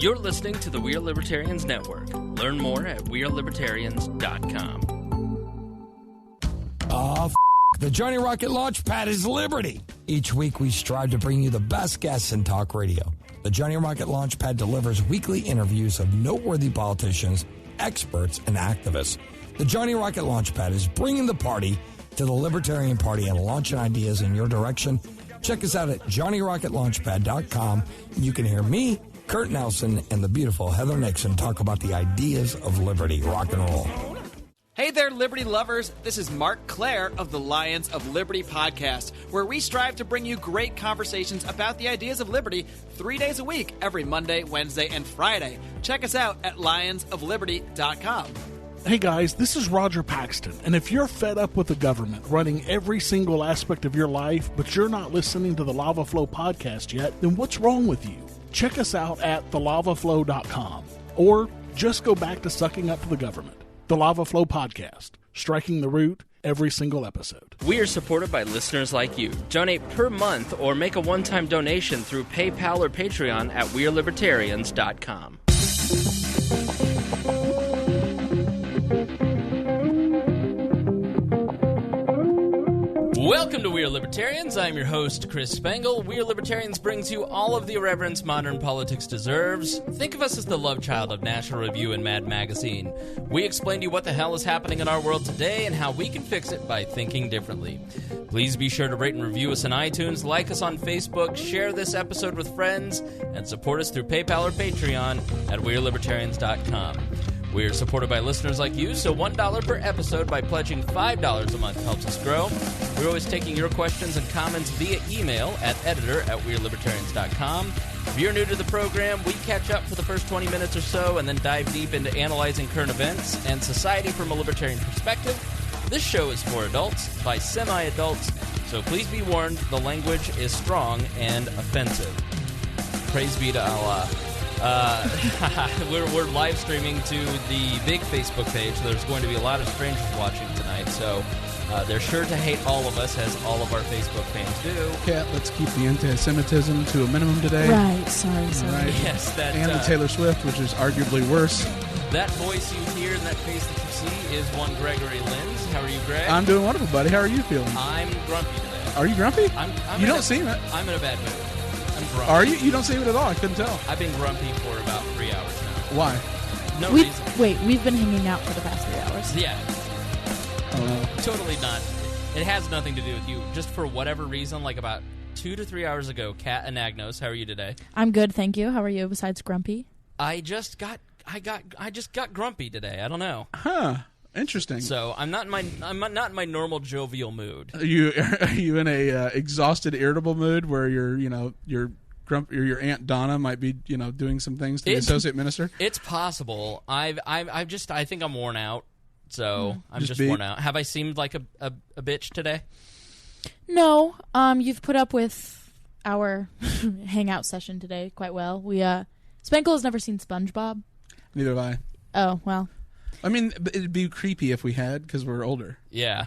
You're listening to the We Are Libertarians Network. Learn more at wearelibertarians.com. The Johnny Rocket Launchpad is liberty. Each week we strive to bring you the best guests in talk radio. The Johnny Rocket Launchpad delivers weekly interviews of noteworthy politicians, experts, and activists. The Johnny Rocket Launchpad is bringing the party to the Libertarian Party and launching ideas in your direction. Check us out at johnnyrocketlaunchpad.com. You can hear me, Kurt Nelson, and the beautiful Heather Nixon talk about the ideas of liberty. Rock and roll. Hey there, Liberty lovers. This is Mark Claire of the Lions of Liberty podcast, where we strive to bring you great conversations about the ideas of liberty 3 days a week, every Monday, Wednesday, and Friday. Check us out at lionsofliberty.com. Hey guys, this is Roger Paxton, and if you're fed up with the government running every single aspect of your life, but you're not listening to the Lava Flow podcast yet, then what's wrong with you? Check us out at thelavaflow.com, or just go back to sucking up to the government. The Lava Flow Podcast, striking the root every single episode. We are supported by listeners like you. Donate per month or make a one-time donation through PayPal or Patreon at wearelibertarians.com. Welcome to We Are Libertarians. I'm your host, Chris Spangle. We Are Libertarians brings you all of the irreverence modern politics deserves. Think of us as the love child of National Review and Mad Magazine. We explain to you what the hell is happening in our world today and how we can fix it by thinking differently. Please be sure to rate and review us on iTunes, like us on Facebook, share this episode with friends, and support us through PayPal or Patreon at wearelibertarians.com. We are supported by listeners like you, so $1 per episode by pledging $5 a month helps us grow. We're always taking your questions and comments via email at editor@wearelibertarians.com. If you're new to the program, we catch up for the first 20 minutes or so and then dive deep into analyzing current events and society from a libertarian perspective. This show is for adults by semi-adults, so please be warned, the language is strong and offensive. Praise be to Allah. We're live streaming to the big Facebook page. There's going to be a lot of strangers watching tonight, so they're sure to hate all of us, as all of our Facebook fans do. Cat, let's keep the anti-Semitism to a minimum today. Right, sorry. Right. Yes, that and the Taylor Swift, which is arguably worse. That voice you hear and that face that you see is one Gregory Lenz. How are you, Greg? I'm doing wonderful, buddy. How are you feeling? I'm grumpy today. Are you grumpy? You don't seem it. I'm in a bad mood. I'm grumpy. Are you? You don't seem it at all. I couldn't tell. I've been grumpy for about 3 hours now. Why? No reason. Wait, we've been hanging out for the past 3 hours. Yeah. Totally not. It has nothing to do with you. Just for whatever reason, like about 2 to 3 hours ago, Cat Anagnos, how are you today? I'm good, thank you. How are you, besides grumpy? I just got grumpy today. I don't know. Huh. Interesting. So I'm not in my normal jovial mood. Are you in a exhausted, irritable mood where your Aunt Donna might be doing some things to the associate minister? It's possible. I think I'm worn out. So I'm just worn out. Have I seemed like a bitch today? No. You've put up with our hangout session today quite well. Spangle has never seen SpongeBob. Neither have I. Oh, well. I mean, it'd be creepy if we had, because we're older. Yeah.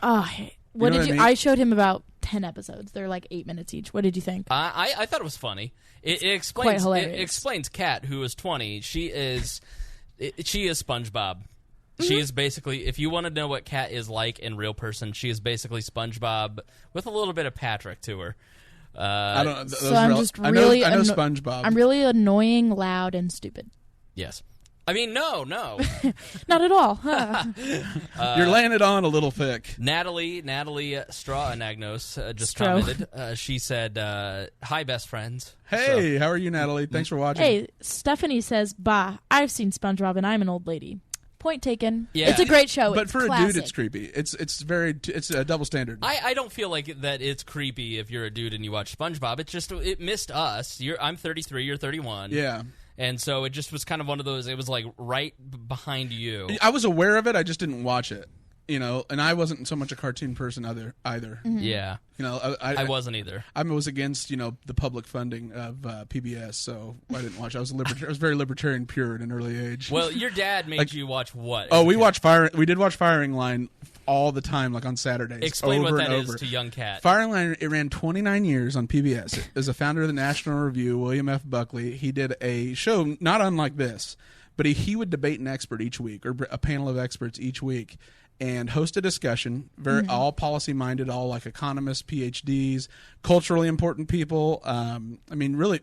What did you? I showed him about 10 episodes. They're like 8 minutes each. What did you think? I thought it was funny. It explains quite hilarious. It explains Kat, who is 20. She is SpongeBob. She is basically, if you want to know what Kat is like in real person, she is basically SpongeBob with a little bit of Patrick to her. I don't. So I'm just really. I know SpongeBob. I'm really annoying, loud, and stupid. Yes. I mean, no. Not at all. Huh? You're laying it on a little thick. Natalie Straw Anagnos just commented. She said, hi, best friends. Hey, how are you, Natalie? Thanks for watching. Hey, Stephanie says, bah, I've seen SpongeBob and I'm an old lady. Point taken. Yeah. It's a great show. But it's for classic. a dude, it's creepy. It's a double standard. I don't feel like that it's creepy if you're a dude and you watch SpongeBob. It missed us. I'm 33, you're 31. Yeah. And so it just was kind of one of those, it was like right behind you. I was aware of it, I just didn't watch it. And I wasn't so much a cartoon person either. Mm-hmm. Yeah. I wasn't either. I was against, the public funding of PBS, so I didn't watch. I was very libertarian pure at an early age. Well, your dad made you watch what? Oh, we did watch Firing Line all the time, like on Saturdays. Explain over what that and is over. to young Cat. Firing Line, it ran 29 years on PBS. As a founder of the National Review, William F. Buckley, he did a show not unlike this, but he would debate an expert each week, or a panel of experts each week, and host a discussion, all policy-minded, all like economists, PhDs, culturally important people. I mean, really,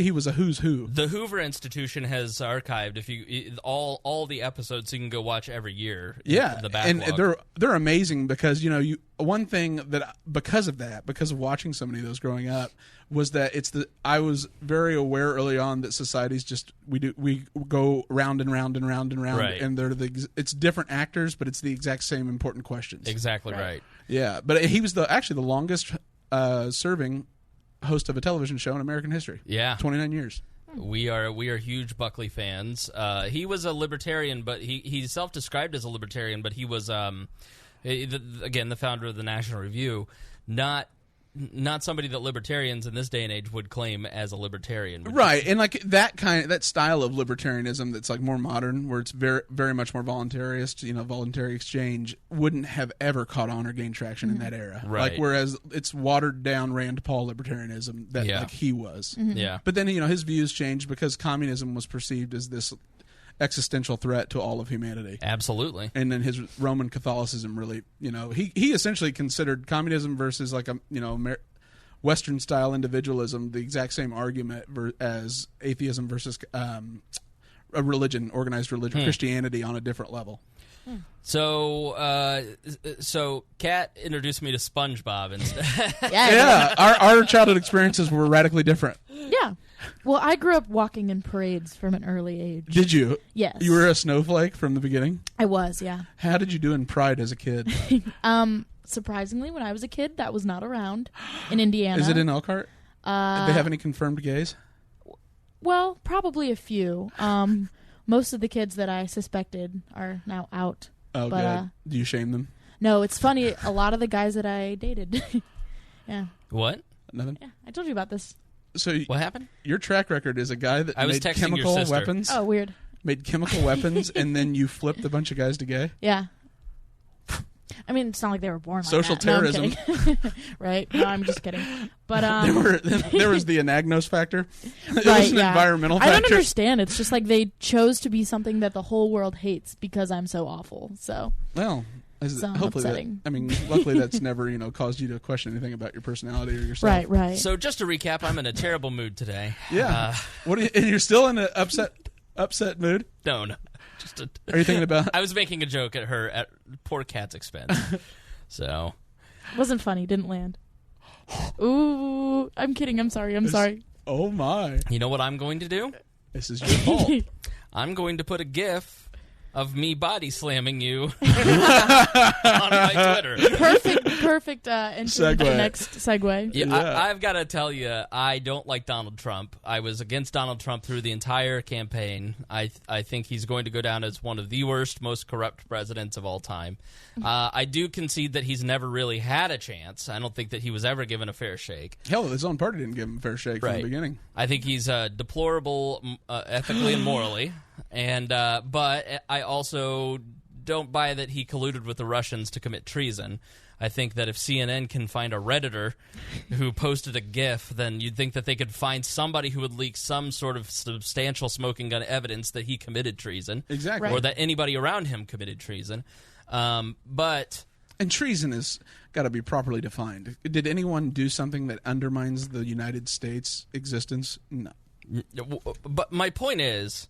he was a who's who. The Hoover Institution has archived all the episodes, so you can go watch every year. Yeah, the backlog. and they're amazing because one thing that because of watching so many of those growing up was that I was very aware early on that society's just we go round and round and round and round, right. and it's different actors, but it's the exact same important questions. Exactly right. Yeah, but he was actually the longest serving host of a television show in American history. Yeah, 29 years. We are huge Buckley fans. He was a libertarian, but he self-described as a libertarian, but he was again the founder of the National Review, not somebody that libertarians in this day and age would claim as a libertarian. Right, and like that style of libertarianism that's like more modern, where it's very, very much more voluntarist, voluntary exchange, wouldn't have ever caught on or gained traction in that era. Right. Like, whereas it's watered down Rand Paul libertarianism that like he was. Yeah. But then, his views changed because communism was perceived as this existential threat to all of humanity. Absolutely. And then his Roman Catholicism really, he essentially considered communism versus like Western style individualism the exact same argument as atheism versus a religion, organized religion, Christianity on a different level. So Kat introduced me to SpongeBob instead. Yeah, our childhood experiences were radically different. Yeah. Well, I grew up walking in parades from an early age. Did you? Yes. You were a snowflake from the beginning? I was, yeah. How did you do in Pride as a kid? Surprisingly, when I was a kid, that was not around in Indiana. Is it in Elkhart? Do they have any confirmed gays? Well, probably a few. Most of the kids that I suspected are now out. Oh, but, good. Do you shame them? No, it's funny. A lot of the guys that I dated. Yeah. What? Nothing? Yeah, I told you about this. So what happened? Your track record is a guy that made chemical weapons. Oh, weird. Made chemical weapons, and then you flipped a bunch of guys to gay? Yeah. I mean, it's not like they were born like social that. terrorism. No, right? No, I'm just kidding. But there was the Anagnos factor. It right, was an environmental factor. I don't understand. It's just like they chose to be something that the whole world hates because I'm so awful. So well, hopefully luckily that's never caused you to question anything about your personality or yourself. Right. So just to recap, I'm in a terrible mood today. Yeah. And you're still in an upset mood? No. Are you thinking about? I was making a joke at poor Cat's expense. So wasn't funny. Didn't land. Ooh, I'm kidding. I'm sorry. I'm sorry. Oh my! You know what I'm going to do? This is your fault. I'm going to put a GIF of me body slamming you on my Twitter. Perfect segue. The next segue. Yeah. I've got to tell you, I don't like Donald Trump. I was against Donald Trump through the entire campaign. I think he's going to go down as one of the worst, most corrupt presidents of all time. I do concede that he's never really had a chance. I don't think that he was ever given a fair shake. Hell, his own party didn't give him a fair shake from the beginning. I think he's deplorable ethically and morally. But I also don't buy that he colluded with the Russians to commit treason. I think that if CNN can find a Redditor who posted a GIF, then you'd think that they could find somebody who would leak some sort of substantial smoking gun evidence that he committed treason. Exactly. Or that anybody around him committed treason. And treason has got to be properly defined. Did anyone do something that undermines the United States' existence? No. But my point is,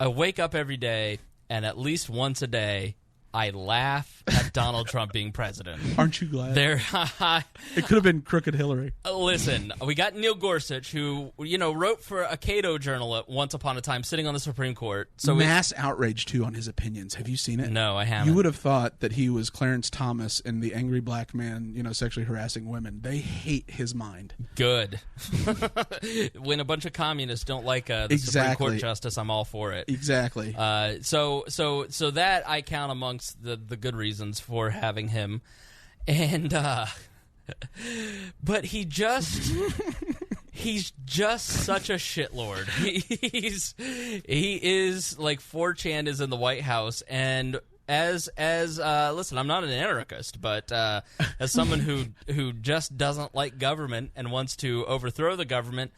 I wake up every day, and at least once a day, I laugh at Donald Trump being president. Aren't you glad? It could have been crooked Hillary. Listen, we got Neil Gorsuch, who wrote for a Cato journal at once upon a time, sitting on the Supreme Court. So mass outrage too on his opinions. Have you seen it? No, I haven't. You would have thought that he was Clarence Thomas in The Angry Black Man, sexually harassing women. They hate his mind. Good. When a bunch of communists don't like the Supreme Court justice, I'm all for it. Exactly. So that I count amongst the good reasons for having him, and but he's just such a shitlord. He is like 4chan is in the White House, and listen, I'm not an anarchist, but as someone who just doesn't like government and wants to overthrow the government,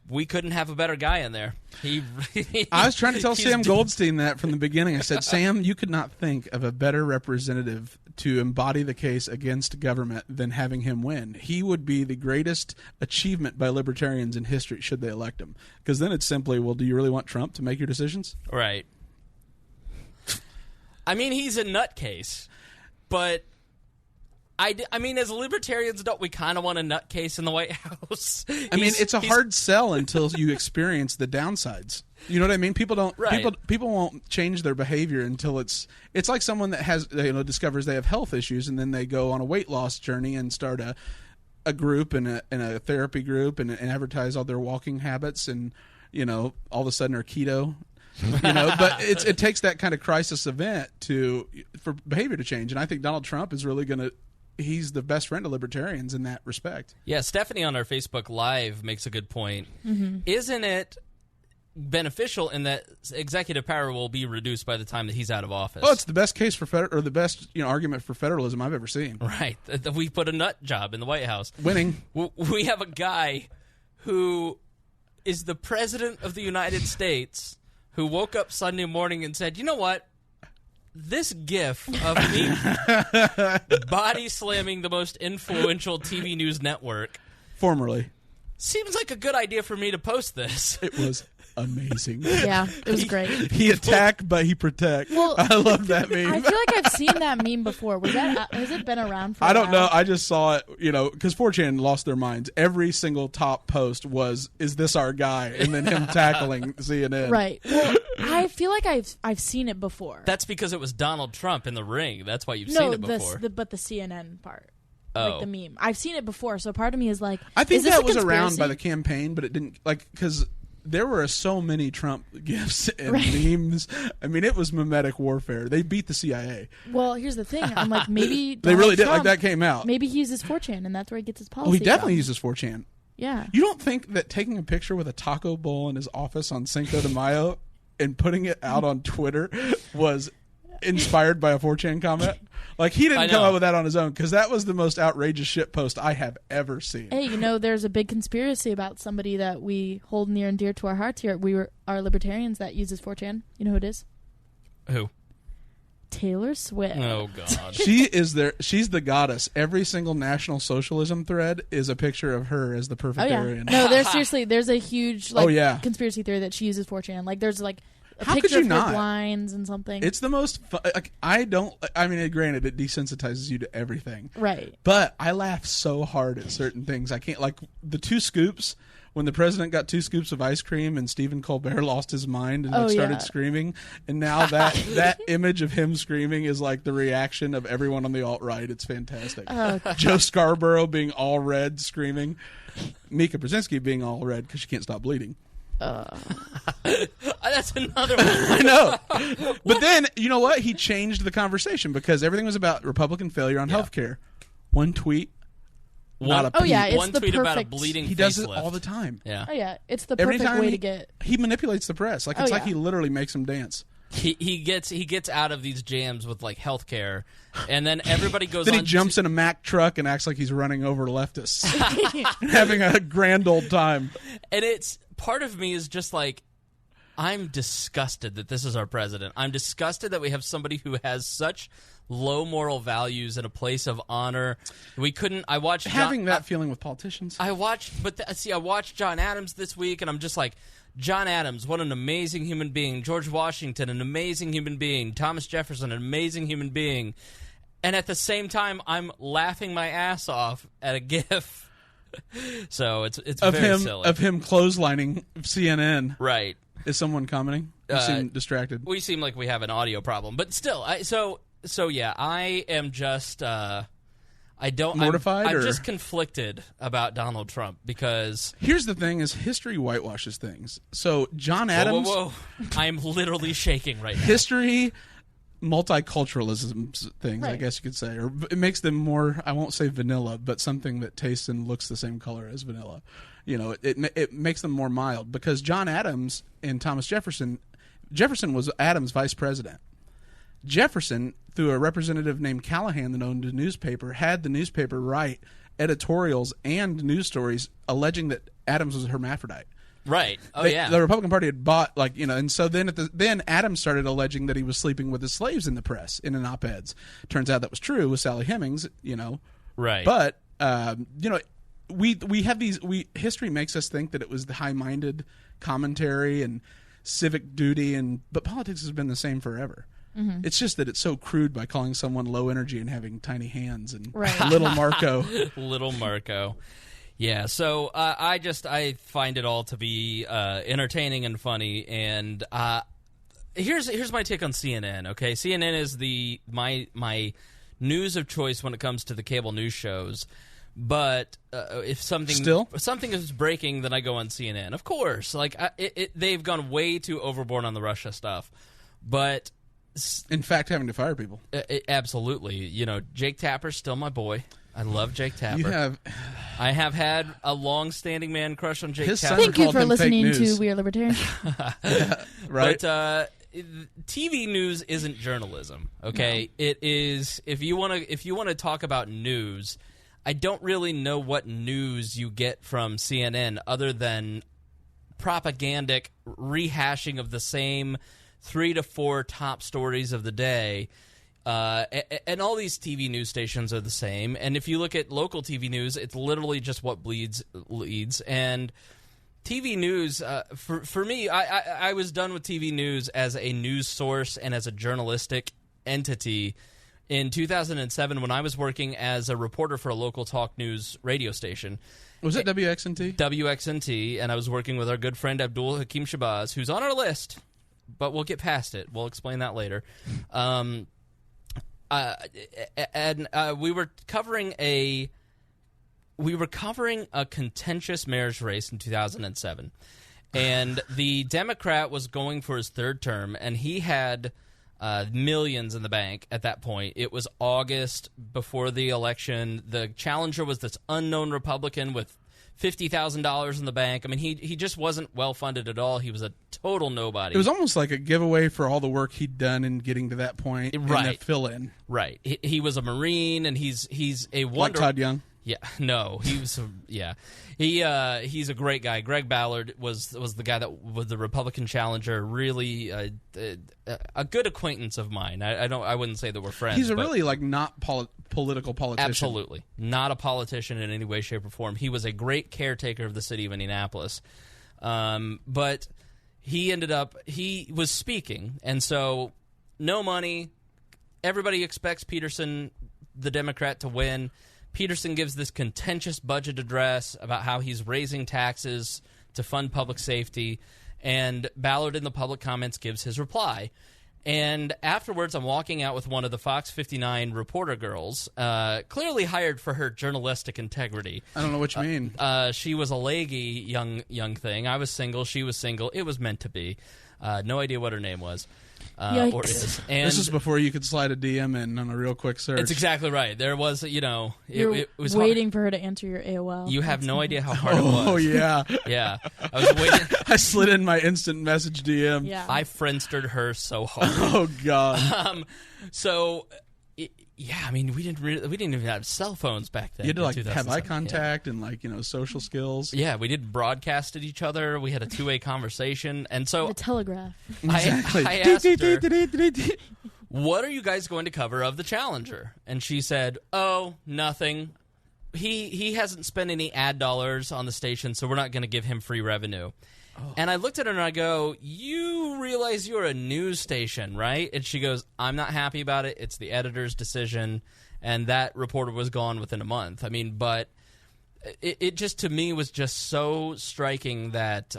we couldn't have a better guy in there. I was trying to tell Sam Goldstein that from the beginning. I said, Sam, you could not think of a better representative to embody the case against government than having him win. He would be the greatest achievement by libertarians in history should they elect him. Because then it's simply, well, do you really want Trump to make your decisions? Right. I mean, he's a nutcase, but I mean, as libertarians, don't we kind of want a nutcase in the White House? I mean, it's a hard sell until you experience the downsides. You know what I mean? People don't. Right. People won't change their behavior until it's like someone that has discovers they have health issues, and then they go on a weight loss journey and start a group and a therapy group and advertise all their walking habits, and all of a sudden are keto. But it takes that kind of crisis event for behavior to change, and I think Donald Trump is really going to. He's the best friend of libertarians in that respect. Yeah, Stephanie on our Facebook Live makes a good point. Mm-hmm. Isn't it beneficial in that executive power will be reduced by the time that he's out of office? Well, it's the best case for the best argument for federalism I've ever seen. Right. We put a nut job in the White House. Winning. We have a guy who is the president of the United States who woke up Sunday morning and said, you know what? This gif of me body slamming the most influential TV news network Formerly. seems like a good idea for me to post this. It was amazing. Yeah, it was great. He attack, but he protect. Well, I love that meme. I feel like I've seen that meme before. Has it been around for a I don't while? know. I just saw it, because 4chan lost their minds. Every single top post was, is this our guy? And then him tackling CNN. Right. Well, I feel like I've seen it before. That's because it was Donald Trump in the ring. That's why you've seen it before. But the CNN part. Oh. Like the meme. I've seen it before, so part of me is like, I think is this that a was around conspiracy? by the campaign, but it didn't, because there were so many Trump gifs and Right. memes. I mean, it was mimetic warfare. They beat the CIA. Well, here's the thing. I'm like, maybe They really did. Trump, Like, that came out. Maybe he uses 4chan, and that's where he gets his policy. Oh, he definitely from. uses 4chan. Yeah. You don't think that taking a picture with a taco bowl in his office on Cinco de Mayo and putting it out on Twitter was inspired by a 4chan comment? Like, he didn't come up with that on his own, because that was the most outrageous shit post I have ever seen. Hey, there's a big conspiracy about somebody that we hold near and dear to our hearts here. We are libertarians that uses 4chan. You know who it is? Who? Taylor Swift. Oh, God. She's the goddess. Every single National Socialism thread is a picture of her as the perfect Oh, yeah. Aryan. No, there's a huge conspiracy theory that she uses 4chan. Like, there's like a How could picture you of not? her blinds and something. It's the most granted, it desensitizes you to everything. Right. But I laugh so hard at certain things. I can't, like the 2 scoops, when the president got 2 scoops of ice cream and Stephen Colbert lost his mind and started screaming. And now that image of him screaming is like the reaction of everyone on the alt-right. It's fantastic. Joe Scarborough being all red screaming. Mika Brzezinski being all red because she can't stop bleeding. That's another one. I know. But then, you know what? He changed the conversation because everything was about Republican failure on healthcare. One tweet, not a peep. It's one the tweet about a perfect- bleeding He does it facelift. all the time. Yeah. Oh, yeah. It's the Every perfect time way to get... he manipulates the press. Like, it's like he literally makes them dance. He gets out of these jams with like healthcare, and then everybody goes. Then on he jumps in a Mack truck and acts like he's running over leftists, and having a grand old time. And it's part of me is just like, I'm disgusted that this is our president. I'm disgusted that we have somebody who has such low moral values and a place of honor. We couldn't. I watched that feeling with politicians. I watched John Adams this week, and I'm just like, John Adams, what an amazing human being. George Washington, an amazing human being. Thomas Jefferson, an amazing human being. And at the same time, I'm laughing my ass off at a GIF. So it's very silly. Of him clotheslining CNN. Right. Is someone commenting? You seem distracted. We seem like we have an audio problem, but still, I am just mortified. I'm just conflicted about Donald Trump because here's the thing: is history whitewashes things. So John Adams, whoa. I'm literally shaking right now. History, multiculturalism things, I guess you could say, or it makes them more. I won't say vanilla, but something that tastes and looks the same color as vanilla. It makes them more mild because John Adams and Thomas Jefferson was Adams' vice president. Jefferson, through a representative named Callahan that owned a newspaper, had the newspaper write editorials and news stories alleging that Adams was a hermaphrodite. Right. Oh, The Republican Party had bought, and so then Adams started alleging that he was sleeping with his slaves in the press in op-eds. Turns out that was true with Sally Hemings, Right. But we have these. History makes us think that it was the high-minded commentary and civic duty, but politics has been the same forever. Mm-hmm. It's just that it's so crude by calling someone low energy and having tiny hands and little Marco. Little Marco. Yeah, so I find it all to be entertaining and funny, and here's my take on CNN. Okay, CNN is my news of choice when it comes to the cable news shows. But if something is breaking, then I go on CNN. Of course, they've gone way too overboard on the Russia stuff, but in fact, having to fire people. Absolutely, Jake Tapper's still my boy. I love Jake Tapper. I have had a long-standing man crush on Jake Tapper. Thank you for listening to We Are Libertarians. Right. But TV news isn't journalism. Okay, no. It is. If you want to talk about news, I don't really know what news you get from CNN other than propagandic rehashing of the same 3 to 4 top stories of the day. And all these TV news stations are the same. And if you look at local TV news, it's literally just what leads. And TV news, for me, I was done with TV news as a news source and as a journalistic entity in 2007 when I was working as a reporter for a local talk news radio station. Was it WXNT? WXNT, and I was working with our good friend Abdul Hakim Shabazz, who's on our list, but we'll get past it. We'll explain that later. We were covering a contentious mayor's race in 2007, and the Democrat was going for his 3rd term, and he had millions in the bank at that point. It was August before the election. The challenger was this unknown Republican with $50,000 in the bank. I mean, he just wasn't well funded at all. He was a total nobody. It was almost like a giveaway for all the work he'd done in getting to that point. Right. And a fill-in. Right. He was a Marine, and he's a wonder. Like Todd Young. Yeah, no, he was. He's a great guy. Greg Ballard was the guy that was the Republican challenger. Really, a good acquaintance of mine. I wouldn't say that we're friends. He's a really not political politician. Absolutely, not a politician in any way, shape, or form. He was a great caretaker of the city of Indianapolis, but he was speaking, and so no money. Everybody expects Peterson, the Democrat, to win. Peterson gives this contentious budget address about how he's raising taxes to fund public safety, and Ballard in the public comments gives his reply. And afterwards, I'm walking out with one of the Fox 59 reporter girls, clearly hired for her journalistic integrity. I don't know what you mean. She was a leggy young thing. I was single. She was single. It was meant to be. No idea what her name was. Or is. And this is before you could slide a DM in on a real quick search. It's exactly right. There was, it was waiting for her to answer your AOL. You have no idea how hard it was. Oh, yeah. Yeah. I was waiting. I slid in my instant message DM. Yeah. I friendstered her so hard. Oh, God. Yeah, I mean, we didn't even have cell phones back then. You had to have eye contact and social skills. Yeah, we did broadcast at each other. We had a 2-way conversation, and so the telegraph. Exactly. I asked her, "What are you guys going to cover of the Challenger?" And she said, "Oh, nothing. He hasn't spent any ad dollars on the station, so we're not going to give him free revenue." Oh. And I looked at her and I go, "You realize you're a news station, right?" And she goes, "I'm not happy about it. It's the editor's decision." And that reporter was gone within a month. I mean, but it just, to me, was just so striking that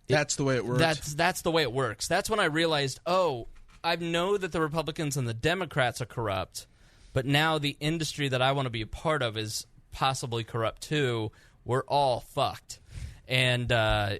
that's the way it works. That's the way it works. That's when I realized, I know that the Republicans and the Democrats are corrupt, but now the industry that I want to be a part of is possibly corrupt too. We're all fucked. And for Then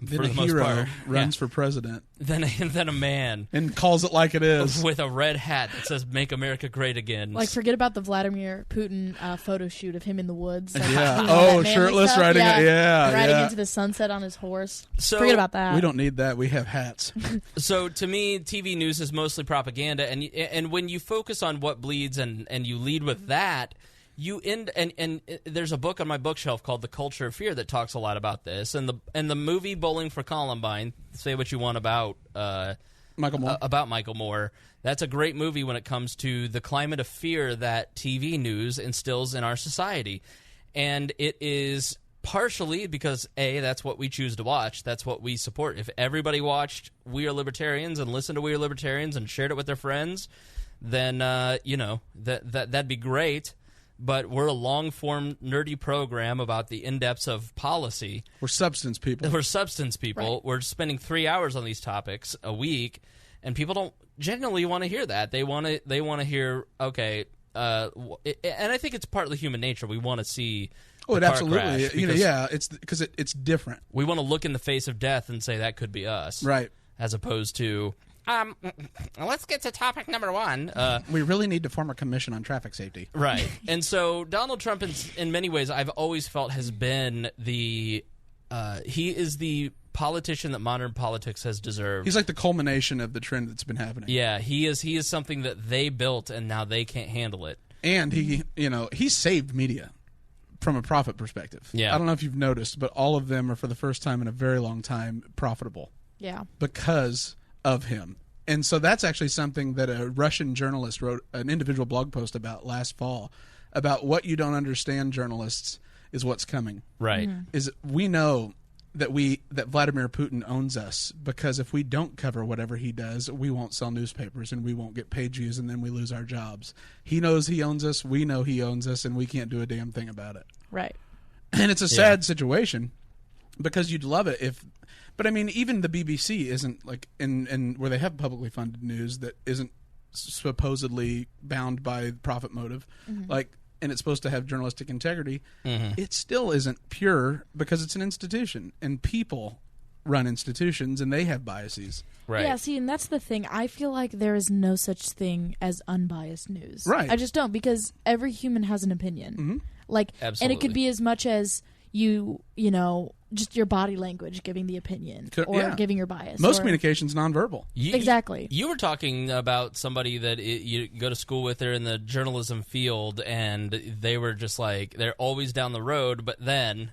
the a most hero part, runs for president then a man and calls it like it is. with a red hat that says "Make America Great Again." Like, forget about the Vladimir Putin photo shoot of him in the woods. Like, Yeah. you know, that manly Shirtless stuff. riding it. Yeah. riding yeah. into the sunset on his horse. So- Forget about that. We don't need that. We have hats. So to me, TV news is mostly propaganda, and when you focus on what bleeds and you lead with that, you end and there's a book on my bookshelf called The Culture of Fear that talks a lot about this, and the movie Bowling for Columbine. Say what you want about Michael Moore. That's a great movie when it comes to the climate of fear that TV news instills in our society, and it is partially because that's what we choose to watch. That's what we support. If everybody watched We Are Libertarians and listened to We Are Libertarians and shared it with their friends, then that'd be great. But we're a long-form, nerdy program about the in-depths of policy. We're substance people. We're substance people. Right. We're spending 3 hours on these topics a week, and people don't generally want to hear that. They want to hear, okay, and I think it's partly human nature. We want to see It car absolutely. crash It's because it's different. we want to look in the face of death and say that could be us, Right. as opposed to let's get to topic number one. We really need to form a commission on traffic safety. Right. And so Donald Trump, in many ways, I've always felt has been he is the politician that modern politics has deserved. He's like the culmination of the trend that's been happening. Yeah, he is something that they built, and now they can't handle it. And he saved media from a profit perspective. Yeah. I don't know if you've noticed, but all of them are for the first time in a very long time profitable Yeah. because of him. And so that's actually something that a Russian journalist wrote an individual blog post about last fall, about what you don't understand, journalists, is what's coming. Right. Is we know that Vladimir Putin owns us, because if we don't cover whatever he does, we won't sell newspapers and we won't get page views, and then we lose our jobs. He knows he owns us, we know he owns us, and we can't do a damn thing about it. Right. And it's a sad situation, because you'd love it if... But I mean, even the BBC isn't like in where they have publicly funded news that isn't supposedly bound by profit motive, like, and it's supposed to have journalistic integrity. It still isn't pure, because it's an institution, and people run institutions, and they have biases. Right. Yeah, see, and that's the thing. I feel like there is no such thing as unbiased news. Right. I just don't, because every human has an opinion. Like, Absolutely. and it could be as much as you know, just your body language giving the opinion or giving your bias. Most communication's nonverbal. Exactly. You were talking about somebody that you go to school with, they're in the journalism field, and they were just like, they're always down the road, but then...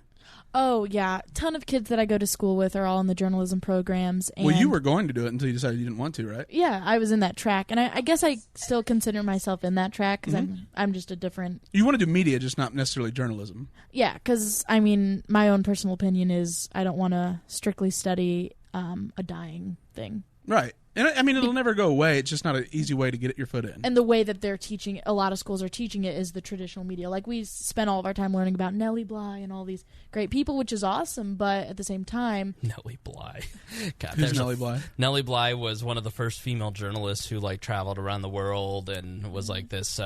Oh, yeah. Ton of kids that I go to school with are all in the journalism programs. And Well, you were going to do it until you decided you didn't want to, right? Yeah, I was in that track. And I guess I still consider myself in that track, because I'm just a different... You want to do media, just not necessarily journalism. Yeah, because, I mean, my own personal opinion is I don't want to strictly study a dying thing. Right. And I mean, it'll never go away. It's just not an easy way to get your foot in. And the way that they're teaching, a lot of schools are teaching it, is the traditional media. Like, we spend all of our time learning about Nellie Bly and all these great people, which is awesome, but at the same time... Nellie Bly. God, Who's Nellie Bly? Nellie Bly was one of the first female journalists who, like, traveled around the world and was, like, this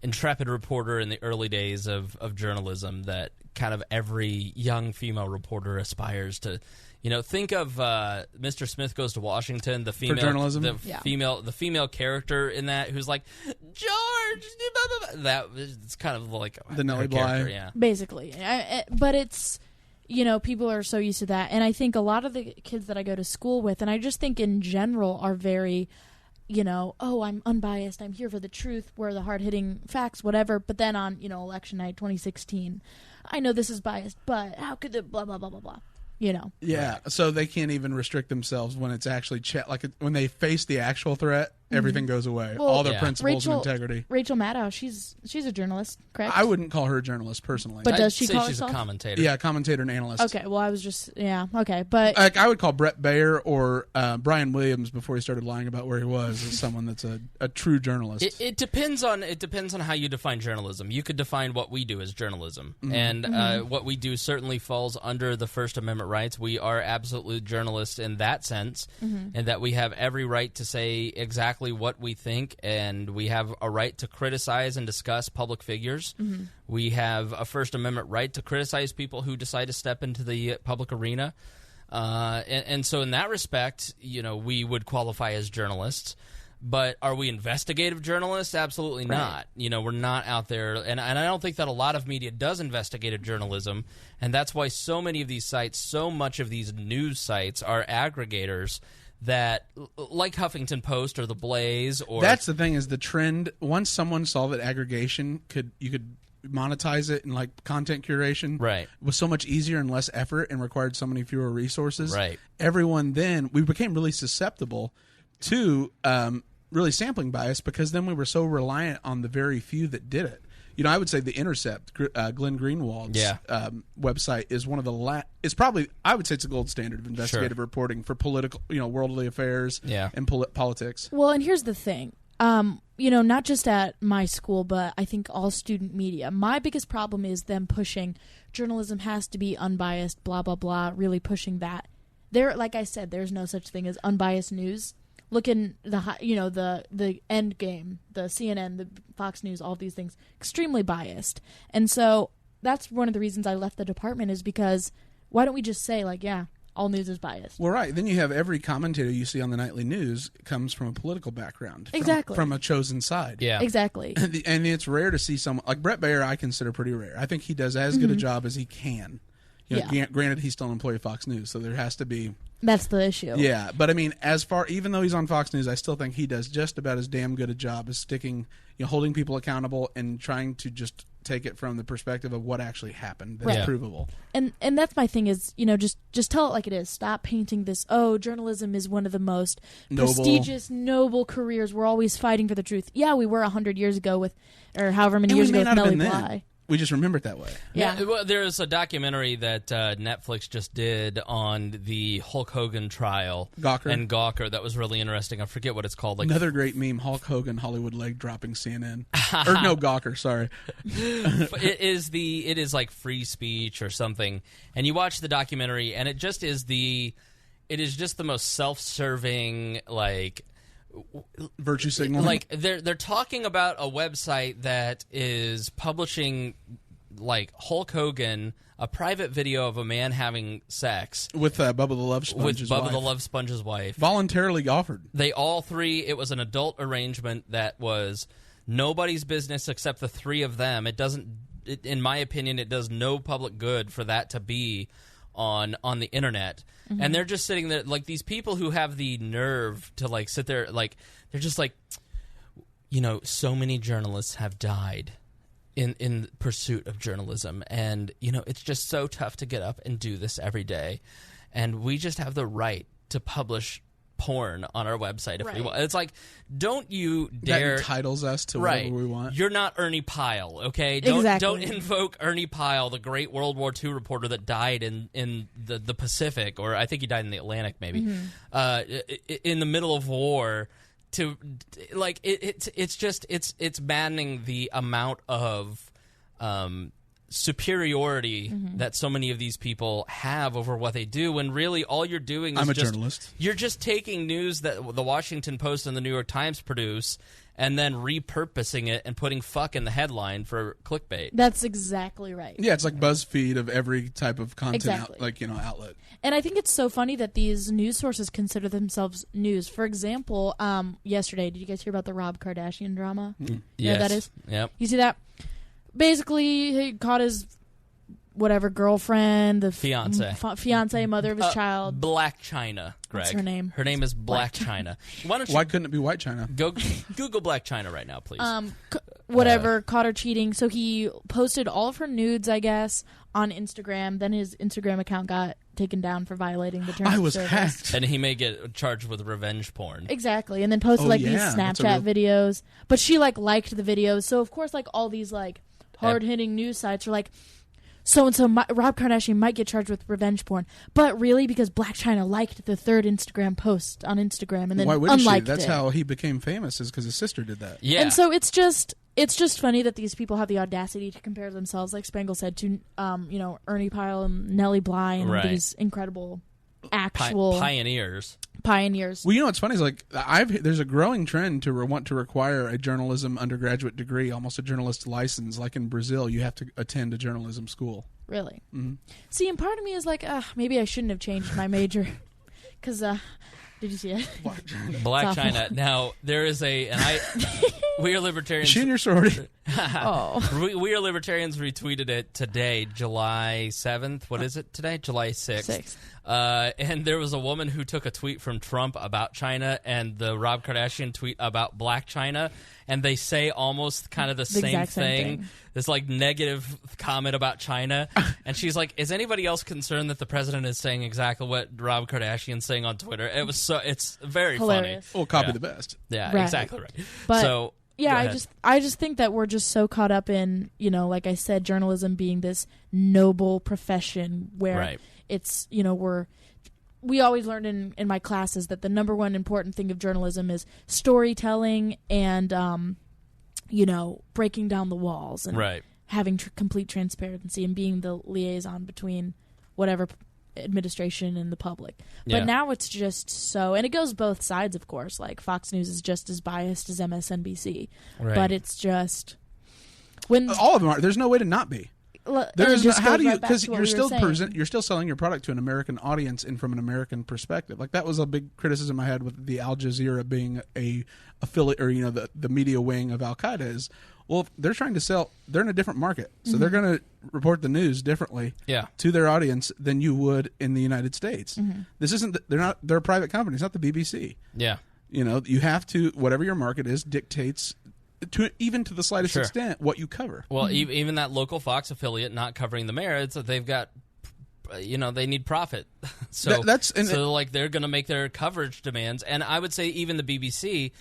intrepid reporter in the early days of journalism that kind of every young female reporter aspires to... You know, think of Mr. Smith Goes to Washington, the female, For journalism? the female character in that, who's like, George, blah, blah, blah. That it's kind of like The Nellie her Bly. character, yeah. Basically. But it's, you know, people are so used to that. And I think a lot of the kids that I go to school with, and I just think in general, are very, you know, oh, I'm unbiased, I'm here for the truth, where the hard-hitting facts, whatever. But then on, you know, election night 2016, I know this is biased, but how could the blah, blah, blah, blah, blah. You know. Yeah, so they can't even restrict themselves when it's actually when they face the actual threat. Everything goes away. Well, All their principles and integrity. Rachel Maddow, she's a journalist, correct? I wouldn't call her a journalist personally. But does I'd she say call she's herself? a commentator. Yeah, commentator and analyst. Okay, well, I was just okay, but Like, I would call Brett Baer or Brian Williams, before he started lying about where he was, as someone that's a true journalist. It depends on how you define journalism. You could define what we do as journalism, and what we do certainly falls under the First Amendment rights. We are absolute journalists in that sense, and that we have every right to say exactly exactly what we think, and we have a right to criticize and discuss public figures. Mm-hmm. We have a First Amendment right to criticize people who decide to step into the public arena. And so in that respect, we would qualify as journalists. But are we investigative journalists? Absolutely not. We're not out there, and I don't think that a lot of media does investigative journalism, and that's why so many of these sites, so much of these news sites are aggregators that, like Huffington Post or The Blaze, or that's the thing is the trend. Once someone saw that aggregation you could monetize it in like content curation, right? It was so much easier and less effort and required so many fewer resources. Right. Everyone we became really susceptible to really sampling bias because then we were so reliant on the very few that did it. I would say The Intercept, Glenn Greenwald's website is one of the it's probably, I would say it's a gold standard of investigative reporting for political, worldly affairs and politics. Well, and here's the thing. Not just at my school, but I think all student media. My biggest problem is them pushing journalism has to be unbiased, blah, blah, blah, really pushing that. Like I said, there's no such thing as unbiased news. Look in the end game, the CNN, the Fox News, all these things, extremely biased. And so that's one of the reasons I left the department is because why don't we just say, all news is biased? Well, right. Then you have every commentator you see on the nightly news comes from a political background. Exactly. From a chosen side. Yeah. Exactly. And it's rare to see someone, like Brett Baer I consider pretty rare. I think he does as good a job as he can. Granted, he's still an employee of Fox News, so there has to be... That's the issue. Yeah, but I mean, even though he's on Fox News, I still think he does just about as damn good a job as holding people accountable and trying to just take it from the perspective of what actually happened. That's provable. And that's my thing is, just tell it like it is. Stop painting this, journalism is one of the most prestigious, noble careers. We're always fighting for the truth. Yeah, we were 100 years ago or however many years ago with Melly Bly. We just remember it that way. Yeah. Well, there's a documentary that Netflix just did on the Hulk Hogan trial. Gawker. And Gawker. That was really interesting. I forget what it's called. Another great meme, Hulk Hogan, Hollywood leg dropping CNN. Or no, Gawker, sorry. It is like free speech or something. And you watch the documentary, and it is just the most self-serving, virtue signaling. Like they're talking about a website that is publishing Hulk Hogan, a private video of a man having sex with Bubba the Love Sponge's wife. Voluntarily offered. They all three. It was an adult arrangement that was nobody's business except the three of them. It doesn't. In my opinion, it does no public good for that to be on the internet. Mm-hmm. And they're just sitting there these people who have the nerve to sit there they're just so many journalists have died in pursuit of journalism, and it's just so tough to get up and do this every day, and we just have the right to publish porn on our website if we want. It's don't you dare... That entitles us to whatever we want. You're not Ernie Pyle, okay? Don't invoke Ernie Pyle, the great World War II reporter that died in the Pacific, or I think he died in the Atlantic maybe, in the middle of war. It's maddening the amount of superiority that so many of these people have over what they do, when really all you're doing is journalist. You're just taking news that the Washington Post and the New York Times produce and then repurposing it and putting fuck in the headline for clickbait. That's exactly right. Yeah, it's like BuzzFeed of every type of content outlet. And I think it's so funny that these news sources consider themselves news. For example, yesterday, did you guys hear about the Rob Kardashian drama? Yes. You know what that is? Yep. You see that? Basically, he caught his girlfriend, the fiance, mother of his child. Black China, Greg. What's her name? Her name is Black China. Why couldn't it be White China? Go Google Black China right now, please. Caught her cheating. So he posted all of her nudes, I guess, on Instagram. Then his Instagram account got taken down for violating the terms of service. Hacked. And he may get charged with revenge porn. Exactly. And then posted these Snapchat videos. But she liked the videos. So of course all these hard-hitting news sites are so-and-so, Rob Kardashian might get charged with revenge porn. But really, because Black China liked the third Instagram post on Instagram and then unliked it. That's how he became famous, is because his sister did that. Yeah. And so it's just funny that these people have the audacity to compare themselves, like Spangle said, to Ernie Pyle and Nellie Bly and these incredible actual... Pioneers. pioneers. Well, you know what's funny is like there's a growing trend to want to require a journalism undergraduate degree, almost a journalist license. Like in Brazil, you have to attend a journalism school. Really? Mm-hmm. See, and part of me is like, maybe I shouldn't have changed my major. Because, did you see it? Black China. Now, there is We Are Libertarians. Is she in your sorority? We Are Libertarians retweeted it today, July 7th. What is it today? July 6th. And there was a woman who took a tweet from Trump about China and the Rob Kardashian tweet about Black China, and they say almost kind of the same thing. This like negative comment about China, and she's like, "Is anybody else concerned that the president is saying exactly what Rob Kardashian's saying on Twitter?" It's very hilarious. funny. Well, copy the best. Yeah, right. Exactly right. But so yeah, I just think that we're just so caught up in, like I said, journalism being this noble profession where it's, we always learned in my classes that the number one important thing of journalism is storytelling and, breaking down the walls and having complete transparency and being the liaison between whatever administration and the public. But now it's just so, and it goes both sides, of course. Like Fox News is just as biased as MSNBC, but it's just when all of them are. There's no way to not be. There's how do you, because you're still selling your product to an American audience and from an American perspective. Like that was a big criticism I had with the Al Jazeera being a affiliate, or the media wing of Al Qaeda is, well, they're trying to sell. They're in a different market, so they're going to report the news differently to their audience than you would in the United States. This isn't. They're a private company. It's not the BBC. Yeah. You have to, whatever your market is dictates, even to the slightest extent, what you cover. Well, even that local Fox affiliate not covering the merits, they've got, they need profit. So they're going to make their coverage demands. And I would say even the BBC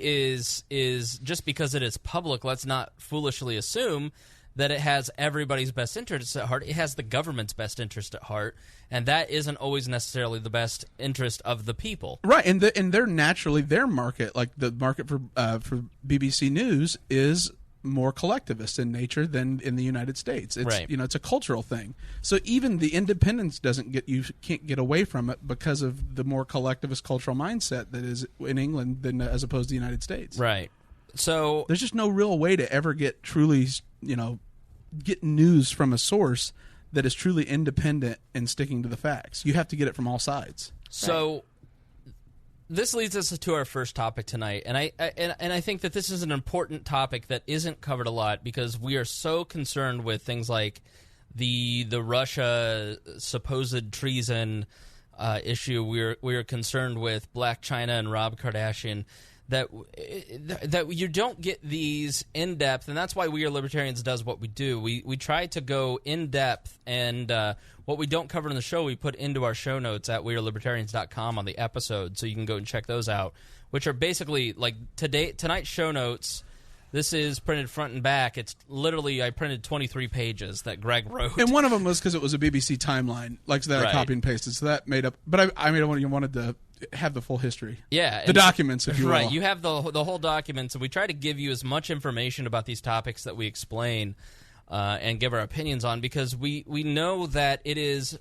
is just because it is public, let's not foolishly assume that it has everybody's best interest at heart. It has the government's best interest at heart, and that isn't always necessarily the best interest of the people. Right, and they're naturally, their market, like the market for BBC News, is more collectivist in nature than in the United States. It's, it's a cultural thing. So even the independence can't get away from it because of the more collectivist cultural mindset that is in England than as opposed to the United States. Right. So there's just no real way to ever get truly, get news from a source that is truly independent and sticking to the facts. You have to get it from all sides. So this leads us to our first topic tonight, and I think that this is an important topic that isn't covered a lot because we are so concerned with things like the Russia supposed treason issue. We're concerned with Black China and Rob Kardashian. That you don't get these in depth, and that's why We Are Libertarians does what we do. We try to go in depth, and what we don't cover in the show, we put into our show notes at wearelibertarians.com on the episode, so you can go and check those out, which are basically like tonight's show notes. This is printed front and back. It's literally, I printed 23 pages that Greg wrote. And one of them was because it was a BBC timeline, like that I copy and pasted, so that made up. But I wanted to have the full history. Yeah. The documents, if you will. Right. You have the whole documents, and we try to give you as much information about these topics that we explain and give our opinions on, because we know that it is,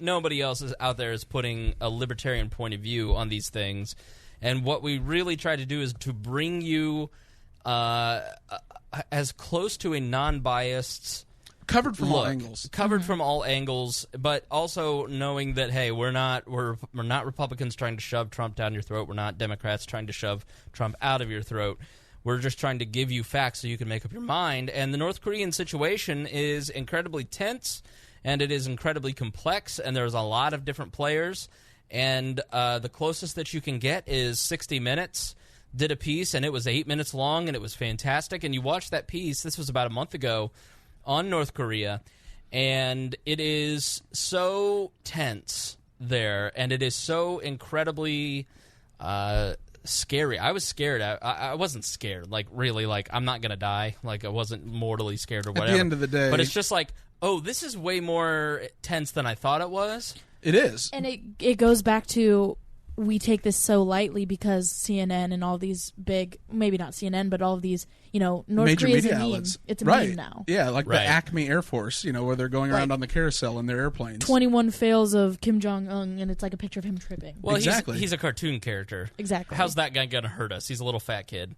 nobody else is out there is putting a libertarian point of view on these things. And what we really try to do is to bring you as close to a non-biased covered from all angles. Covered from all angles, but also knowing that, hey, we're not Republicans trying to shove Trump down your throat. We're not Democrats trying to shove Trump out of your throat. We're just trying to give you facts so you can make up your mind. And the North Korean situation is incredibly tense, and it is incredibly complex, and there's a lot of different players. And the closest that you can get is 60 Minutes did a piece, and it was 8 minutes long, and it was fantastic. And you watched that piece, this was about a month ago, on North Korea, and it is so tense there, and it is so incredibly scary. I was scared. I wasn't scared, like really, like I'm not gonna die. Like I wasn't mortally scared or whatever. At the end of the day, but it's just like, oh, this is way more tense than I thought it was. It is, and it goes back to we take this so lightly because CNN and all these big, maybe not CNN, but all of these, North major Korea's media a meme. outlets. It's a right. meme now. Yeah, like Right. the Acme Air Force, where they're going around on the carousel in their airplanes. 21 fails of Kim Jong-un, and it's like a picture of him tripping. Well, Exactly. he's a cartoon character. Exactly. How's that guy going to hurt us? He's a little fat kid.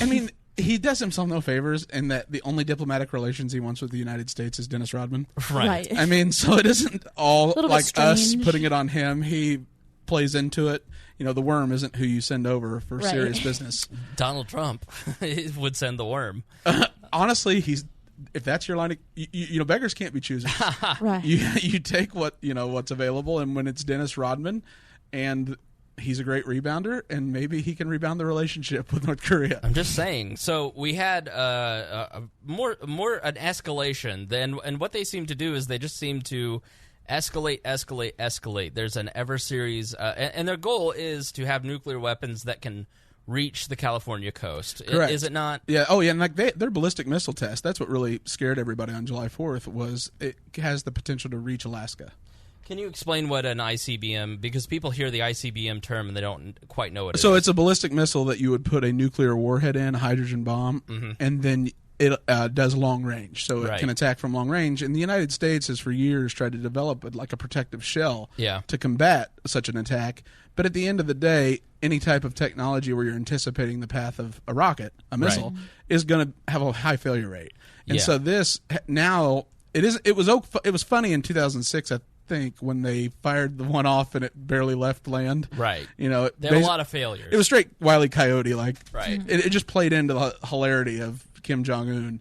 I mean, he does himself no favors in that the only diplomatic relations he wants with the United States is Dennis Rodman. Right. I mean, so it isn't all Little bit like us strange. putting it on him. He plays into it. The worm isn't who you send over for Right. serious business. Donald Trump would send the worm. Honestly, if that's your line of, beggars can't be choosers. Right. You take what's available, and when it's Dennis Rodman, and he's a great rebounder, and maybe he can rebound the relationship with North Korea. I'm just saying. So we had more an escalation than, and what they seem to do is they just seem to escalate. There's an ever series, and their goal is to have nuclear weapons that can reach the California coast. Correct. Is it not? Yeah. Oh, yeah. And like their ballistic missile test. That's what really scared everybody on July 4th. Was it has the potential to reach Alaska. Can you explain what an ICBM? Because people hear the ICBM term and they don't quite know what it is. So it's a ballistic missile that you would put a nuclear warhead in, a hydrogen bomb, and then it does long range. So it Right. can attack from long range. And the United States has for years tried to develop like a protective shell to combat such an attack. But at the end of the day, any type of technology where you're anticipating the path of a rocket, a missile, is going to have a high failure rate. And so this now it was funny in 2006. I think when they fired the one off and it barely left land. Right. There were a lot of failures. It was straight Wile E. Coyote. Like Right. It just played into the hilarity of Kim Jong-un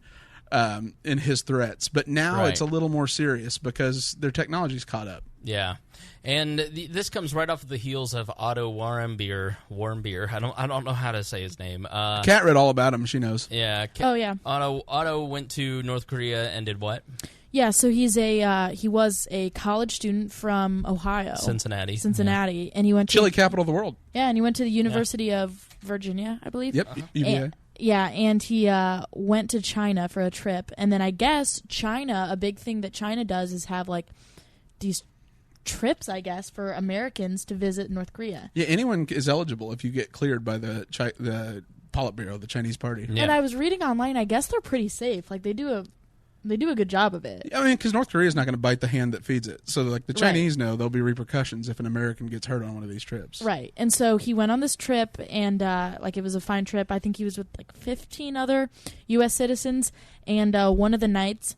in his threats. But now it's a little more serious because their technology's caught up. Yeah, and this comes right off of the heels of Otto Warmbier. I don't know how to say his name. Kat read all about him. She knows. Yeah. Oh, yeah. Otto went to North Korea and did what? Yeah, so he was a college student from Ohio. Cincinnati. And he went to Chili capital of the world. Yeah, and he went to the University of Virginia, I believe. Yep. UVA. And he went to China for a trip. And then I guess China, a big thing that China does is have like these trips, I guess, for Americans to visit North Korea. Yeah, anyone is eligible if you get cleared by the Politburo, the Chinese party. Yeah. And I was reading online, I guess they're pretty safe. Like they do a good job of it. I mean, because North Korea is not going to bite the hand that feeds it. So, like the Chinese know there'll be repercussions if an American gets hurt on one of these trips. Right. And so he went on this trip, and it was a fine trip. I think he was with like 15 other U.S. citizens. And one of the nights,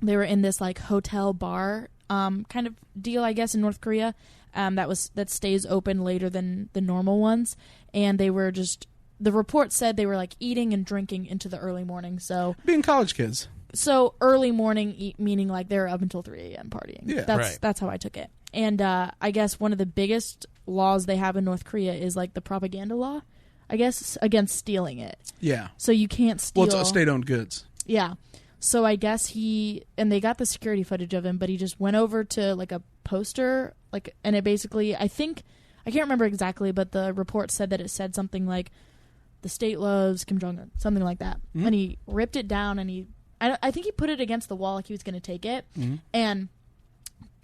they were in this like hotel bar kind of deal, I guess, in North Korea. That stays open later than the normal ones. And they were just, the report said they were like eating and drinking into the early morning. So being college kids. So early morning, meaning like they're up until 3 a.m. partying. Yeah, that's how I took it. And I guess one of the biggest laws they have in North Korea is like the propaganda law, I guess, against stealing it. Yeah. So you can't steal. Well, it's state-owned goods. Yeah. So I guess and they got the security footage of him, but he just went over to like a poster, and it basically, I can't remember exactly, but the report said that it said something like, "The state loves Kim Jong-un," something like that. Mm-hmm. And he ripped it down, and I think he put it against the wall like he was going to take it. Mm-hmm. And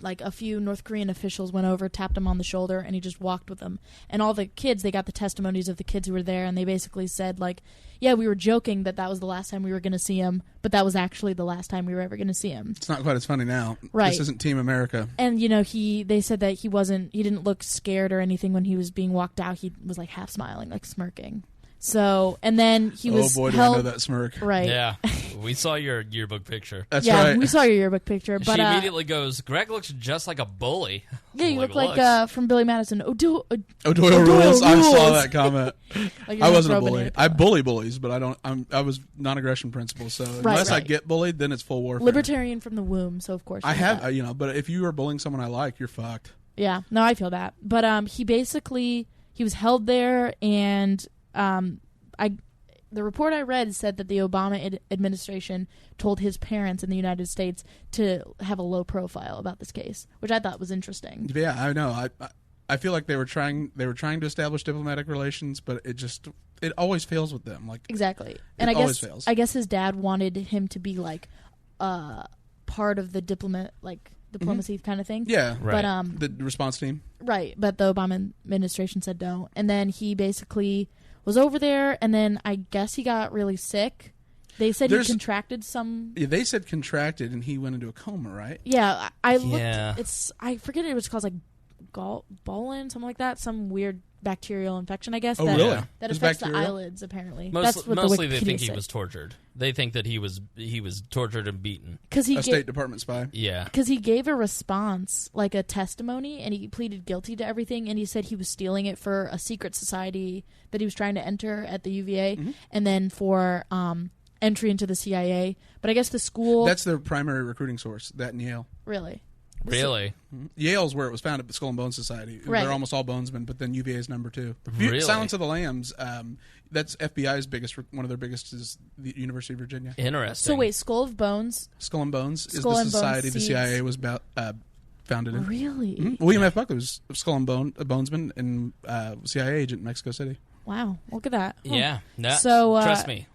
like a few North Korean officials went over, tapped him on the shoulder, and he just walked with them. And all the kids, they got the testimonies of the kids who were there, and they basically said like, yeah, we were joking that was the last time we were going to see him, but that was actually the last time we were ever going to see him. It's not quite as funny now. Right. This isn't Team America. And they said that he didn't look scared or anything when he was being walked out. He was like half smiling, like smirking. So, and then he was Oh boy, do held, I know that smirk. Right. Yeah, we saw your yearbook picture. That's yeah, right. we saw your yearbook picture. But she immediately goes, "Greg looks just like a bully." Yeah, you look like from Billy Madison. O'Doyle rules. I saw that comment. Like I wasn't a bully. I bully bullies, but I was non-aggression principle. So unless I get bullied, then it's full warfare. Libertarian from the womb. So of course I have that. But if you are bullying someone I like, you're fucked. Yeah, no, I feel that. But he was held there, and the report I read said that the Obama administration told his parents in the United States to have a low profile about this case, which I thought was interesting. Yeah, I know. I feel like they were trying to establish diplomatic relations, but it always fails with them. Like exactly. And I guess his dad wanted him to be like part of the diplomat, like diplomacy kind of thing. Yeah, Right. But the response team. right, but the Obama administration said don't. And then he basically was over there, and then I guess he got really sick. They said he contracted some. Yeah, they said contracted, and he went into a coma, right? Yeah, I looked. Yeah. I forget it was called like Bolin, something like that. Some weird bacterial infection, I guess. Oh, that, really? That It's affects bacterial? the eyelids, apparently. Most, That's what mostly the they think Wikipedia he said. was tortured. They think that he was tortured and beaten. Because he A State Department spy. Yeah. Because he gave a response, like a testimony, and he pleaded guilty to everything, and he said he was stealing it for a secret society that he was trying to enter at the UVA, and then for entry into the CIA. But I guess the school... That's their primary recruiting source, that and Yale. Really? Really? Yale's where it was founded, the Skull and Bones Society. Right. They're almost all bonesmen, but then UVA is number 2. Really? Silence of the Lambs, that's FBI's one of their biggest is the University of Virginia. Interesting. So wait, Skull of Bones... Skull and Bones is Skull the and Bones society the seeds. CIA was founded in. Really? William F. Buckley was Skull and Bonesman and CIA agent in Mexico City. Wow, look at that. Huh. Yeah. No, So, trust me.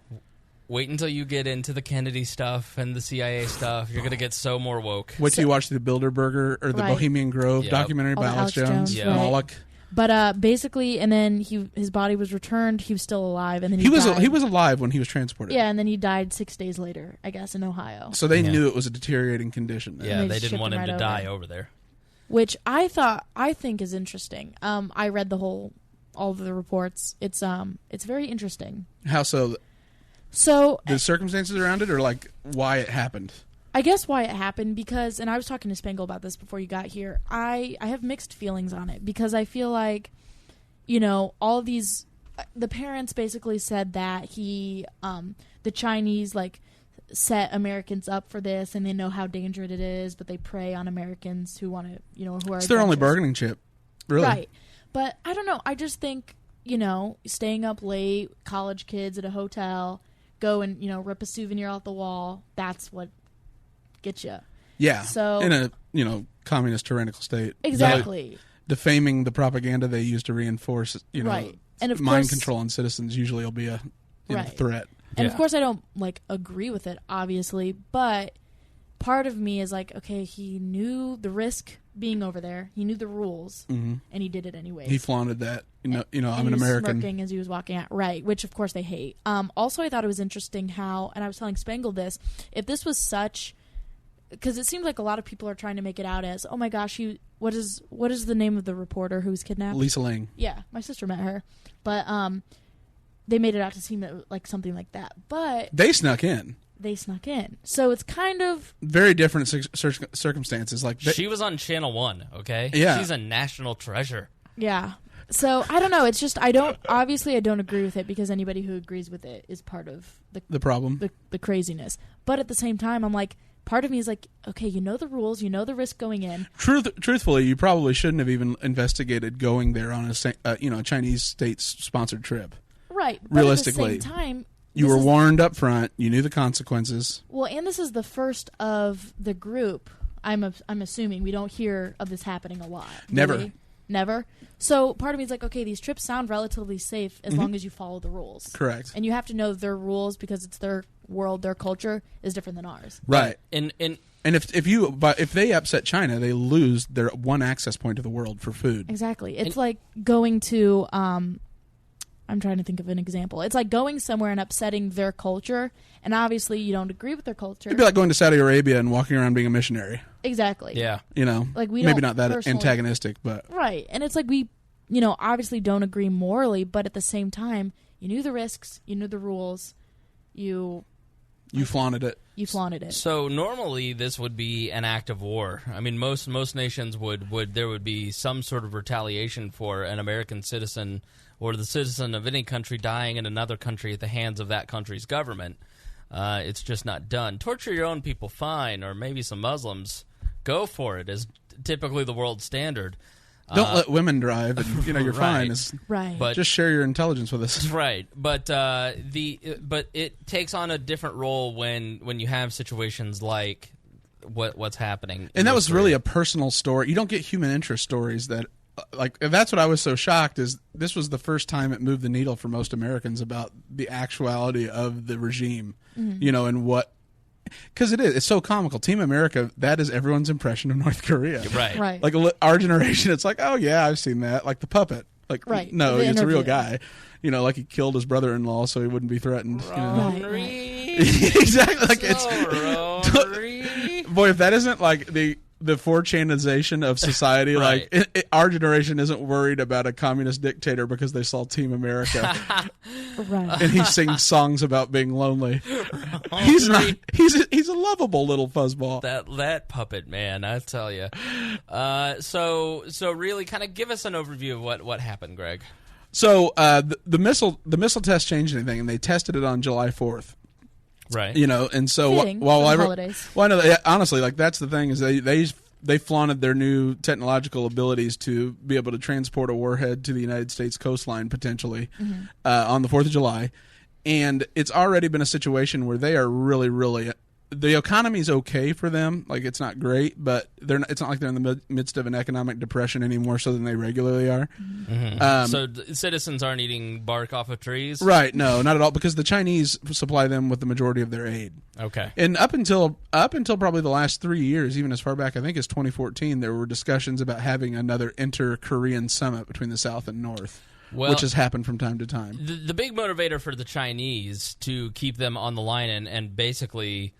Wait until you get into the Kennedy stuff and the CIA stuff. You're going to get so more woke. Wait till you watch the Bilderberger or the Right. Bohemian Grove Yep. documentary All by the Alex Alex Jones. Jones, right. Moloch. But basically, and then his body was returned. He was still alive, and then He was died. alive when he was transported. Yeah, and then he died 6 days later, I guess, in Ohio. So they Yeah. knew it was a deteriorating condition. Yeah, they they shipped didn't want him him to right die over. over there. Which I think is interesting. I read all of the reports. It's very interesting. How so? So The circumstances around it, or like why it happened? I guess why it happened, because, and I was talking to Spangle about this before you got here, I have mixed feelings on it, because I feel like, all of these, the parents basically said that the Chinese, like, set Americans up for this, and they know how dangerous it is, but they prey on Americans who want to, who are It's their only adventurous. bargaining chip, really. Right. But I don't know. I just think, staying up late, college kids at a hotel, go and, rip a souvenir off the wall, that's what gets you. Yeah. So- in a communist tyrannical state, Exactly. defaming the propaganda they use to reinforce Right. And of mind course, control on citizens usually will be a Right. threat. And Yeah. of course I don't agree with it, obviously, but part of me is like, okay, he knew the risk being over there. He knew the rules, and he did it anyways. He flaunted that. I'm And an he was American. smirking as he was walking out, right? Which of course they hate. Also, I thought it was interesting how, and I was telling Spangle this, if this was such, because it seems like a lot of people are trying to make it out as, oh my gosh, what is the name of the reporter who was kidnapped? Lisa Lang. Yeah, my sister met her, but they made it out to seem like something like that, but They snuck in. they snuck in, so it's kind of Very different circumstances. Like She was on Channel 1, okay? Yeah. She's a national treasure. yeah. So I don't know. It's just I don't agree with it, because anybody who agrees with it is part of the problem. the craziness. But at the same time, I'm like, part of me is like, okay, the rules, the risk going in. Truthfully, you probably shouldn't have even investigated going there on a Chinese state-sponsored trip. Right. But Realistically, at the same time, You this were is- warned up front. You knew the consequences. Well, and this is the first of the group. I'm assuming we don't hear of this happening a lot. Do Never. we? Never. So part of me is like, okay, these trips sound relatively safe as long as you follow the rules. Correct. And you have to know their rules, because it's their world, their culture is different than ours. Right. And And if they upset China, they lose their one access point to the world for food. Exactly. It's like going to I'm trying to think of an example. It's like going somewhere and upsetting their culture, and obviously you don't agree with their culture. It'd be like going to Saudi Arabia and walking around being a missionary. Exactly. yeah. Like we maybe don't not that personally- antagonistic, but Right. And it's like we, obviously don't agree morally, but at the same time, you knew the risks, you knew the rules, you flaunted it. flaunted it. So normally this would be an act of war. I mean, most nations there would be some sort of retaliation for an American citizen or the citizen of any country dying in another country at the hands of that country's government. It's just not done. Torture your own people, fine, or maybe some Muslims, go for it, is typically the world standard. Don't let women drive, and you're Right. fine. It's, Right. But just share your intelligence with us. right, but but it takes on a different role when you have situations like what's happening. And that was really a personal story. You don't get human interest stories that, like, that's what I was so shocked is this was the first time it moved the needle for most Americans about the actuality of the regime, and what. because it's so comical. Team America, that is everyone's impression of North Korea. Right. Like our generation, it's like, oh yeah, I've seen that. Like the puppet. Like no, it's a real guy. You know, like he killed his brother-in-law so he wouldn't be threatened. Exactly. Like boy, if that isn't like the 4chanization of society, Right. like our generation isn't worried about a communist dictator because they saw Team America. Right. And he sings songs about being lonely. He's not. He's a lovable little fuzzball. That puppet, man, I tell you. So really, kind of give us an overview of what happened, Greg. So the missile test changed anything, and they tested it on July 4th. Right. You know, and so Fitting while for I the holidays. well, I know honestly, like that's the thing is they flaunted their new technological abilities to be able to transport a warhead to the United States coastline potentially on the 4th of July, and it's already been a situation where they are really, really. The economy's okay for them, like it's not great, but it's not like they're in the midst of an economic depression any more so than they regularly are. So citizens aren't eating bark off of trees? Right, no, not at all, because the Chinese supply them with the majority of their aid. Okay. And up until probably the last 3 years, even as far back I think as 2014, there were discussions about having another inter-Korean summit between the South and North. Which has happened from time to time. The big motivator for the Chinese to keep them on the line and basically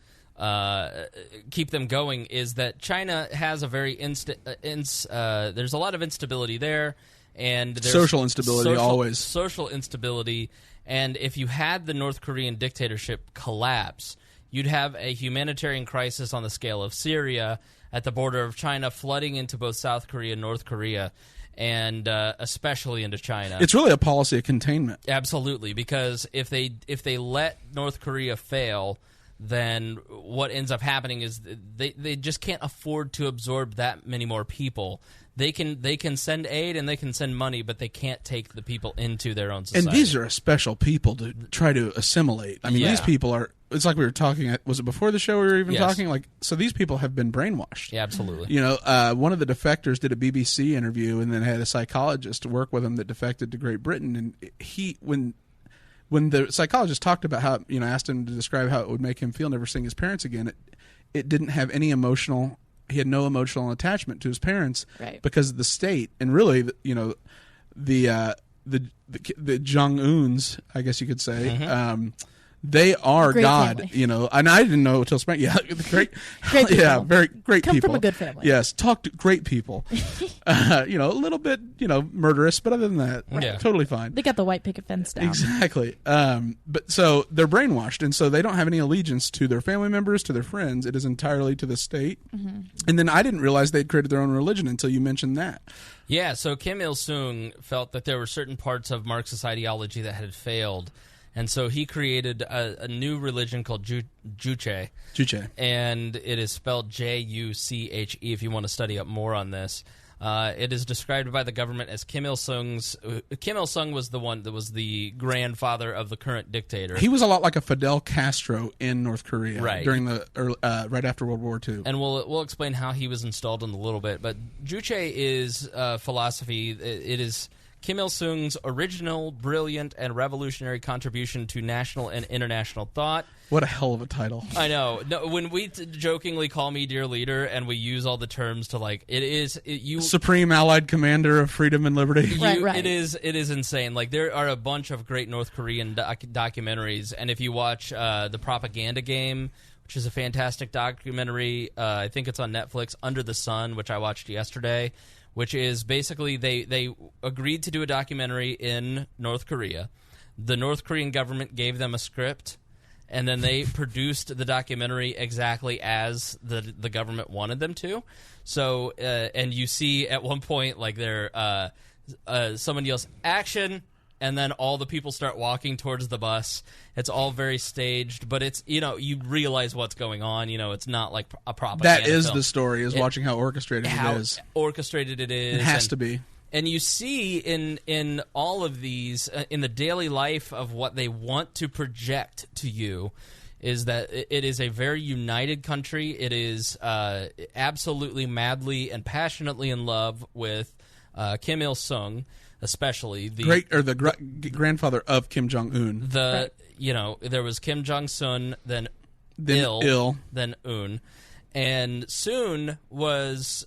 keep them going is that China has a very there's a lot of instability there, and there's social instability always. Social instability, and if you had the North Korean dictatorship collapse, you'd have a humanitarian crisis on the scale of Syria at the border of China, flooding into both South Korea and North Korea, and especially into China. It's really a policy of containment. Absolutely, because if they let North Korea fail, then what ends up happening is they just can't afford to absorb that many more people. They can send aid and they can send money, but they can't take the people into their own society. And these are a special people to try to assimilate. I mean, these people are. It's like we were talking. Was it before the show we were even talking? Like, so these people have been brainwashed. Yeah, absolutely. You know, one of the defectors did a BBC interview and then had a psychologist work with him that defected to Great Britain, and when the psychologist talked about how, you know, asked him to describe how it would make him feel never seeing his parents again, it didn't have any emotional. He had no emotional attachment to his parents because of the state, and really, you know, the Jong-uns, I guess you could say. They are great God, family. You know, and I didn't know until Spangle. Yeah, great people. Yeah, very great Come people. from a good family. Yes, talk to great people. You know, a little bit, you know, murderous, but other than that, totally fine. They got the white picket fence down. Exactly. But so they're brainwashed, and so they don't have any allegiance to their family members, to their friends. It is entirely to the state. And then I didn't realize they'd created their own religion until you mentioned that. Yeah, so Kim Il-sung felt that there were certain parts of Marxist ideology that had failed. And so he created a new religion called Juche. Juche. And it is spelled Juche if you want to study up more on this. It is described by the government as Kim Il-sung's... Kim Il-sung was the one that was the grandfather of the current dictator. He was a lot like a Fidel Castro in North Korea during the right after World War II. And we'll explain how he was installed in a little bit. But Juche is philosophy. It is Kim Il-sung's original, brilliant, and revolutionary contribution to national and international thought. What a hell of a title. I know. No, when we jokingly call me dear leader and we use all the terms to like, you Supreme Allied Commander of Freedom and Liberty. Right. It is insane. Like, there are a bunch of great North Korean documentaries, and if you watch The Propaganda Game, which is a fantastic documentary, I think it's on Netflix, Under the Sun, which I watched yesterday, which is basically they agreed to do a documentary in North Korea. The North Korean government gave them a script, and then they produced the documentary exactly as the government wanted them to. So, and you see at one point, like, someone yells, "Action!" and then all the people start walking towards the bus. It's all very staged, but it's, you know, you realize what's going on. You know, it's not like a propaganda That is film. The story, is watching how orchestrated it is. Orchestrated it is. It has to be. And you see in all of these, in the daily life of what they want to project to you, is that it is a very united country. It is absolutely madly and passionately in love with Kim Il-sung, especially the grandfather of Kim Jong-un. You know, there was Kim Jong-sun, then Il, then Un. And Sun is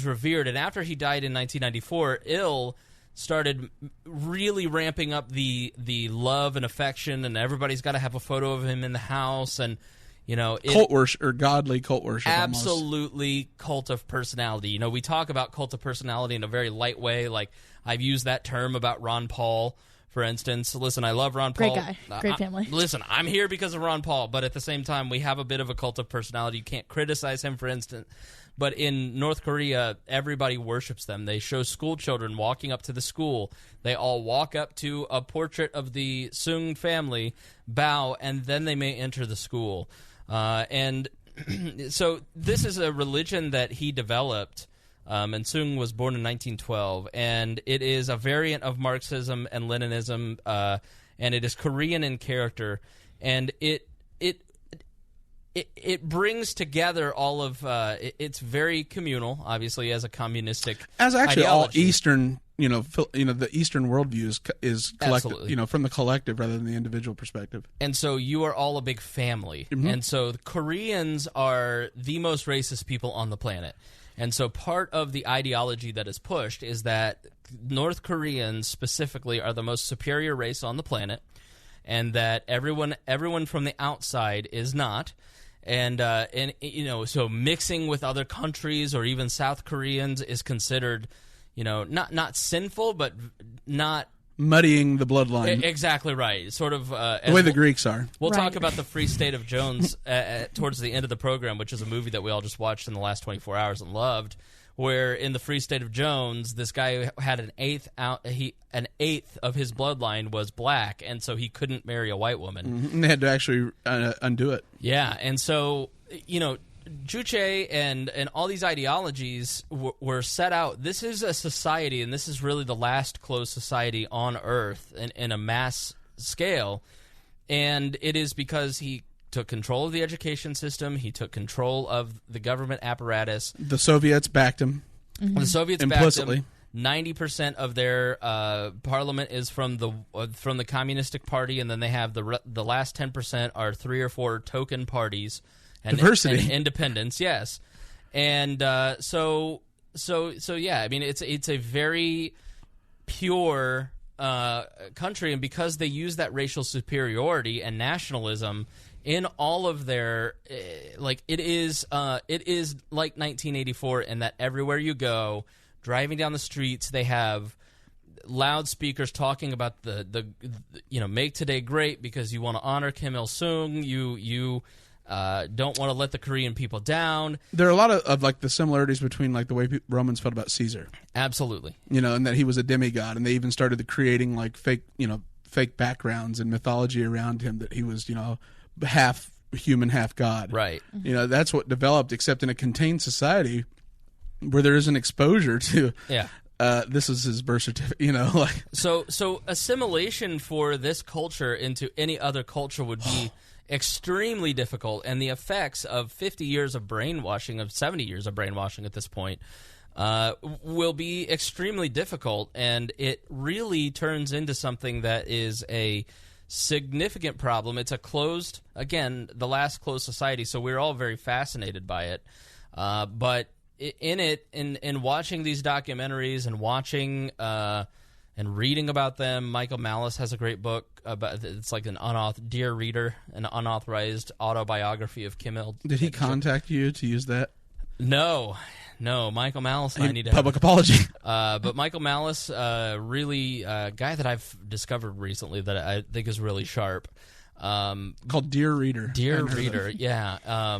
revered, and after he died in 1994, Il started really ramping up the love and affection, and everybody's got to have a photo of him in the house, and cult worship or godly cult worship. Absolutely, almost. Cult of personality. We talk about cult of personality in a very light way. Like I've used that term about Ron Paul. For instance, listen, I love Ron Paul. Great guy. Great family. Listen, I'm here because of Ron Paul, but at the same time, we have a bit of a cult of personality. You can't criticize him, for instance. But in North Korea, everybody worships them. They show school children walking up to the school. They all walk up to a portrait of the Seung family, bow, and then they may enter the school. And so this is a religion that he developed. And Seung was born in 1912, and it is a variant of Marxism and Leninism, and it is Korean in character, and it brings together all of it's very communal, obviously, as a communistic as actually ideology. All Eastern, the Eastern worldview is collective, Absolutely. From the collective rather than the individual perspective. And so you are all a big family, and so the Koreans are the most racist people on the planet. And so part of the ideology that is pushed is that North Koreans specifically are the most superior race on the planet, and that everyone from the outside is not. And so mixing with other countries or even South Koreans is considered, not sinful, but not muddying the bloodline. Exactly right. Sort of the way the Greeks are. We'll Right. talk about the Free State of Jones towards the end of the program, which is a movie that we all just watched in the last 24 hours and loved. Where in the Free State of Jones, this guy had an eighth of his bloodline was black, and so he couldn't marry a white woman. Mm-hmm. And they had to actually undo it. Yeah, and so Juche and all these ideologies were set out. This is a society, and this is really the last closed society on Earth in a mass scale, and it is because he took control of the education system. He took control of the government apparatus. The Soviets backed him. Mm-hmm. The Soviets implicitly. backed him. 90% of their parliament is from the Communistic Party, and then they have the last 10% are 3 or 4 token parties. And, Diversity. And independence, yes. And so yeah, I mean, it's a very pure country, and because they use that racial superiority and nationalism in all of their it is like 1984 in that everywhere you go, driving down the streets, they have loudspeakers talking about the make today great because you want to honor Kim Il Sung. You don't want to let the Korean people down. There are a lot of like the similarities between like the way Romans felt about Caesar. Absolutely. And that he was a demigod, and they even started creating like fake backgrounds and mythology around him, that he was, half human, half god. Right. That's what developed, except in a contained society where there is an exposure to this is his birth certificate, So assimilation for this culture into any other culture would be extremely difficult, and the effects of 50 years of brainwashing, of 70 years of brainwashing at this point, will be extremely difficult, and it really turns into something that is a significant problem. It's the last closed society, so we're all very fascinated by it. But in watching these documentaries and watching and reading about them, Michael Malice has a great book about, it's like an Dear Reader, an unauthorized autobiography of Kim Il. Did he contact you to use that? No, Michael Malice and I need to public apology. But Michael Malice, really guy that I've discovered recently that I think is really sharp. Called Dear Reader. Dear Reader, yeah.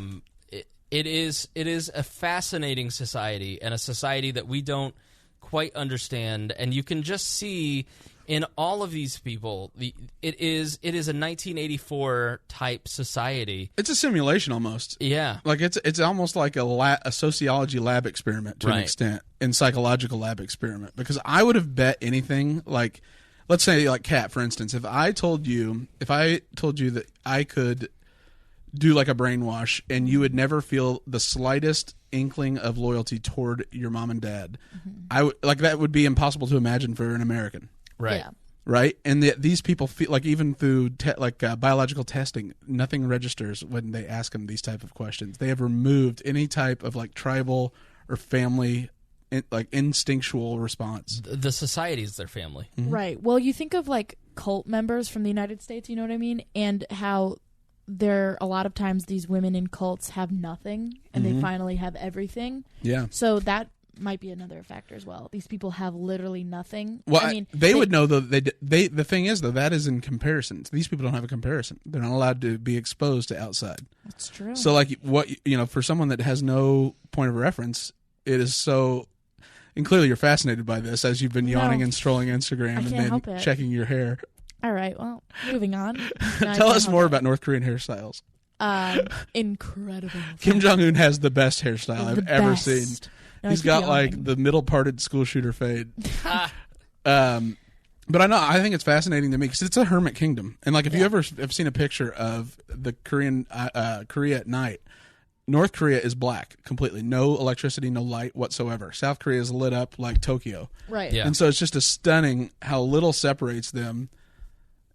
It is a fascinating society, and a society that we don't quite understand, and you can just see in all of these people, it is a 1984 type society. It's a simulation almost. Yeah, like it's almost like a sociology lab experiment to an extent, and psychological lab experiment. Because I would have bet anything, like let's say like Cat, for instance, if I told you that I could do like a brainwash and you would never feel the slightest inkling of loyalty toward your mom and dad, I would, like, that would be impossible to imagine for an American. Right. Yeah. right? And these people feel like even through biological testing, nothing registers when they ask them these type of questions. They have removed any type of like tribal or family like instinctual response. The society is their family. Mm-hmm. Right. Well, you think of like cult members from the United States, you know what I mean? And how there a lot of times these women in cults have nothing and they finally have everything. Yeah. So that might be another factor as well. These people have literally nothing. Well, I mean, they would know though. They the thing is though, that is in comparison. These people don't have a comparison. They're not allowed to be exposed to outside. That's true. So like what for someone that has no point of reference, it is so. And clearly, you're fascinated by this as you've been yawning and strolling Instagram and then checking your hair. All right. Well, moving on. Tell us more about North Korean hairstyles. Incredible. Kim Jong-un has the best hairstyle I've ever seen. No, he's got like the middle parted school shooter fade. But I think it's fascinating to me because it's a hermit kingdom. And like if you ever have seen a picture of the Korea at night, North Korea is black completely. No electricity, no light whatsoever. South Korea is lit up like Tokyo. Right. Yeah. And so it's just a stunning how little separates them.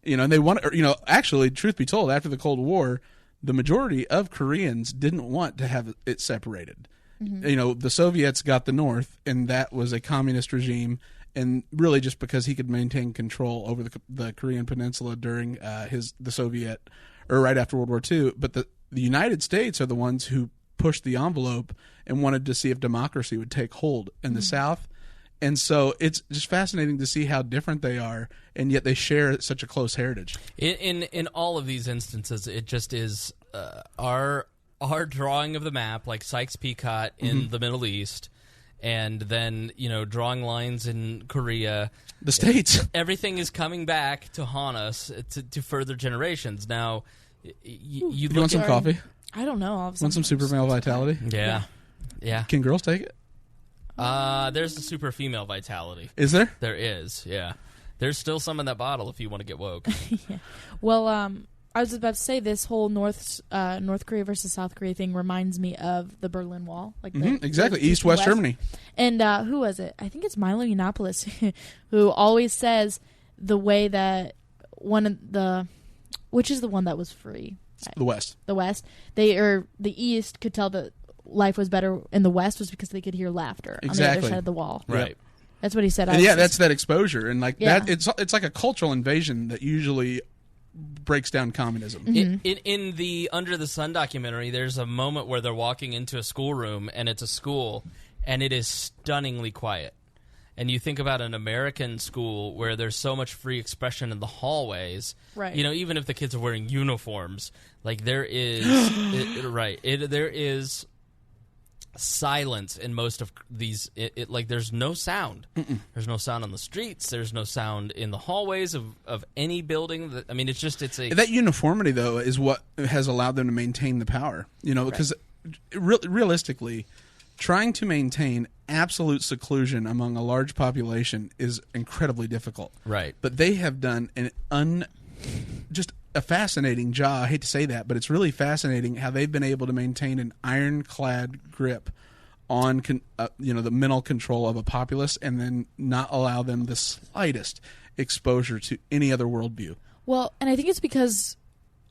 And they want, actually, truth be told, after the Cold War, the majority of Koreans didn't want to have it separated. Mm-hmm. The Soviets got the North, and that was a communist regime, and really just because he could maintain control over the Korean Peninsula during the Soviet, or right after World War II. But the United States are the ones who pushed the envelope and wanted to see if democracy would take hold in the South. And so it's just fascinating to see how different they are, and yet they share such a close heritage. In all of these instances, it just is our drawing of the map, like Sykes-Picot in the Middle East, and then drawing lines in Korea. The States. Everything is coming back to haunt us to further generations. Now, you want some coffee? I don't know. Want some super male vitality? Yeah. Can girls take it? There's the super female vitality. Is there? There is, yeah. There's still some in that bottle if you want to get woke. Yeah. Well, I was about to say this whole North Korea versus South Korea thing reminds me of the Berlin Wall. Like exactly, East-West Germany. And who was it? I think it's Milo Yiannopoulos who always says the way that which is the one that was free? The West. The West. The East could tell that life was better in the West was because they could hear laughter on the other side of the wall. Right. That's what he said. That's that exposure, and that it's like a cultural invasion that usually breaks down communism. In the Under the Sun documentary, there's a moment where they're walking into a schoolroom, and it's a school, and it is stunningly quiet. And you think about an American school where there's so much free expression in the hallways. Right. Even if the kids are wearing uniforms, like there is there is silence in most of these. Like there's no sound. There's no sound on the streets. There's no sound in the hallways of any building. That uniformity though is what has allowed them to maintain the power. Because realistically, trying to maintain absolute seclusion among a large population is incredibly difficult. Right. But they have done just a fascinating job. I hate to say that, but it's really fascinating how they've been able to maintain an ironclad grip on the mental control of a populace and then not allow them the slightest exposure to any other worldview. Well, and I think it's because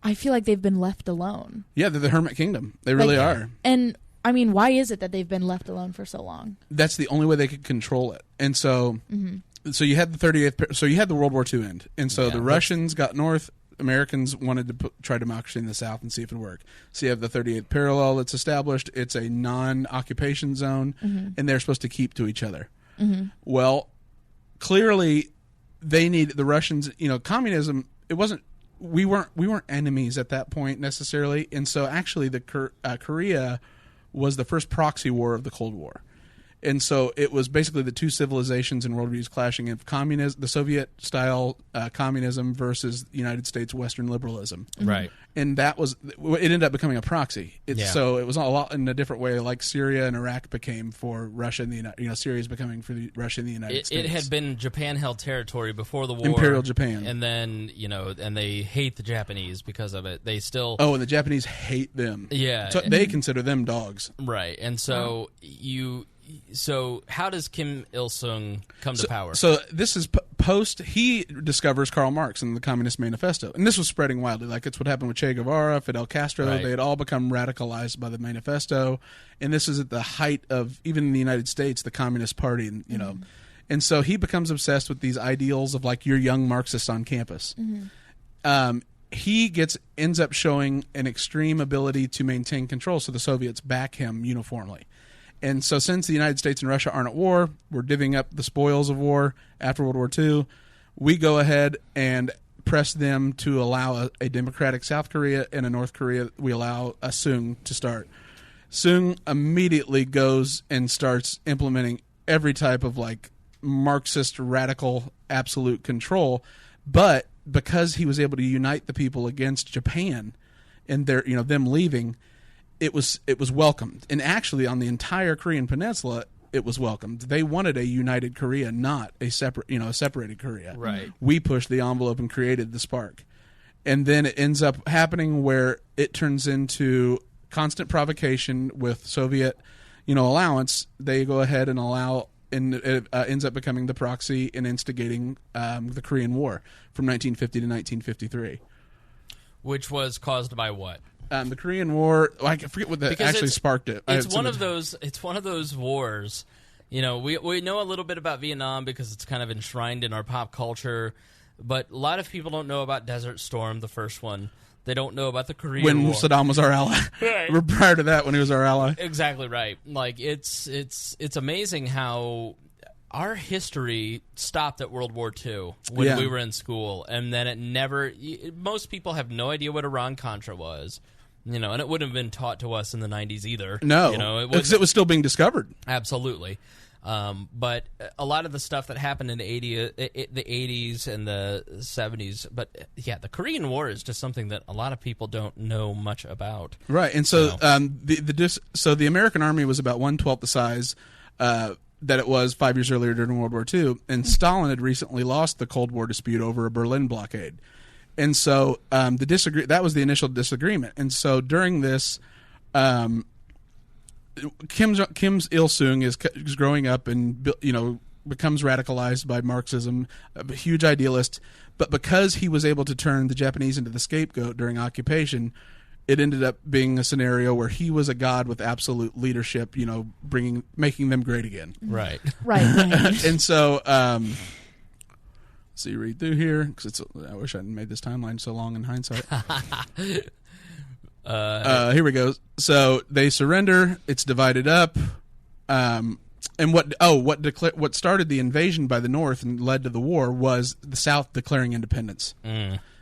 I feel like they've been left alone. Yeah, they're the hermit kingdom. They really are. And I mean, why is it that they've been left alone for so long? That's the only way they could control it. And so, so you had the 38th. So you had the World War II end, and so the Russians got north. Americans wanted to try democracy in the South and see if it would work. So you have the 38th parallel that's established. It's a non-occupation zone, and they're supposed to keep to each other. Well, clearly, the Russians. Communism. It wasn't. We weren't enemies at that point necessarily, and so actually, the Korea was the first proxy war of the Cold War. And so it was basically the two civilizations and worldviews clashing in communism, the Soviet-style communism versus the United States Western liberalism. Right. And it ended up becoming a proxy. So it was a lot in a different way, like Syria and Iraq became for Russia and the United Syria is becoming for Russia and the United States. It had been Japan-held territory before the war. Imperial Japan. And then, and they hate the Japanese because of it. They still... Oh, and the Japanese hate them. Yeah. So they consider them dogs. Right. And so So how does Kim Il-sung come to power? So this is he discovers Karl Marx and the Communist Manifesto, and this was spreading widely. Like, it's what happened with Che Guevara, Fidel Castro. Right. They had all become radicalized by the manifesto, and this is at the height of, even in the United States, the Communist Party, and you know, and so he becomes obsessed with these ideals of like your young Marxist on campus. He ends up showing an extreme ability to maintain control, so the Soviets back him uniformly. And so since the United States and Russia aren't at war, we're divvying up the spoils of war after World War II, we go ahead and press them to allow a democratic South Korea and a North Korea. We allow a Soong to start. Soong immediately goes and starts implementing every type of like Marxist radical absolute control, but because he was able to unite the people against Japan and their, you know, them leaving, it was welcomed. And actually on the entire Korean peninsula, it was welcomed. They wanted a united Korea, not a separated Korea. Right. We pushed the envelope and created the spark. And then it ends up happening where it turns into constant provocation with Soviet, allowance. They go ahead and allow, and it ends up becoming the proxy and instigating the Korean War from 1950 to 1953. Which was caused by what? The Korean War. I forget what actually sparked it. It's one of those wars. We know a little bit about Vietnam because it's kind of enshrined in our pop culture, but a lot of people don't know about Desert Storm, the first one. They don't know about the Korean War. When Saddam was our ally. Right. Prior to that, when he was our ally. Exactly right. Like it's amazing how our history stopped at World War II when we were in school, and then it never. Most people have no idea what Iran-Contra was. And it wouldn't have been taught to us in the 90s either. No, because it was still being discovered. Absolutely. But a lot of the stuff that happened in the 80s and the 70s, but yeah, the Korean War is just something that a lot of people don't know much about. Right, and so the American Army was about 1/12 the size that it was 5 years earlier during World War II, and Stalin had recently lost the Cold War dispute over a Berlin blockade. And so that was the initial disagreement. And so during this, Kim's Il-sung is growing up and becomes radicalized by Marxism, a huge idealist. But because he was able to turn the Japanese into the scapegoat during occupation, it ended up being a scenario where he was a god with absolute leadership, making them great again. Right. Right. And so. So you read through here because I wish I hadn't made this timeline so long in hindsight. Here we go. So they surrender. It's divided up. And what started the invasion by the North and led to the war was the South declaring independence.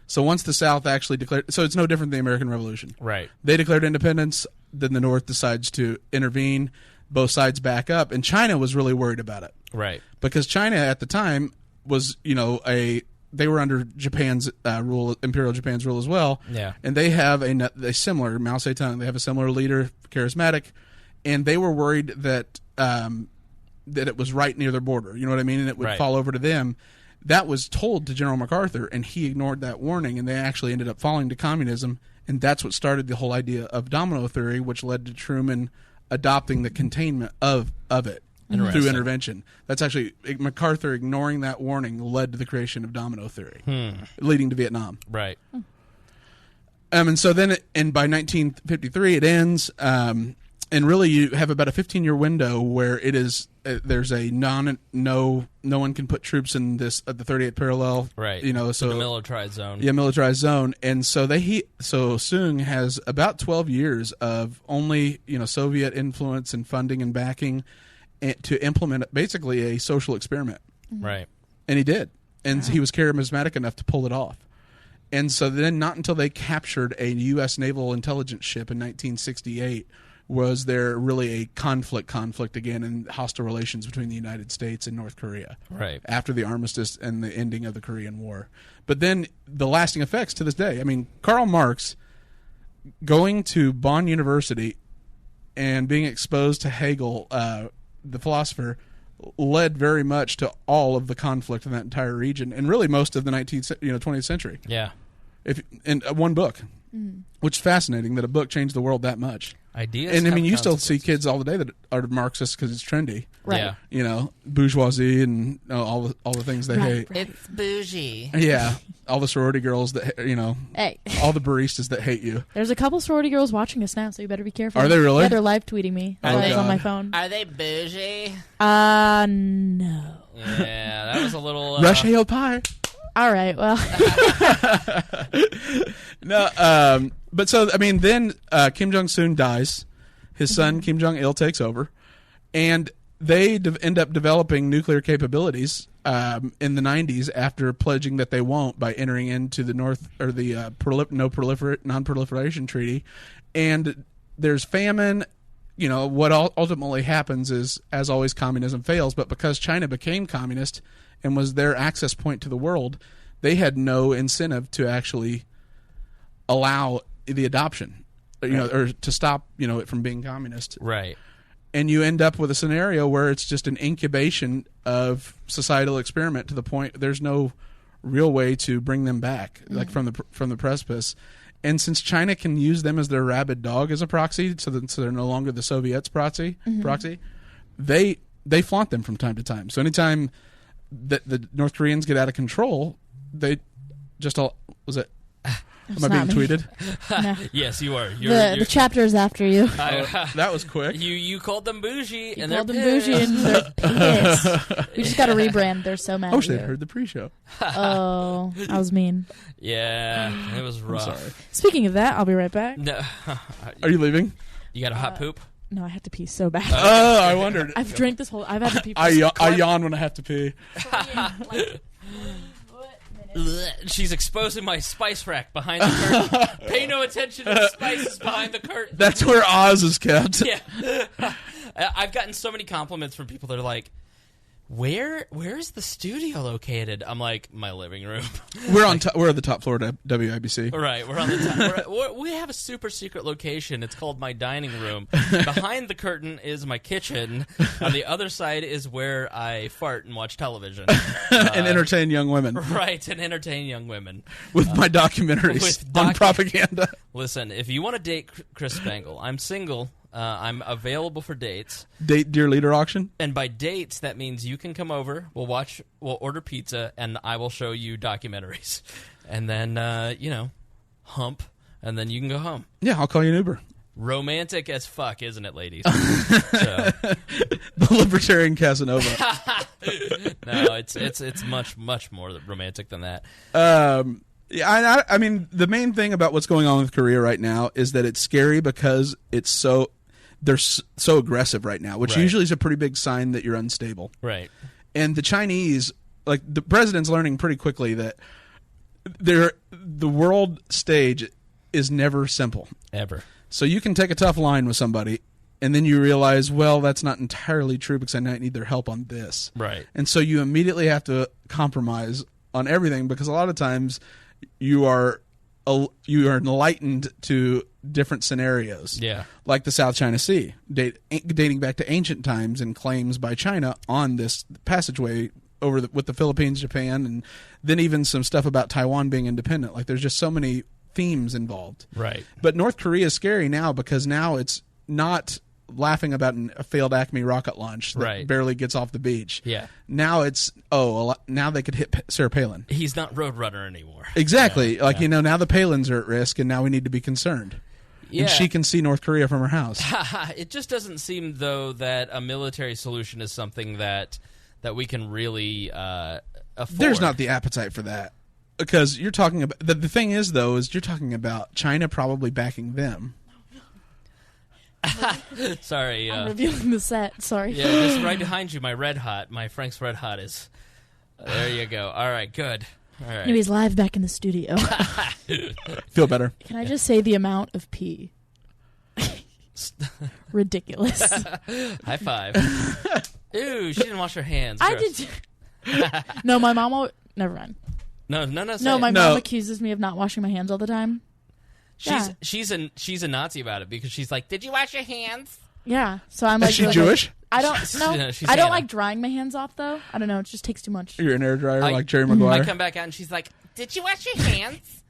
So once the South actually declared, so it's no different than the American Revolution. Right. They declared independence. Then the North decides to intervene. Both sides back up, and China was really worried about it. Right. Because China at the time was they were under Japan's rule, Imperial Japan's rule as well. Yeah, and they have a similar Mao Zedong. They have a similar leader, charismatic, and they were worried that that it was right near their border. You know what I mean? And it would fall over to them. That was told to General MacArthur, and he ignored that warning, and they actually ended up falling to communism, and that's what started the whole idea of domino theory, which led to Truman adopting the containment of it. Through intervention. That's actually MacArthur ignoring that warning led to the creation of domino theory, leading to Vietnam. Right. And so then, by 1953, it ends. And really, you have about a 15-year window where it is. There's a no one can put troops in this the 38th parallel. Right. So the militarized zone. Yeah, militarized zone. And so Soong has about 12 years of only Soviet influence and funding and backing to implement basically a social experiment. Right. And he did. And he was charismatic enough to pull it off. And so then not until they captured a U.S. naval intelligence ship in 1968 was there really a conflict again in hostile relations between the United States and North Korea. Right. After the armistice and the ending of the Korean War. But then the lasting effects to this day. I mean, Karl Marx going to Bonn University and being exposed to Hegel, the philosopher, led very much to all of the conflict in that entire region, and really most of the 20th century. Yeah. In one book, which is fascinating that a book changed the world that much. Ideas. And I have mean, you still see consequences. kids all the day that are Marxist because it's trendy. Right. Yeah. You know, bourgeoisie and all the things they hate. Right. It's bougie. Yeah, all the sorority girls that Hey, all the baristas that hate you. there's a couple sorority girls watching us now, so you better be careful. Are they really? Yeah, they're live tweeting me. Oh, That's why it's on God. my phone. Are they bougie? No. Yeah, that was a little. Rush ale pie. All right, well. No, but so I mean, then Kim Jong-un dies. His son Kim Jong-il takes over, and they end up developing nuclear capabilities in the 90s after pledging that they won't by entering into the non-proliferation treaty. And there's famine. You know, what ultimately happens is, as always, communism fails. But because China became communist and was their access point to the world, they had no incentive to actually allow the adoption, or to stop, it from being communist. Right. And you end up with a scenario where it's just an incubation of societal experiment to the point there's no real way to bring them back, like from the precipice. And since China can use them as their rabid dog as a proxy, so they're no longer the Soviets' proxy, they flaunt them from time to time. So anytime that the North Koreans get out of control, they just all was it. Am I being not me. tweeted? No. Yes, you are. The chapter is after you. That was quick. You called them bougie, You and called they're them bougie and they're pissed. We just got to rebrand. They're so mad I wish at they'd you. heard the pre-show. Oh, I was mean. Yeah, it was rough. Sorry. Speaking of that, I'll be right back. No, Are you leaving? you got a hot poop? No, I have to pee so bad. Oh, I wondered. I've drank this whole. I've had to pee. For I yawn when I have to pee. She's exposing my spice rack behind the curtain. Pay no attention to the spices behind the curtain. That's where Oz is kept. Yeah. I've gotten so many compliments from people that are like, where is the studio located? I'm like, my living room. We're on. We're at the top floor of WIBC. Right, we're on the top. We have a super secret location. It's called my dining room. Behind the curtain is my kitchen. On the other side is where I fart and watch television. And entertain young women Right, and entertain young women. with my documentaries with on propaganda. Listen, if you want to date Chris Spangle, I'm single. I'm available for dates. Date Dear Leader auction. And by dates, that means you can come over, we'll order pizza, and I will show you documentaries. And then, hump, and then you can go home. Yeah, I'll call you an Uber. Romantic as fuck, isn't it, ladies? So, The Libertarian Casanova. no, it's much, much more romantic than that. Yeah, I mean, the main thing about what's going on with Korea right now is that it's scary because they're so aggressive right now, which Right. usually is a pretty big sign that you're unstable. Right. And the Chinese, like the president's learning pretty quickly that the world stage is never simple. Ever. So you can take a tough line with somebody, and then you realize, well, that's not entirely true because I might need their help on this. Right. And so you immediately have to compromise on everything because a lot of times you are enlightened to different scenarios. Yeah. Like the South China Sea, dating back to ancient times and claims by China on this passageway with the Philippines, Japan, and then even some stuff about Taiwan being independent. Like there's just so many themes involved. Right. But North Korea is scary now because now it's not laughing about a failed Acme rocket launch that Right. barely gets off the beach. Yeah. Now it's, now they could hit Sarah Palin. He's not Roadrunner anymore. Exactly. Yeah, yeah. Now the Palins are at risk, and now we need to be concerned. Yeah. And she can see North Korea from her house. It just doesn't seem, though, that a military solution is something that we can really afford. There's not the appetite for that. Because you're talking about... The thing is, though, is you're talking about China probably backing them. Sorry. I'm reviewing the set. Sorry. Yeah, just right behind you, my Frank's Red Hot is... There you go. All right, good. All right. Anyways, live back in the studio. Feel better. Can I just say the amount of pee? Ridiculous. High five. Ew, she didn't wash her hands. I Gross. did. No, my mom. Never mind. No. say No, it. my mom accuses me of not washing my hands all the time. She's a Nazi about it because she's like, "Did you wash your hands?" Yeah, so I'm like, Is she Jewish? I don't know. No, she's I don't Hannah. like drying my hands off though. I don't know. It just takes too much. You're an air dryer I- like Jerry I Maguire. come back out and she's like, "Did you wash your hands?"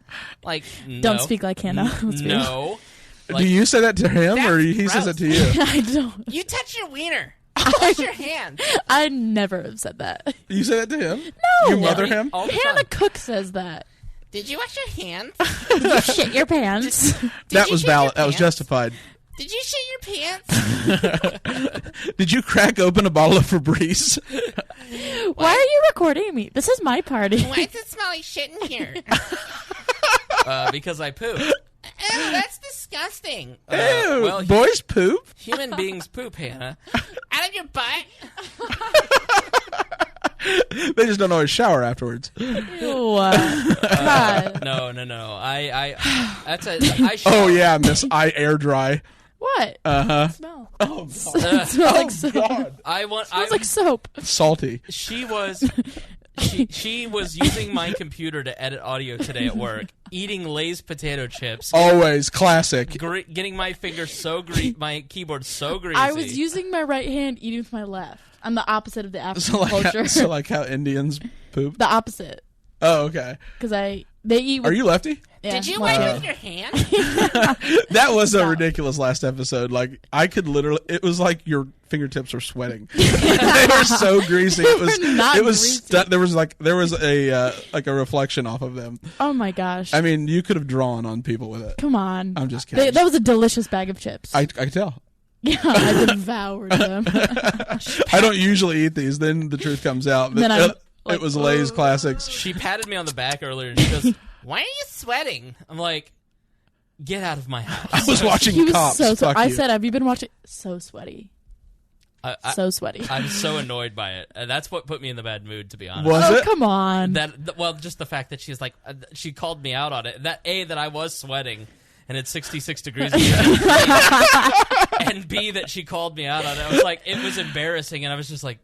Like, no. Don't speak like Hannah. Let's be honest. No. Do you say that to him, or That's he says gross. it to you? I don't. You touch your wiener. Wash your hands. I never have said that. You say that to him? No. You mother him? All the Hannah time. Cook says that. Did you wash your hands? Did you shit your pants? That you was shit your valid. That was pants? justified. Did you shit your pants? Did you crack open a bottle of Febreze? Why are you recording me? This is my party. Why does it smell like shit in here? Because I poop. Ew, that's disgusting. Ew, Well, boys poop? human beings poop, Hannah. Out of your butt? They just don't always shower afterwards. Ew. God. No. That's a. I shower. Oh, yeah, miss. I air dry. What? Uh-huh. Smell. Oh, God. It smells like soap. God. Smells like soap. Salty. She was using my computer to edit audio today at work, eating Lay's potato chips, Always. Classic. getting my fingers my keyboard so greasy. I was using my right hand, eating with my left. I'm the opposite of the African So culture. like how Indians poop? The opposite. Oh, okay. Because they eat with... Are you lefty? Yeah, Did you well, wipe with your hand? That was a Stop. ridiculous last episode. Like, I could literally... It was like your fingertips were sweating. They were so greasy. It was... They were not It was... greasy. There was a like a reflection off of them. Oh my gosh. I mean, you could have drawn on people with it. Come on. I'm just kidding. That was a delicious bag of chips. I could tell. Yeah, I devoured them. I don't usually eat these. Then the truth comes out. Then I'm like, it was Lay's classics. She patted me on the back earlier and she goes, "Why are you sweating?" I'm like, "Get out of my house." I was watching He was Cops. so Fuck I you. said, have you been watching? So sweaty. So sweaty. I'm so annoyed by it. That's what put me in the bad mood, to be honest. Was Oh, it? come on. Well, just the fact that she's like, she called me out on it. That I was sweating, and it's 66 degrees. And B, that she called me out on it. I was like, it was embarrassing, and I was just like,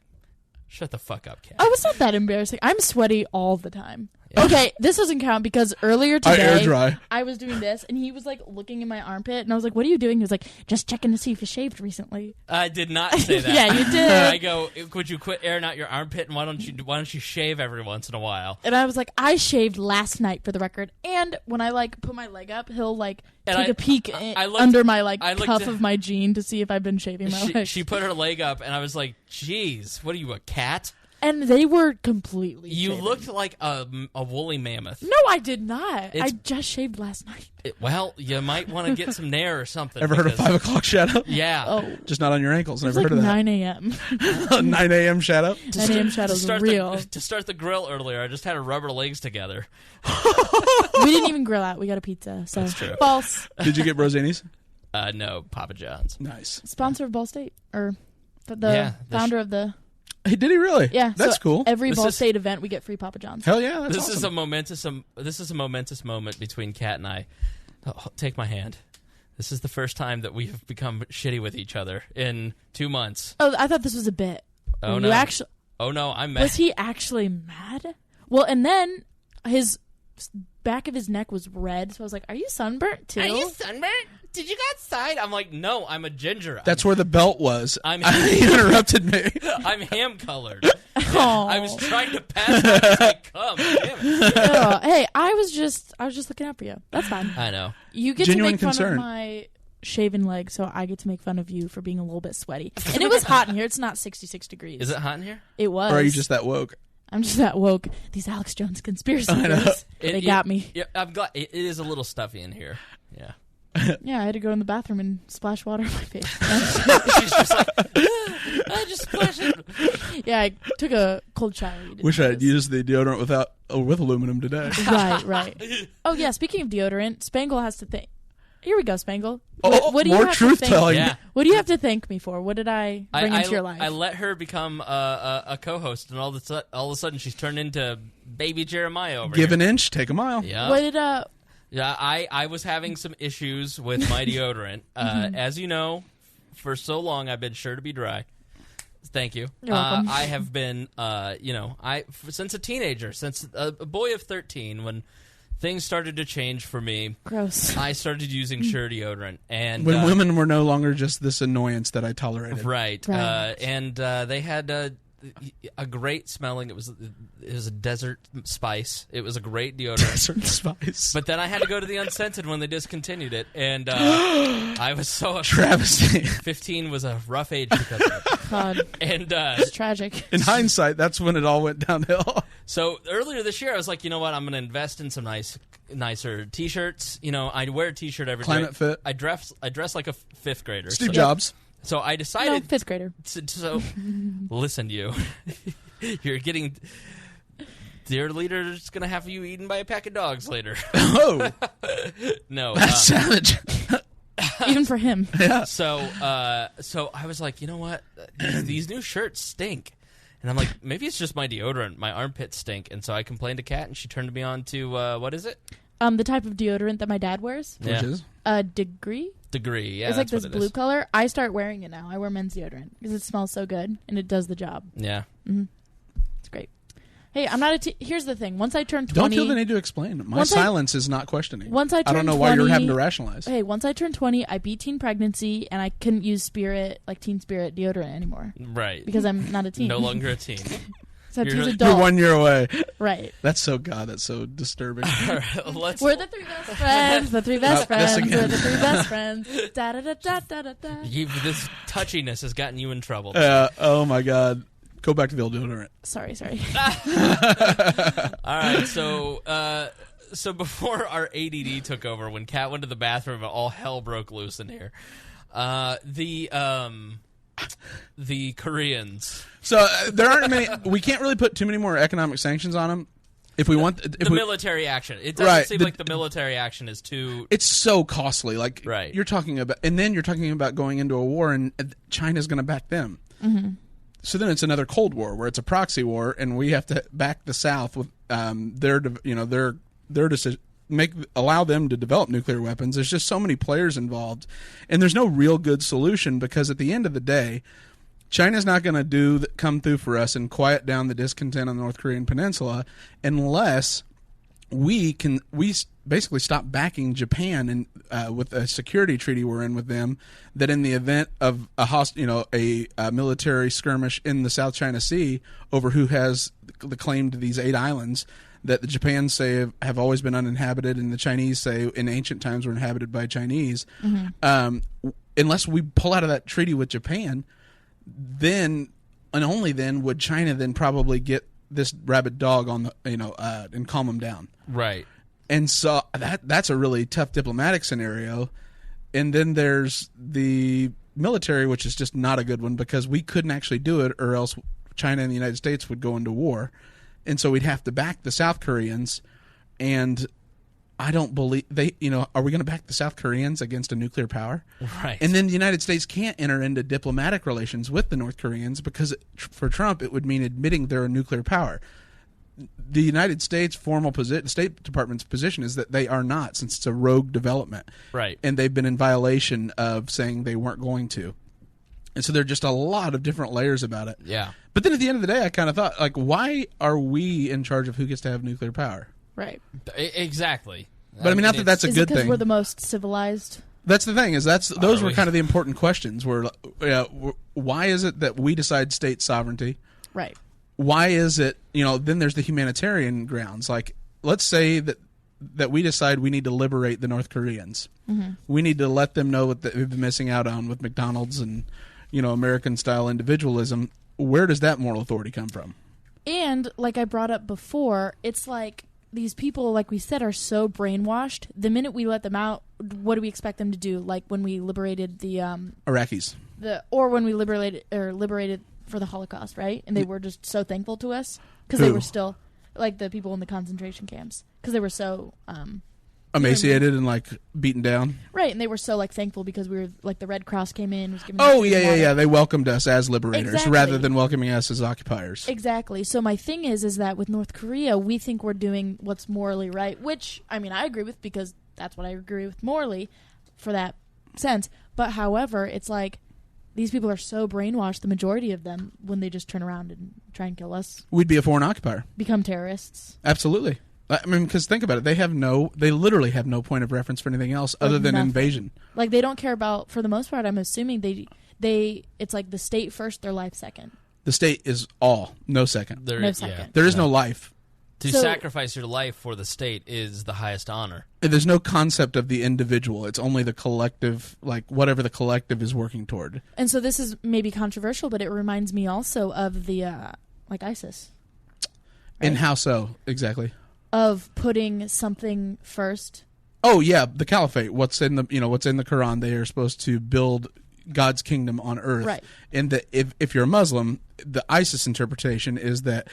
shut the fuck up, Cat. Oh, it's not that embarrassing. I'm sweaty all the time. Okay, this doesn't count because earlier today air dry. I was doing this and he was like looking in my armpit and I was like, "What are you doing?" He was like, "Just checking to see if you shaved recently." I did not say that. Yeah, you did. I go, "Could you quit airing out your armpit and why don't you shave every once in a while?" And I was like, "I shaved last night for the record." And when I like put my leg up, he'll like And take I- a peek I looked- under my like I looked cuff at- of my jean to see if I've been shaving my legs. She put her leg up, and I was like, "Jeez, what are you, a cat?" And they were completely You shaven. looked like a woolly mammoth. No, I did not. It's- I just shaved last night. Well, you might want to get some Nair or something. Ever heard of because- 5 o'clock shadow? Yeah. Oh, Just not on your ankles. it was Never like heard of 9 a.m. that. 9 a.m. shadow? 9 a.m. shadows are real. To start the grill earlier, I just had to rub her legs together. We didn't even grill out. We got a pizza. So That's true. false. Did you get Brozini's? No, Papa John's. Nice. Sponsor of Ball State or the Yeah, founder of the Hey, did he really? yeah. That's so cool. Every This Ball is- State event, we get free Papa John's. Hell yeah, that's This awesome. is a momentous moment between Kat and I. Oh, take my hand. This is the first time that we have become shitty with each other in 2 months. Oh, I thought this was a bit. Oh Were no! you actually Oh no! I'm mad. was he actually mad? Well, and then his back of his neck was red, so I was like, "Are you sunburnt too?" Are you sunburned? Did you go outside? I'm like, no, I'm a ginger. That's where the belt was. I'm- He interrupted me. I'm ham colored. Aw. I was trying to pass out as I come. Damn it. Oh, hey, I was just looking out for you. That's fine. I know. You get Genuine to make fun concern. of my shaven leg, so I get to make fun of you for being a little bit sweaty. And it was hot in here. It's not 66 degrees. Is it hot in here? It was. Or are you just that woke? I'm just that woke. These Alex Jones conspiracy I know. theories. They got me. Yeah, I'm glad. It is a little stuffy in here. Yeah. Yeah, I had to go in the bathroom and splash water on my face. She's just like, I just splashed it. Yeah, I took a cold shower. You didn't Wish I had notice. used the deodorant with aluminum today. Right. Oh yeah, speaking of deodorant, Spangle has to thank. Here we go, Spangle. Oh, what do you more have to truth thank- telling. Yeah. What do you have to thank me for? What did I bring into your life? I let her become a co-host, and all of a sudden she's turned into baby Jeremiah over Give here. an inch, take a mile. Yeah. What did Yeah, I was having some issues with my deodorant. As you know, for so long I've been sure to be dry. Thank you. You're welcome. I have been, since a teenager, since a boy of 13, when things started to change for me, gross? I started using Sure deodorant. And When women were no longer just this annoyance that I tolerated. Right. Right. And they had a great smelling. It was a desert spice. It was a great deodorant. Desert spice. But then I had to go to the unscented when they discontinued it, and I was so upset. Travesty. 15 was a rough age because of it. God, And it's tragic. In hindsight, that's when it all went downhill. so earlier this year, I was like, you know what? I'm going to invest in some nicer T-shirts. You know, I wear a T-shirt every day. Climate fit. I dress like a fifth grader. Steve Jobs. So I No, decided. fifth grader. So listen, you. You're getting. Your leader's going to have you eaten by a pack of dogs later. Oh, No. that's savage. Even for him. Yeah. So I was like, you know what? These new shirts stink. And I'm like, maybe it's just my deodorant. My armpits stink. And so I complained to Kat, and she turned me on to, what is it? The type of deodorant that my dad wears. Which is? Degree. Degree, yeah. It's like that's this what it blue is. color. I start wearing it now. I wear men's deodorant because it smells so good and it does the job. Yeah. It's great. Hey, I'm not here's the thing. Once I turn 20, Don't feel the need to explain. My silence is not questioning. Once I don't turn know why you're 20 having to rationalize. Hey, once I turned 20, I beat teen pregnancy and I couldn't use Teen Spirit deodorant anymore Right. because I'm not a teen. No longer a teen. So You're he's not- adult. You're 1 year away. Right. That's so disturbing. All right, let's. We're the three best friends. The three best Not this friends. again. We're the three best friends. Da da da da da da da. This touchiness has gotten you in trouble. Oh my God. Go back to the old deodorant. Sorry. All right, so before our ADD took over, when Kat went to the bathroom, all hell broke loose in here. The Koreans, So there aren't many. We can't really put too many more economic sanctions on them. If we want, the military action. It doesn't Right, seem like the military action is too. it's so costly. Like Right. you're talking about, and then you're talking about going into a war, and China's going to back them. Mm-hmm. So then it's another Cold War where it's a proxy war, and we have to back the South with their decision. Allow them to develop nuclear weapons. There's just so many players involved, and there's no real good solution because at the end of the day, China's not going to come through for us and quiet down the discontent on the North Korean peninsula unless we basically stop backing Japan and with a security treaty we're in with them that in the event of a military skirmish in the South China Sea over who has the claim to these 8 islands that the Japan say have always been uninhabited and the Chinese say in ancient times were inhabited by Chinese, unless we pull out of that treaty with Japan, then and only then would China then probably get this rabid dog on the and calm them down. Right. And so that's a really tough diplomatic scenario. And then there's the military, which is just not a good one because we couldn't actually do it or else China and the United States would go into war. And so we'd have to back the South Koreans. And I don't believe are we going to back the South Koreans against a nuclear power? Right. And then the United States can't enter into diplomatic relations with the North Koreans because for Trump it would mean admitting they're a nuclear power. The United States State Department's position is that they are not, since it's a rogue development. Right. And they've been in violation of saying they weren't going to. And so there are just a lot of different layers about it. Yeah. But then at the end of the day, I kind of thought, like, why are we in charge of who gets to have nuclear power? Right. Exactly. But I mean, not that that's a Is it good because thing. we're the most civilized? That's the thing, those were we? kind of the important questions. Why is it that we decide state sovereignty? Right. Why is it, then there's the humanitarian grounds. Like, let's say that we decide we need to liberate the North Koreans. Mm-hmm. We need to let them know what they've been missing out on with McDonald's and, American-style individualism. Where does that moral authority come from? And, like I brought up before, it's like these people, like we said, are so brainwashed. The minute we let them out, what do we expect them to do? Like when we liberated the Iraqis. When we liberated for the Holocaust, right? And they were just so thankful to us because they were still like the people in the concentration camps because they were so emaciated and like beaten down. Right, and they were so like thankful because we were like the Red Cross came in. Was giving them food and water. They welcomed us as liberators Exactly. rather than welcoming us as occupiers. Exactly. So my thing is that with North Korea, we think we're doing what's morally right, which I mean I agree with because that's what I agree with morally for that sense. But however, it's like these people are so brainwashed, the majority of them, when they just turn around and try and kill us, We'd be a foreign occupier. become terrorists. Absolutely. I mean, because think about it. They literally have no point of reference for anything else other than nothing. invasion. Like they don't care about, for the most part, I'm assuming they it's like the state first, their life second. The state is all, no second. No second. There is no life. To sacrifice your life for the state is the highest honor. There's no concept of the individual. It's only the collective, like whatever the collective is working toward. And so this is maybe controversial, but it reminds me also of the like ISIS. Right? And how so exactly? Of putting something first. Oh yeah, the caliphate. What's in the Quran? They are supposed to build God's kingdom on earth. Right. And if you're a Muslim, the ISIS interpretation is that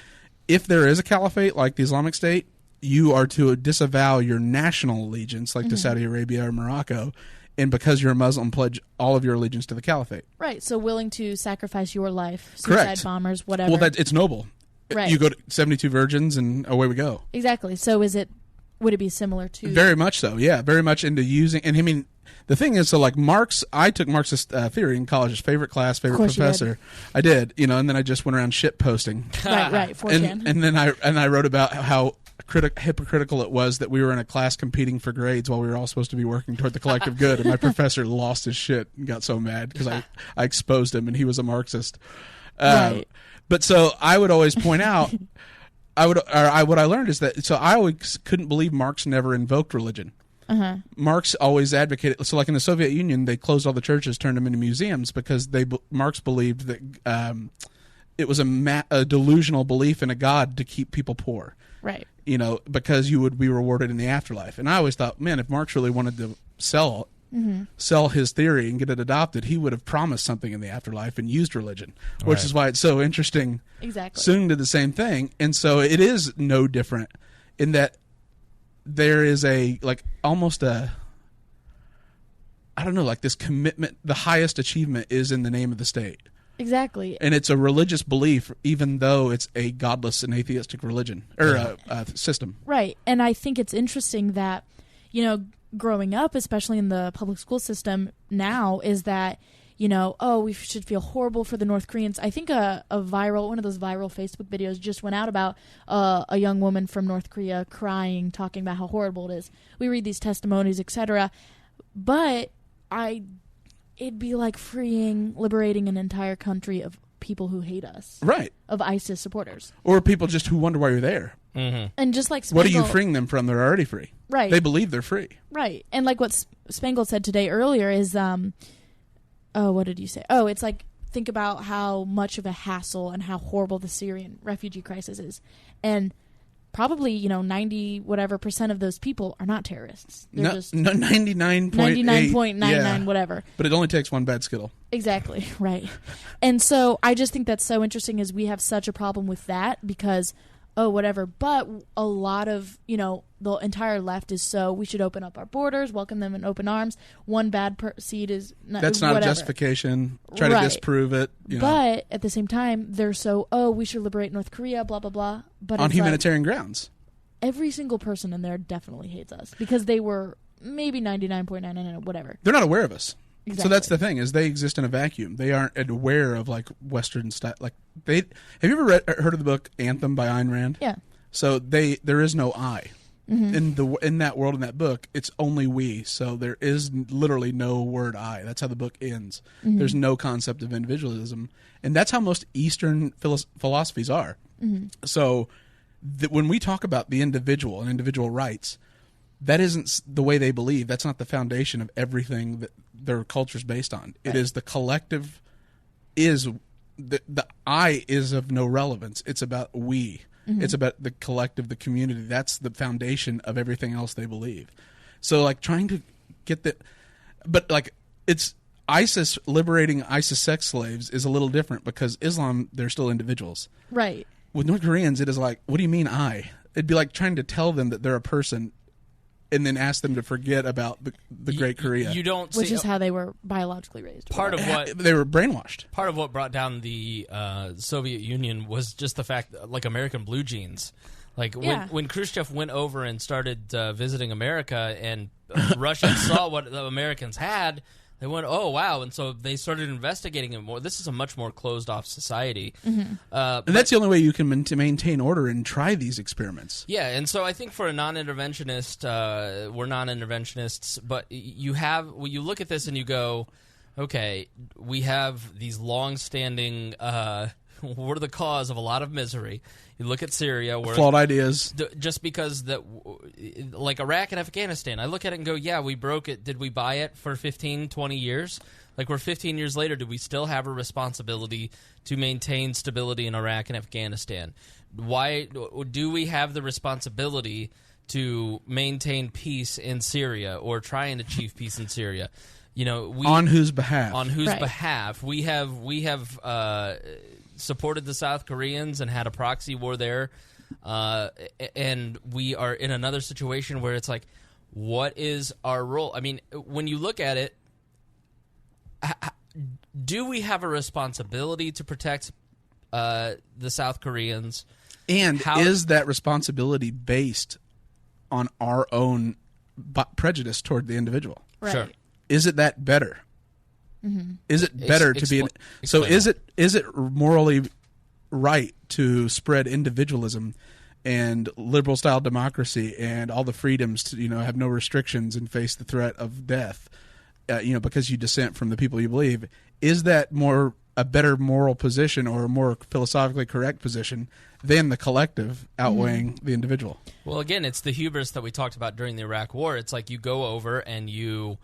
if there is a caliphate like the Islamic State, you are to disavow your national allegiance, like to Saudi Arabia or Morocco, and because you're a Muslim, pledge all of your allegiance to the caliphate. Right, so willing to sacrifice your life, suicide Correct. bombers, whatever. Well, it's noble. Right. You go to 72 virgins, and away we go. Exactly. So would it be similar to... Very much so, yeah. Very much into using... And I mean, the thing is, so like Marx, I took Marxist theory in college, his favorite class, favorite professor. I did, and then I just went around shit posting. Right, 4chan. And then I wrote about how hypocritical it was that we were in a class competing for grades while we were all supposed to be working toward the collective good, and my professor lost his shit and got so mad because I exposed him, and he was a Marxist. Right. But so I would always point out, what I learned is that, so I always couldn't believe Marx never invoked religion. Marx always advocated, so like in the Soviet Union, they closed all the churches, turned them into museums because Marx believed that it was a delusional belief in a God to keep people poor. Right. Because you would be rewarded in the afterlife. And I always thought, man, if Marx really wanted to sell his theory and get it adopted, he would have promised something in the afterlife and used religion, which is why it's so interesting. Exactly. Soon did the same thing. And so it is no different in that there is almost a, I don't know, like this commitment. The highest achievement is in the name of the state. Exactly. And it's a religious belief, even though it's a godless and atheistic religion or system. Right. And I think it's interesting that, growing up, especially in the public school system now, is that, we should feel horrible for the North Koreans. I think one of those viral Facebook videos just went out about a young woman from North Korea crying, talking about how horrible it is. We read these testimonies, etc. But it'd be like liberating an entire country of people who hate us. Right. Of ISIS supporters. Or people just who wonder why you're there. Mm-hmm. And just like Spangle, what are you freeing them from? They're already free. Right. They believe they're free. Right. And like what Spangle said today earlier is, what did you say? Oh, it's like, think about how much of a hassle and how horrible the Syrian refugee crisis is. And probably, 90% of those people are not terrorists. They're just 99.99 whatever. But it only takes one bad Skittle. Exactly, right. And so I just think that's so interesting is we have such a problem with that because, whatever. But a lot of, the entire left is we should open up our borders, welcome them in open arms. One bad seed is not... That's not whatever. A justification. Try to disprove it. But at the same time, they're we should liberate North Korea, blah, blah, blah. But on humanitarian grounds. Every single person in there definitely hates us because they were maybe 99.99 whatever. They're not aware of us. Exactly. So that's the thing is they exist in a vacuum. They aren't aware of like Western style. Like have you ever heard of the book Anthem by Ayn Rand? Yeah. So there is no I. Mm-hmm. In that world, in that book, it's only we. So there is literally no word I. That's how the book ends. Mm-hmm. There's no concept of individualism, and that's how most Eastern philosophies are. Mm-hmm. So when we talk about the individual and individual rights, that isn't the way they believe. That's not the foundation of everything that their culture is based on. Right. It is the collective. The I is of no relevance. It's about we. Mm-hmm. It's about the collective, the community. That's the foundation of everything else they believe. So, like, trying to get but like, it's ISIS liberating ISIS sex slaves is a little different because Islam, they're still individuals. Right. With North Koreans, it is like, what do you mean I? It'd be like trying to tell them that they're a person and then ask them to forget about the Great Korea. Which is how they were biologically raised. Part of what they were brainwashed. Part of what brought down the Soviet Union was just the fact that, like, American blue jeans. Like when Khrushchev went over and started visiting America and Russians saw what the Americans had, they went, oh, wow. And so they started investigating it more. This is a much more closed-off society. Mm-hmm. And that's the only way you can maintain order and try these experiments. Yeah, and so I think for a non-interventionist, we're non-interventionists, but you look at this and you go, okay, we have these long-standing we're the cause of a lot of misery. You look at Syria, where flawed ideas. Just because that, like Iraq and Afghanistan, I look at it and go, yeah, we broke it. Did we buy it for 15, 20 years? Like, we're 15 years later, do we still have a responsibility to maintain stability in Iraq and Afghanistan? Why do we have the responsibility to maintain peace in Syria or try and achieve peace in Syria? On whose behalf? On whose behalf? We have supported the South Koreans and had a proxy war there, and we are in another situation where it's like, what is our role? I mean, when you look at it, do we have a responsibility to protect the South Koreans? And is that responsibility based on our own prejudice toward the individual? Right. Sure. Is it that better? Mm-hmm. Is it better to be? So is it morally right to spread individualism and liberal style democracy and all the freedoms to have no restrictions and face the threat of death? Because you dissent from the people you believe. Is that a better moral position or a more philosophically correct position than the collective outweighing the individual? Well, again, it's the hubris that we talked about during the Iraq War. It's like you go over and you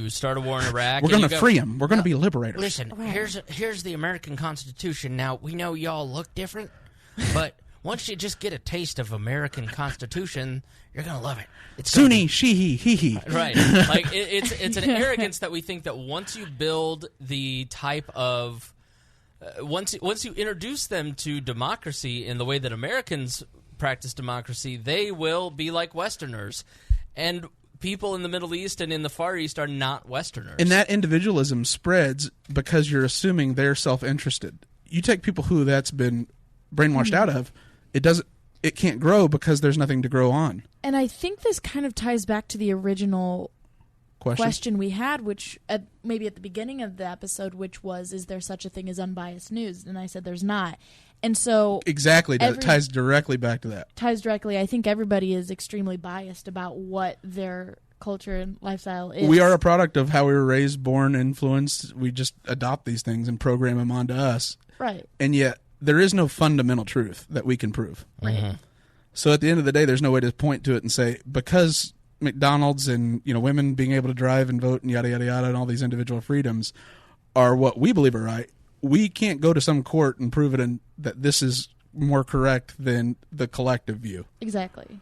start a war in Iraq. We're going to free them. We're going to be liberators. Listen, here's the American Constitution. Now, we know y'all look different, but once you just get a taste of American Constitution, you're going to love it. It's Sunni, Shi'i, he. Right. Like, it's an arrogance that we think that once you build the type of... once you introduce them to democracy in the way that Americans practice democracy, they will be like Westerners. And people in the Middle East and in the Far East are not Westerners. And that individualism spreads because you're assuming they're self-interested. You take people who that's been brainwashed out of, it can't grow because there's nothing to grow on. And I think this kind of ties back to the original question we had, which maybe at the beginning of the episode, which was, is there such a thing as unbiased news? And I said there's not. And so exactly, it ties directly back to that. Ties directly. I think everybody is extremely biased about what their culture and lifestyle is. We are a product of how we were raised, born, influenced. We just adopt these things and program them onto us. Right. And yet there is no fundamental truth that we can prove. Right. Mm-hmm. So at the end of the day, there's no way to point to it and say, because McDonald's and women being able to drive and vote and yada yada yada and all these individual freedoms are what we believe are right, we can't go to some court and prove it that this is more correct than the collective view. Exactly.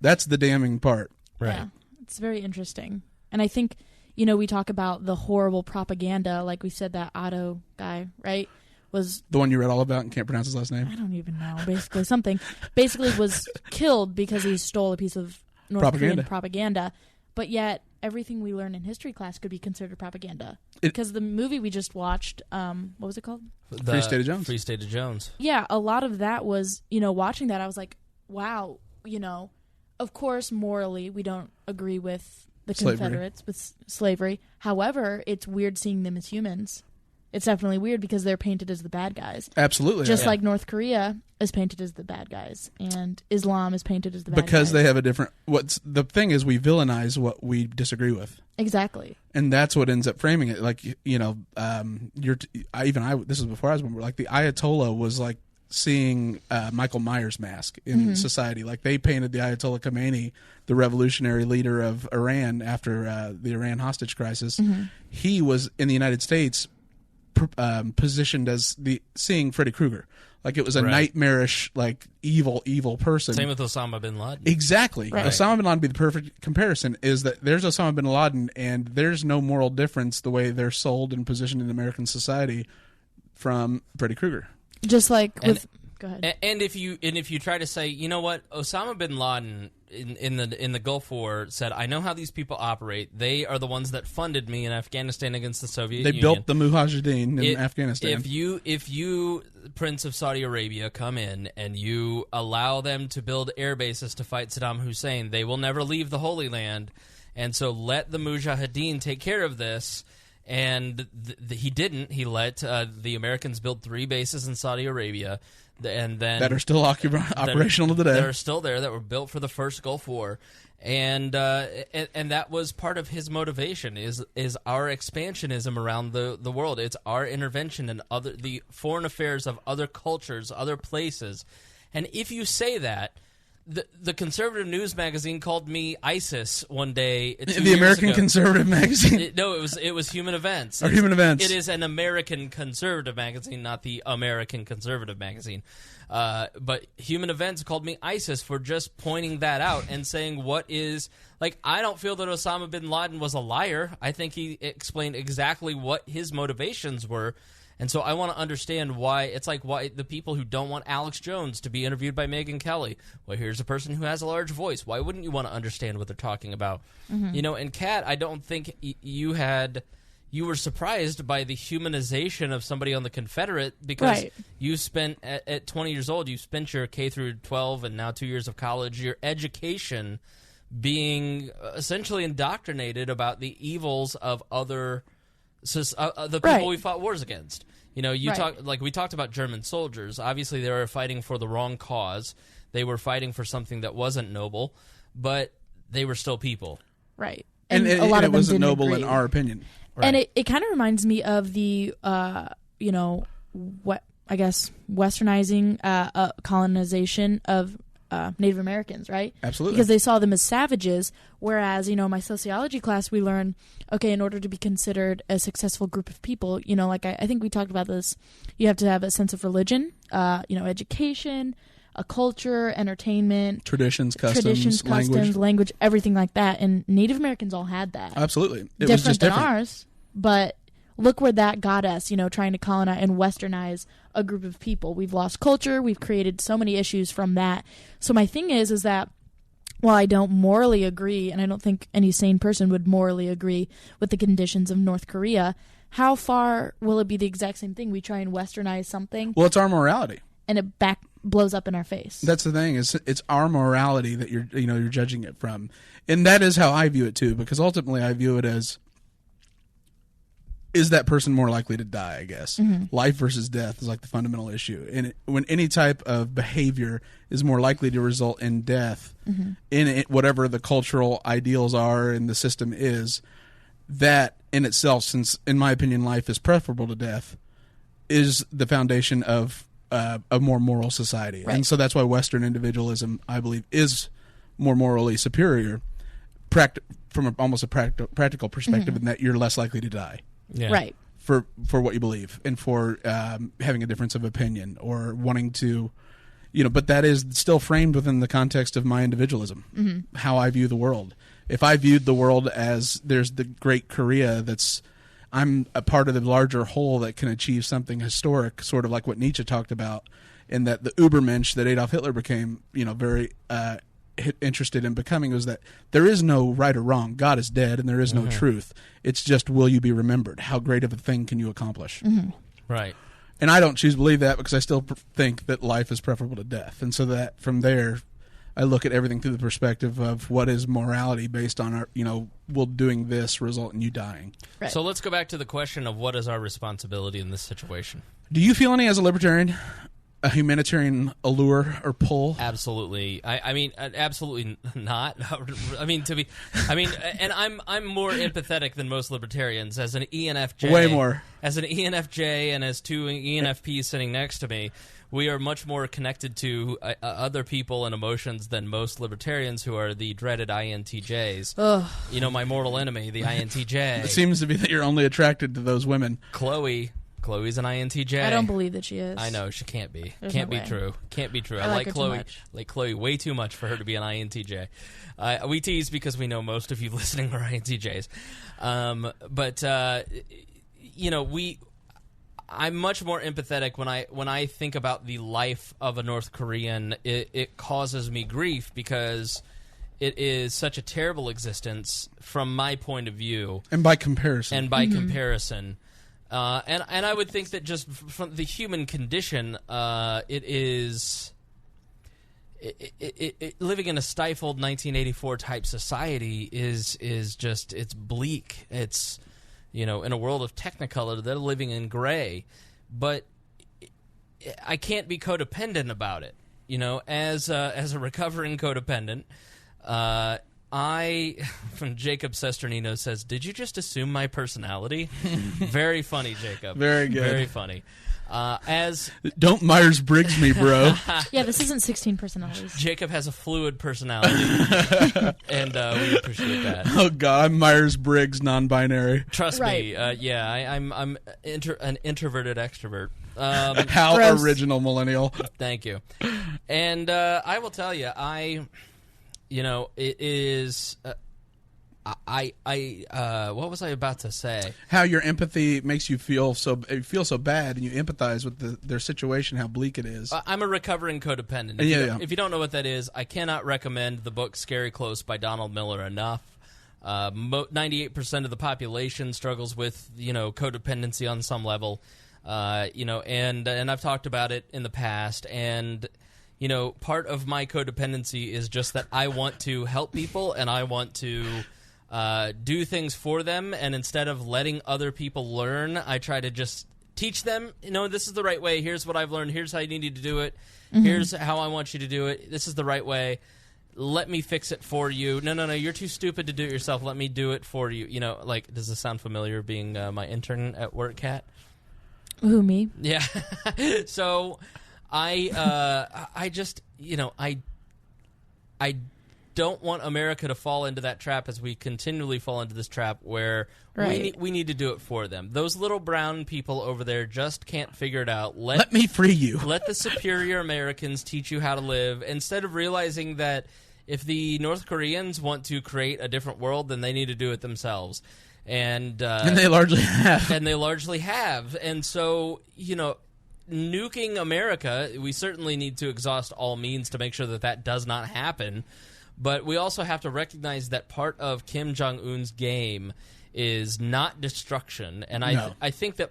That's the damning part. Right. Yeah, it's very interesting. And I think, we talk about the horrible propaganda, like we said, that Otto guy, right? Was the one you read all about and can't pronounce his last name? I don't even know. Basically was killed because he stole a piece of North Korean propaganda. But yet everything we learn in history class could be considered propaganda. Because the movie we just watched, what was it called? Free State of Jones. Free State of Jones. Yeah, a lot of that was, watching that, I was like, wow, of course, morally, we don't agree with the Confederates, with slavery. However, it's weird seeing them as humans. It's definitely weird because they're painted as the bad guys. Absolutely. Just like North Korea is painted as the bad guys, and Islam is painted as the bad guys. Because they have a different... the thing is, we villainize what we disagree with. Exactly. And that's what ends up framing it. Like, this was before I was born, like the Ayatollah was like seeing Michael Myers' mask in society. Like, they painted the Ayatollah Khomeini, the revolutionary leader of Iran after the Iran hostage crisis. He was, in the United States, positioned as seeing Freddy Krueger. Like, it was a nightmarish, like, evil person. Same with Osama bin Laden. Exactly. Right. Osama bin Laden would be the perfect comparison, is that there's Osama bin Laden, and there's no moral difference the way they're sold and positioned in American society from Freddy Krueger. Just like with... Go ahead. And if you try to say, you know what, Osama bin Laden in the Gulf War said, I know how these people operate. They are the ones that funded me in Afghanistan against the Soviet Union. They built the Mujahideen in Afghanistan. If you, Prince of Saudi Arabia, come in and you allow them to build air bases to fight Saddam Hussein, they will never leave the Holy Land. And so let the Mujahideen take care of this. And he didn't. He let the Americans build 3 bases in Saudi Arabia, and then that are still operational today. That are still there, that were built for the first Gulf War. And that was part of his motivation is our expansionism around the world. It's our intervention in the foreign affairs of other cultures, other places. And if you say that, the conservative news magazine called me ISIS one day. The American Conservative magazine. It was Human Events. Or Human Events. It is an American conservative magazine, not the American Conservative magazine. But Human Events called me ISIS for just pointing that out and saying what is like. I don't feel that Osama bin Laden was a liar. I think he explained exactly what his motivations were. And so I want to understand why it's like why the people who don't want Alex Jones to be interviewed by Megyn Kelly. Well, here's a person who has a large voice. Why wouldn't you want to understand what they're talking about? You know, and Kat, I don't think you were surprised by the humanization of somebody on the Confederate because you spent at 20 years old, you spent your K through 12 and now 2 years of college, your education being essentially indoctrinated about the evils of other the people we fought wars against. You know, we talked about German soldiers. Obviously, they were fighting for the wrong cause. They were fighting for something that wasn't noble, but they were still people. Right. And a lot of it them wasn't didn't noble agree. in our opinion. Right. And it kind of reminds me of the, westernizing colonization of Native Americans, right? Absolutely. Because they saw them as savages, whereas, my sociology class, we learn, okay, in order to be considered a successful group of people, like I think we talked about this, you have to have a sense of religion, education, a culture, entertainment. Traditions, customs, language, everything like that. And Native Americans all had that. Absolutely. It was just different than ours, but look where that got us, trying to colonize and westernize a group of people. We've lost culture. We've created so many issues from that. So my thing is that while I don't morally agree, and I don't think any sane person would morally agree with the conditions of North Korea, how far will it be the exact same thing? We try and westernize something. Well, it's our morality. And it blows up in our face. That's the thing. It's our morality that you're judging it from. And that is how I view it too, because ultimately I view it as, is that person more likely to die, I guess. Life versus death is like the fundamental issue. And when any type of behavior is more likely to result in death, in it, whatever the cultural ideals are and the system is, that in itself, since in my opinion life is preferable to death, is the foundation of a more moral society. Right. And so that's why Western individualism, I believe, is more morally superior from almost a practical perspective, in that you're less likely to die. Yeah. Right. For what you believe and for having a difference of opinion or wanting to, but that is still framed within the context of my individualism, how I view the world. If I viewed the world as there's the Great Korea I'm a part of the larger whole that can achieve something historic, sort of like what Nietzsche talked about, and that the Übermensch that Adolf Hitler became, very interested in becoming, was that there is no right or wrong. God is dead, and there is no truth. It's just, will you be remembered? How great of a thing can you accomplish? Right. And I don't choose to believe that because I still think that life is preferable to death. And so that from there, I look at everything through the perspective of what is morality based on our, will doing this result in you dying? Right. So let's go back to the question of what is our responsibility in this situation? Do you feel any, as a libertarian, a humanitarian allure or pull? Absolutely. I mean, absolutely not. And I'm more empathetic than most libertarians. As an ENFJ, way more. As an ENFJ, and as two ENFPs sitting next to me, we are much more connected to other people and emotions than most libertarians, who are the dreaded INTJs. Ugh. My mortal enemy, the INTJ. It seems to be that you're only attracted to those women. Chloe's an INTJ. I don't believe that she is. I know, she can't be. There's Can't no be way. true. Can't be true. I like her Chloe. too much. Like Chloe way too much for her to be an INTJ. We tease because we know most of you listening are INTJs. I'm much more empathetic when I think about the life of a North Korean. It causes me grief because it is such a terrible existence from my point of view, and by comparison. And I would think that just from the human condition, it is living in a stifled 1984 type society is just, it's bleak. in a world of Technicolor, they're living in gray. But I can't be codependent about it. As a recovering codependent, from Jacob Sesternino says, "Did you just assume my personality?" Very funny, Jacob. Very good. Very funny. Don't Myers-Briggs me, bro. Yeah, this isn't 16 personalities. Jacob has a fluid personality, and we appreciate that. Oh God, I'm Myers-Briggs non-binary. Trust Right. me. I'm an introverted extrovert. How Gross. original, millennial. Thank you. And I will tell you, it is. What was I about to say? How your empathy makes you feel so bad, and you empathize with their situation, how bleak it is. I'm a recovering codependent. If you don't know what that is, I cannot recommend the book Scary Close by Donald Miller enough. 98% of the population struggles with codependency on some level. And I've talked about it in the past, and part of my codependency is just that I want to help people and I want to do things for them, and instead of letting other people learn, I try to just teach them, this is the right way, here's what I've learned, here's how you need to do it, here's how I want you to do it, this is the right way, let me fix it for you. No, you're too stupid to do it yourself, let me do it for you. Does this sound familiar, being my intern at work, Cat? Who, me? Yeah. So I just, I don't want America to fall into that trap, as we continually fall into this trap where we need to do it for them. Those little brown people over there just can't figure it out. Let me free you. Let the superior Americans teach you how to live, instead of realizing that if the North Koreans want to create a different world, then they need to do it themselves. And they largely have. And so, nuking America, we certainly need to exhaust all means to make sure that does not happen. But we also have to recognize that part of Kim Jong-un's game is not destruction. And I think that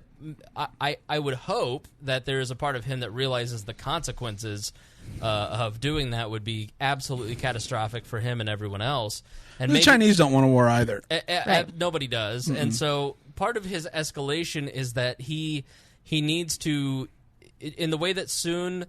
I would hope that there is a part of him that realizes the consequences of doing that would be absolutely catastrophic for him and everyone else. And the Chinese don't want a war either. Nobody does. Mm-hmm. And so part of his escalation is that he needs to, in the way that Soon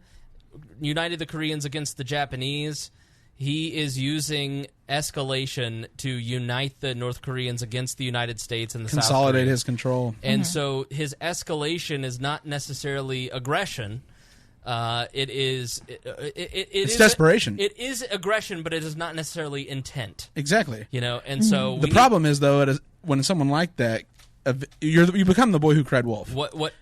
united the Koreans against the Japanese, he is using escalation to unite the North Koreans against the United States and the South Korea. Consolidate his control. And so his escalation is not necessarily aggression. It's desperation. It is aggression, but it is not necessarily intent. Exactly. And so the problem is, though, when someone like that, you become the boy who cried wolf. What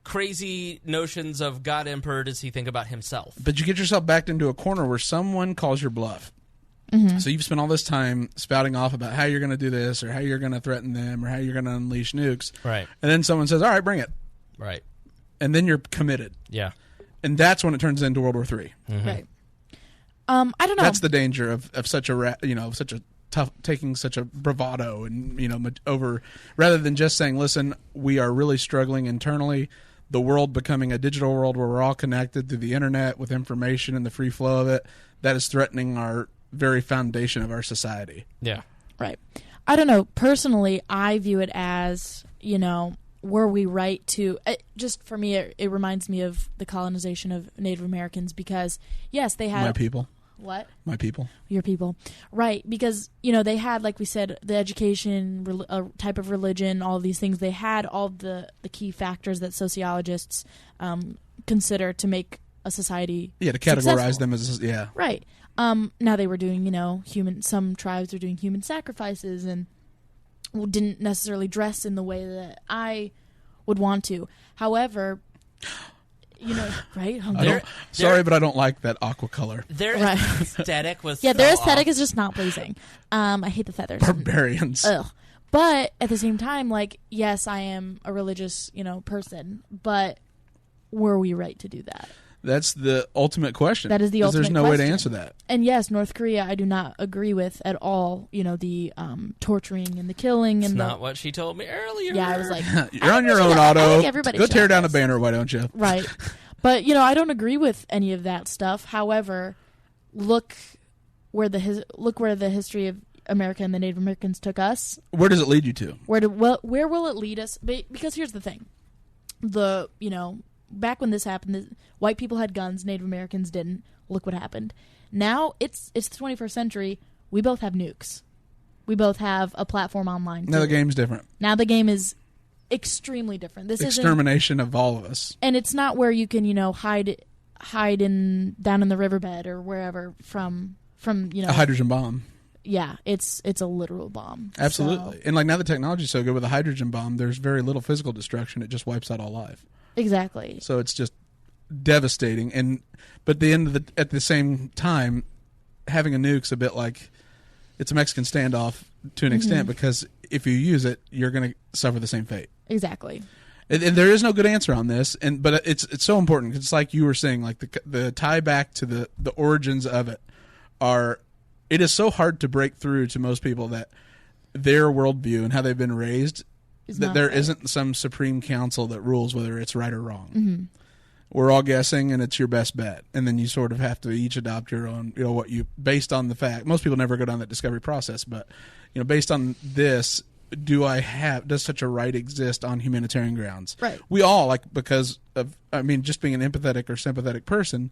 crazy notions of God Emperor does he think about himself? But you get yourself backed into a corner where someone calls your bluff. Mm-hmm. So you've spent all this time spouting off about how you're going to do this, or how you're going to threaten them, or how you're going to unleash nukes. Right. And then someone says, all right, bring it. Right. And then you're committed. Yeah. And that's when it turns into World War III. Mm-hmm. Right. I don't know. That's the danger of such a tough, taking such a bravado and, over, rather than just saying, listen, we are really struggling internally. The world becoming a digital world where we're all connected through the internet with information and the free flow of it, that is threatening our very foundation of our society. Yeah. Right. I don't know. Personally, I view it as, were we right to... just for me, it reminds me of the colonization of Native Americans because, yes, they had... My people. What? My people. Your people. Right. Because, they had, like we said, the education, type of religion, all of these things. They had all the key factors that sociologists consider to make a society to categorize successful. them as... Yeah. Right. Now they were doing, some tribes were doing human sacrifices and didn't necessarily dress in the way that I would want to. However... right? But I don't like that aqua color. Their aesthetic was their aesthetic is just not pleasing. I hate the feathers. Barbarians. Ugh. But at the same time, yes, I am a religious, person, but were we right to do that? That's the ultimate question. That is the ultimate question. There's no way to answer that. And yes, North Korea, I do not agree with at all, the torturing and the killing. It's and not what she told me earlier. Yeah, I was like... You're on your own, Otto. Go tear down a this. banner, why don't you? Right. But, I don't agree with any of that stuff. However, look where the history of America and the Native Americans took us. Where does it lead you to? Where will it lead us? Because here's the thing. Back when this happened, white people had guns, Native Americans didn't. Look what happened. Now it's the 21st century. We both have nukes. We both have a platform online. Now the game's different. Now the game is extremely different. This extermination of all of us. And it's not where you can, hide down in the riverbed or wherever from a hydrogen bomb. Yeah, it's a literal bomb. Absolutely. So, and like now the technology's so good with a hydrogen bomb, there's very little physical destruction. It just wipes out all life. Exactly. So it's just devastating. But at the same time, having a nuke's a bit like it's a Mexican standoff to an extent, because if you use it, you're going to suffer the same fate. Exactly. And there is no good answer on this, but it's so important. It's like you were saying, like the tie back to the origins of it it is so hard to break through to most people that their worldview and how they've been raised, that there isn't some supreme council that rules whether it's right or wrong. Mm-hmm. We're all guessing, and it's your best bet. And then you sort of have to each adopt your own, based on the fact. Most people never go down that discovery process, but, based on this, does such a right exist on humanitarian grounds? Right. We all, because of, just being an empathetic or sympathetic person,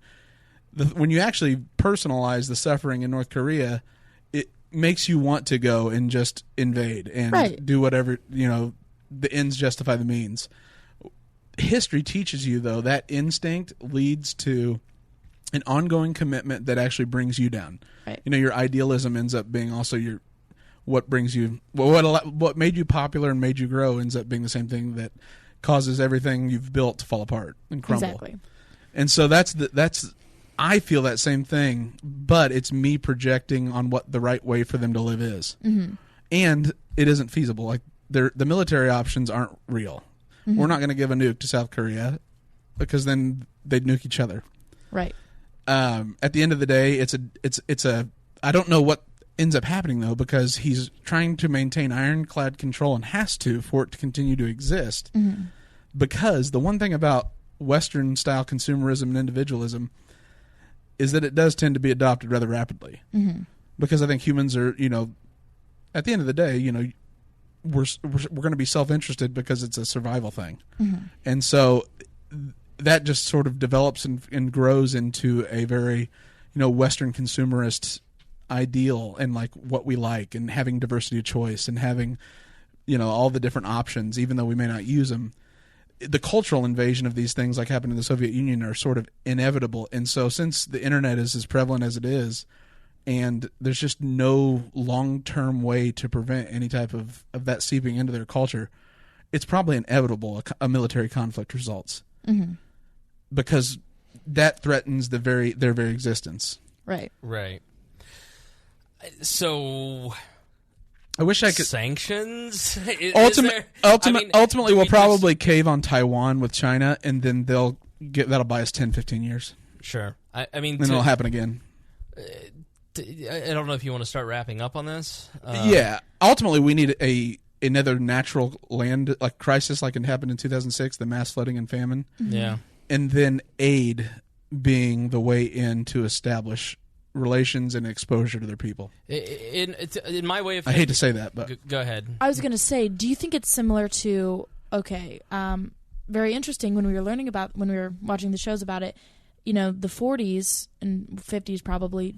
when you actually personalize the suffering in North Korea, it makes you want to go and just invade and do whatever, the ends justify the means. History teaches you, though, that instinct leads to an ongoing commitment that actually brings you down. Right. Your idealism ends up being also what brings you, what made you popular and made you grow ends up being the same thing that causes everything you've built to fall apart and crumble. Exactly. And so I feel that same thing, but it's me projecting on what the right way for them to live is. Mm-hmm. And it isn't feasible. Like the military options aren't real. Mm-hmm. We're not going to give a nuke to South Korea because then they'd nuke each other. Right. At the end of the day, it's a I don't know what ends up happening, though, because he's trying to maintain ironclad control and has to for it to continue to exist. Mm-hmm. Because the one thing about Western-style consumerism and individualism is that it does tend to be adopted rather rapidly. Mm-hmm. Because I think humans are, at the end of the day, we're going to be self-interested because it's a survival thing. Mm-hmm. And so that just sort of develops and grows into a very, Western consumerist ideal and like what we like, and having diversity of choice and having, all the different options, even though we may not use them. The cultural invasion of these things, like happened in the Soviet Union, are sort of inevitable. And so since the internet is as prevalent as it is, and there's just no long-term way to prevent any type of that seeping into their culture, it's probably inevitable a military conflict results. Mm-hmm. Because that threatens their very existence. Right. Right. So I wish I could. Sanctions? Ultimately, we'll probably cave on Taiwan with China, and then that'll buy us 10, 15 years. Sure. I mean, then it'll happen again. I don't know if you want to start wrapping up on this. Yeah. Ultimately, we need another natural land crisis, like it happened in 2006, the mass flooding and famine. Mm-hmm. Yeah. And then aid being the way in to establish relations and exposure to their people. In my way of thinking, I hate to say that, but go ahead. I was going to say, do you think it's similar to very interesting when we were watching the shows about it, the 40s and 50s probably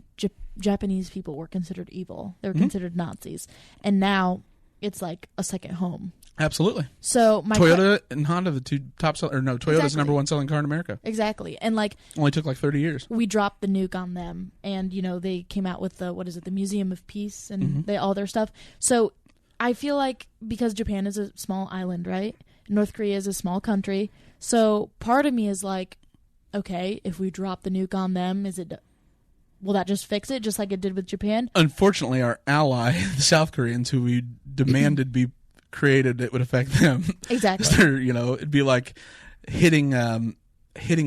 Japanese people were considered evil. They were considered Nazis. And now it's like a second home. Absolutely. So Toyota and Honda, the two top sellers, or no, Toyota's the number one selling car in America. Exactly. And only took 30 years. We dropped the nuke on them, and they came out with the Museum of Peace and all their stuff. So I feel like because Japan is a small island, right? North Korea is a small country. So part of me is like, okay, if we drop the nuke on them, will that just fix it, just like it did with Japan? Unfortunately, our ally, the South Koreans, who we demanded be created, it would affect them. Exactly. It'd be like hitting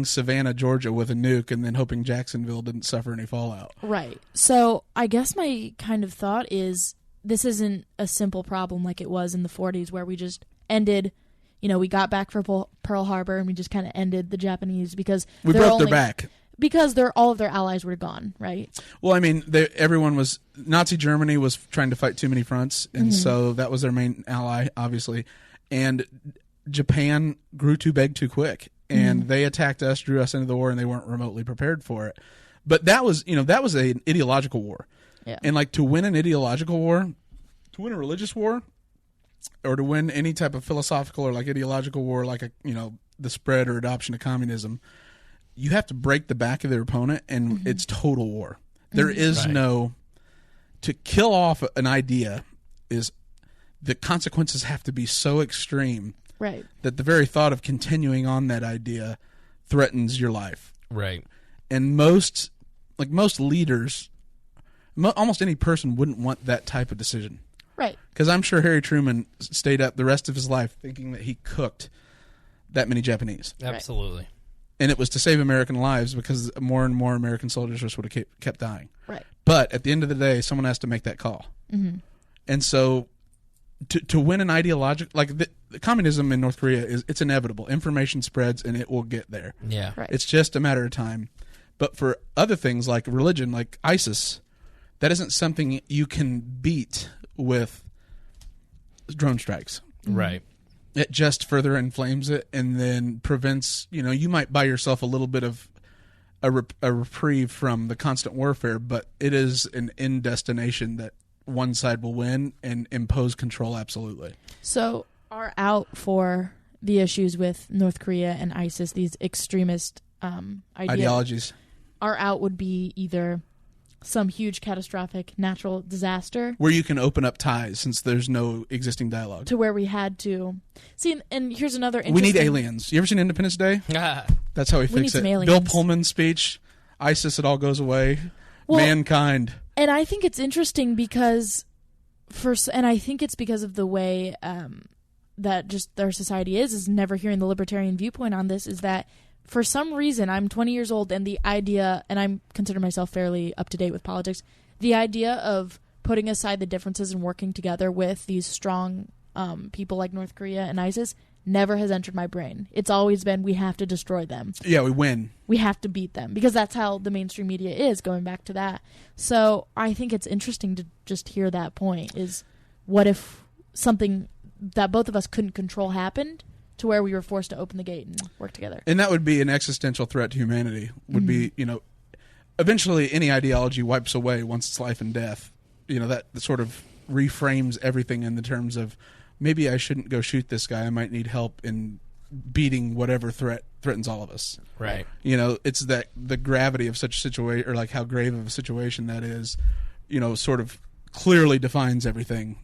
Savannah, Georgia with a nuke and then hoping Jacksonville didn't suffer any fallout. Right. So I guess my kind of thought is this isn't a simple problem like it was in the 40s where we just ended, we got back for Pearl Harbor and we just kind of ended the Japanese because we broke their back. because all of their allies were gone, right? Well, I mean, Nazi Germany was trying to fight too many fronts, and so that was their main ally, obviously. And Japan grew too big too quick, and they attacked us, drew us into the war, and they weren't remotely prepared for it. But that was an ideological war. Yeah. And like, to win an ideological war, to win a religious war, or to win any type of philosophical or like ideological war, like the spread or adoption of communism, you have to break the back of their opponent, and it's total war. There is to kill off an idea is the consequences have to be so extreme that the very thought of continuing on that idea threatens your life. Right. And most leaders, almost any person wouldn't want that type of decision. Right. Because I'm sure Harry Truman stayed up the rest of his life thinking that he cooked that many Japanese. Absolutely. And it was to save American lives, because more and more American soldiers just would have kept dying. Right. But at the end of the day, someone has to make that call. Mm-hmm. And so to win an ideological, like the communism in North Korea, it's inevitable. Information spreads and it will get there. Yeah. Right. It's just a matter of time. But for other things like religion, like ISIS, that isn't something you can beat with drone strikes. Right. It just further inflames it, and then prevents, you might buy yourself a little bit of a reprieve from the constant warfare, but it is an end destination that one side will win and impose control absolutely. So our out for the issues with North Korea and ISIS, these extremist ideologies, our out would be either some huge catastrophic natural disaster where you can open up ties, since there's no existing dialogue, to where we had to see. And here's another interesting... We need aliens. You ever seen Independence Day? That's how we fix it. Bill Pullman's speech, ISIS, it all goes away. Well, mankind. And I think it's interesting because I think it's because of the way that just our society is never hearing the libertarian viewpoint on this, is that for some reason, I'm 20 years old, and the idea, and I consider myself fairly up to date with politics, the idea of putting aside the differences and working together with these strong people like North Korea and ISIS never has entered my brain. It's always been, we have to destroy them. Yeah, we win. We have to beat them, because that's how the mainstream media is, going back to that. So I think it's interesting to just hear that point, is what if something that both of us couldn't control happened, to where we were forced to open the gate and work together. And that would be an existential threat to humanity. Would be, eventually any ideology wipes away once it's life and death. That sort of reframes everything in the terms of, maybe I shouldn't go shoot this guy. I might need help in beating whatever threat threatens all of us. Right. It's that the gravity of such a situation, or like how grave of a situation that is, sort of clearly defines everything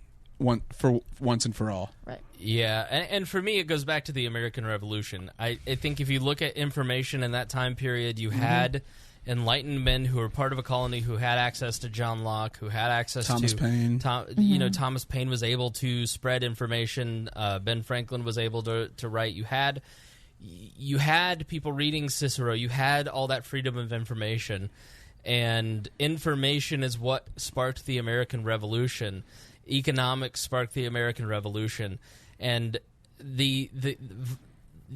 for once and for all. Right. Yeah, and for me, it goes back to the American Revolution. I think if you look at information in that time period, you had enlightened men who were part of a colony who had access to John Locke, who had access Thomas to Paine. Thomas Paine was able to spread information. Ben Franklin was able to write. You had people reading Cicero. You had all that freedom of information, and information is what sparked the American Revolution. Economics sparked the American Revolution, and the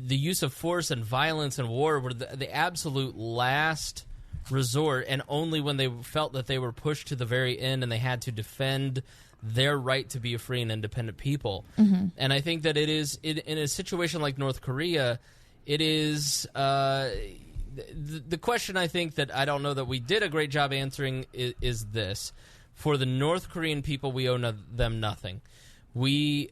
use of force and violence and war were the absolute last resort, and only when they felt that they were pushed to the very end and they had to defend their right to be a free and independent people. And I think that it is in a situation like North Korea, it is the question I think that I don't know that we did a great job answering is this. For the North Korean people, we owe them nothing. We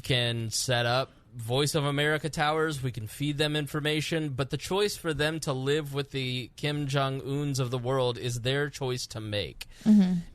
can set up Voice of America towers. We can feed them information. But the choice for them to live with the Kim Jong-uns of the world is their choice to make.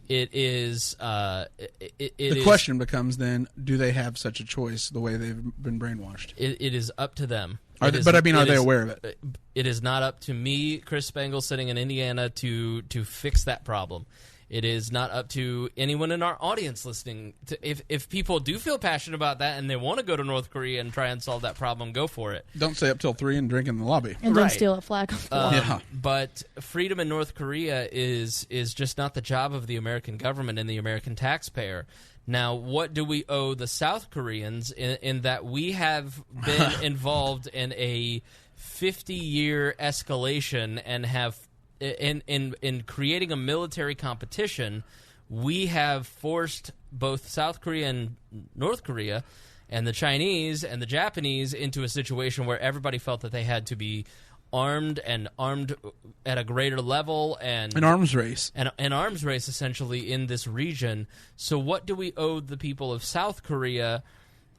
It is... the question becomes then, do they have such a choice the way they've been brainwashed? It is up to them. Are they aware of it? It is not up to me, Chris Spangle, sitting in Indiana, to fix that problem. It is not up to anyone in our audience listening. If people do feel passionate about that and they want to go to North Korea and try and solve that problem, go for it. Don't stay up till 3 and drink in the lobby. And don't steal a flag off the wall. Yeah. But freedom in North Korea is just not the job of the American government and the American taxpayer. Now, what do we owe the South Koreans in that we have been involved in a 50-year escalation and have in creating a military competition, we have forced both South Korea and North Korea and the Chinese and the Japanese into a situation where everybody felt that they had to be armed at a greater level, and an arms race. An arms race, essentially, in this region. So what do we owe the people of South Korea?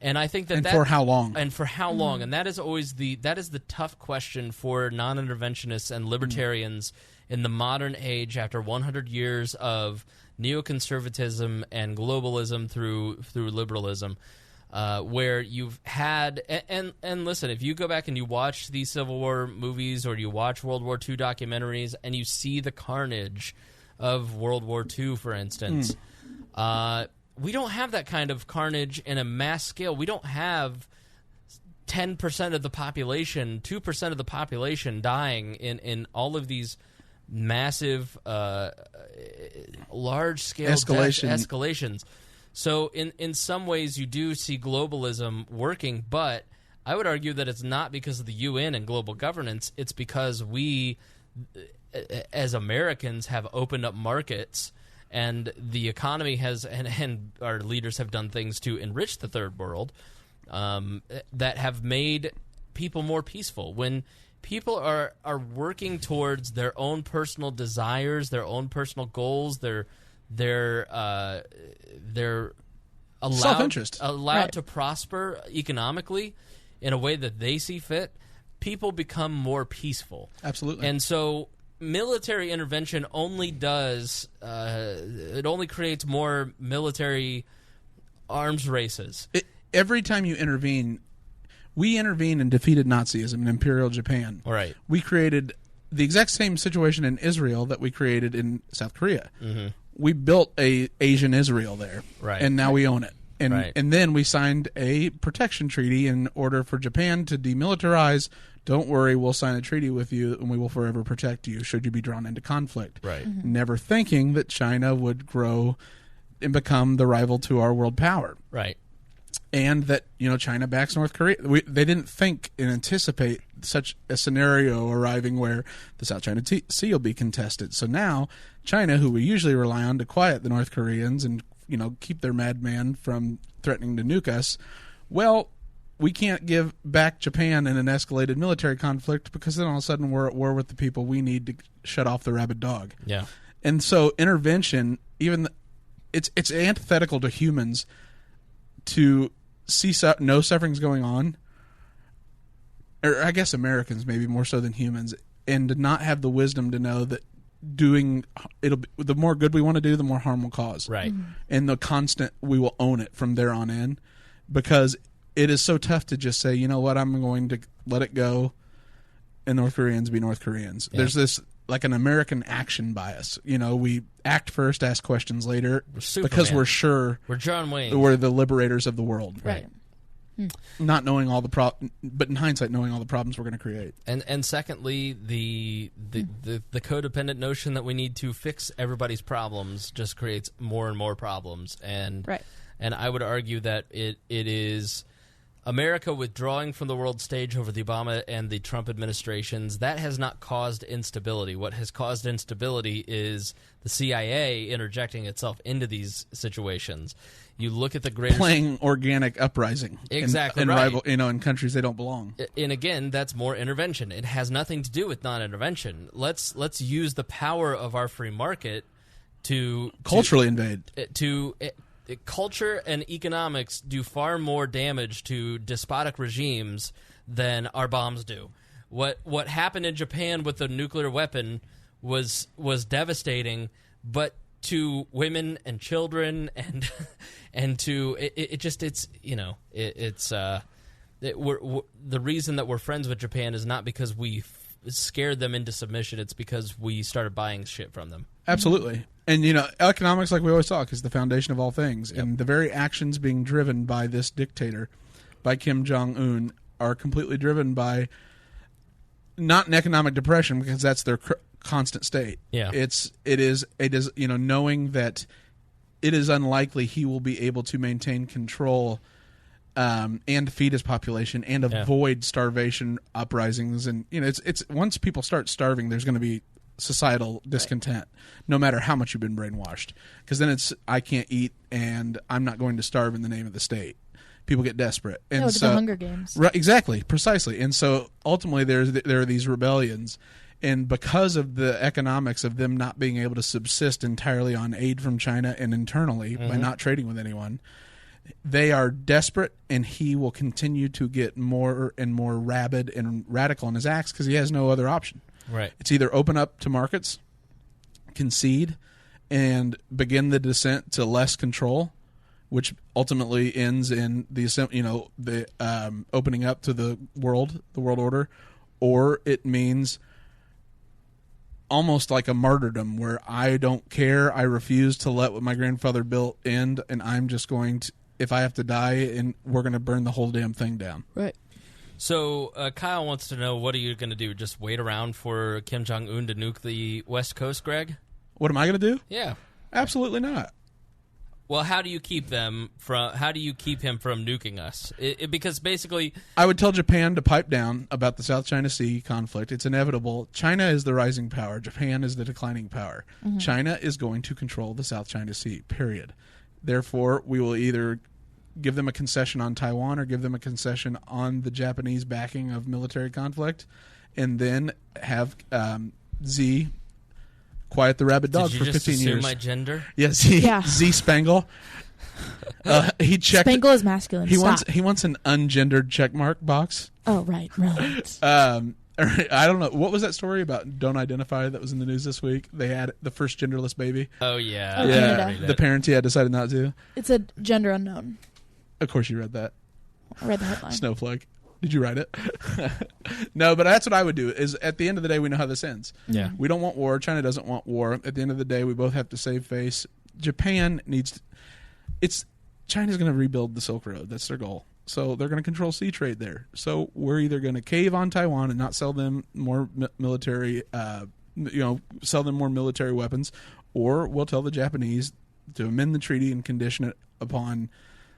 And I think that for how long? And for how long? And that is always the tough question for non-interventionists and libertarians in the modern age after 100 years of neoconservatism and globalism through liberalism. Where you've had and listen, if you go back and you watch these Civil War movies or you watch World War II documentaries and you see the carnage of World War II, for instance, we don't have that kind of carnage in a mass scale. We don't have 10% of the population, 2% of the population dying in all of these massive, large-scale escalations. So in some ways you do see globalism working, but I would argue that it's not because of the UN and global governance. It's because we, as Americans, have opened up markets, and the economy has, and our leaders have done things to enrich the third world that have made people more peaceful. When people are working towards their own personal desires, their own personal goals, they're self-interest, allowed to prosper economically in a way that they see fit, people become more peaceful. Absolutely. And so military intervention only does it only creates more military arms races. Every time you intervene, we intervened and defeated Nazism in Imperial Japan. Right. We created the exact same situation in Israel that we created in South Korea. Mm-hmm. We built a Asian Israel there, right, and now we own it. And right. and then we signed a protection treaty in order for Japan to demilitarize. Don't worry, we'll sign a treaty with you, and we will forever protect you should you be drawn into conflict. Right. Mm-hmm. Never thinking that China would grow and become the rival to our world power. Right. And that, China backs North Korea. They didn't think and anticipate such a scenario arriving where the South China Sea will be contested. So now China, who we usually rely on to quiet the North Koreans and keep their madman from threatening to nuke us, well, we can't give back Japan in an escalated military conflict because then all of a sudden we're at war with the people we need to shut off the rabid dog. Yeah. And so intervention, it's antithetical to humans to see no suffering's going on, or I guess Americans maybe more so than humans, and to not have the wisdom to know that the more good we want to do, the more harm will cause. Right. Mm-hmm. And the constant, we will own it from there on in, because it is so tough to just say, you know what, I'm going to let it go, and North Koreans be North Koreans. Yeah. There's this like an American action bias. We act first, ask questions later, because we're sure we're John Wayne. We're the liberators of the world. Right. Not knowing all the but in hindsight, knowing all the problems we're going to create. And secondly, the codependent notion that we need to fix everybody's problems just creates more and more problems. And right. And I would argue that it is America withdrawing from the world stage over the Obama and the Trump administrations. That has not caused instability. What has caused instability is the CIA interjecting itself into these situations. You look at the greater playing organic uprising, exactly, in right. rival, in countries they don't belong. And again, that's more intervention. It has nothing to do with non-intervention. Let's use the power of our free market to culturally invade. Culture and economics do far more damage to despotic regimes than our bombs do. What happened in Japan with the nuclear weapon was devastating, but to women and children and to the reason that we're friends with Japan is not because we scared them into submission. It's because we started buying shit from them. Absolutely. And, economics, like we always talk, is the foundation of all things. Yep. And the very actions being driven by this dictator, by Kim Jong-un, are completely driven by not an economic depression, because that's their constant state. Yeah. It is knowing that it is unlikely he will be able to maintain control and feed his population and avoid starvation uprisings. And it's once people start starving, there's going to be societal discontent, no matter how much you've been brainwashed. Because then it's I can't eat and I'm not going to starve in the name of the state. People get desperate, and the Hunger Games, right? Exactly, precisely. And so ultimately, there are these rebellions. And because of the economics of them not being able to subsist entirely on aid from China and internally by not trading with anyone, they are desperate, and he will continue to get more and more rabid and radical in his acts because he has no other option. Right. It's either open up to markets, concede, and begin the descent to less control, which ultimately ends in the opening up to the world order, or it means almost like a martyrdom where I don't care, I refuse to let what my grandfather built end, and I'm just going to, if I have to die, and we're going to burn the whole damn thing down. Right. So Kyle wants to know, what are you going to do? Just wait around for Kim Jong-un to nuke the West Coast, Greg? What am I going to do? Yeah. Absolutely not. Well, how do you keep him from nuking us? Because basically, I would tell Japan to pipe down about the South China Sea conflict. It's inevitable. China is the rising power. Japan is the declining power. Mm-hmm. China is going to control the South China Sea, period. Therefore, we will either give them a concession on Taiwan or give them a concession on the Japanese backing of military conflict, and then have Z quiet the rabid dog for 15 years. Did you just assume my gender? Yes, Z Spangle. He checked. Spangle is masculine. He wants an ungendered checkmark box. Oh, right. I don't know. What was that story about don't identify that was in the news this week? They had the first genderless baby. Oh, yeah. Oh, yeah. Canada. The parents, decided not to. It's a gender unknown. Of course you read that. I read the headline. Snowflake. Did you write it? No, but that's what I would do, is at the end of the day, we know how this ends. Yeah. We don't want war. China doesn't want war. At the end of the day, we both have to save face. Japan needs to... China's going to rebuild the Silk Road. That's their goal. So they're going to control sea trade there. So we're either going to cave on Taiwan and not sell them more military, sell them more military weapons, or we'll tell the Japanese to amend the treaty and condition it upon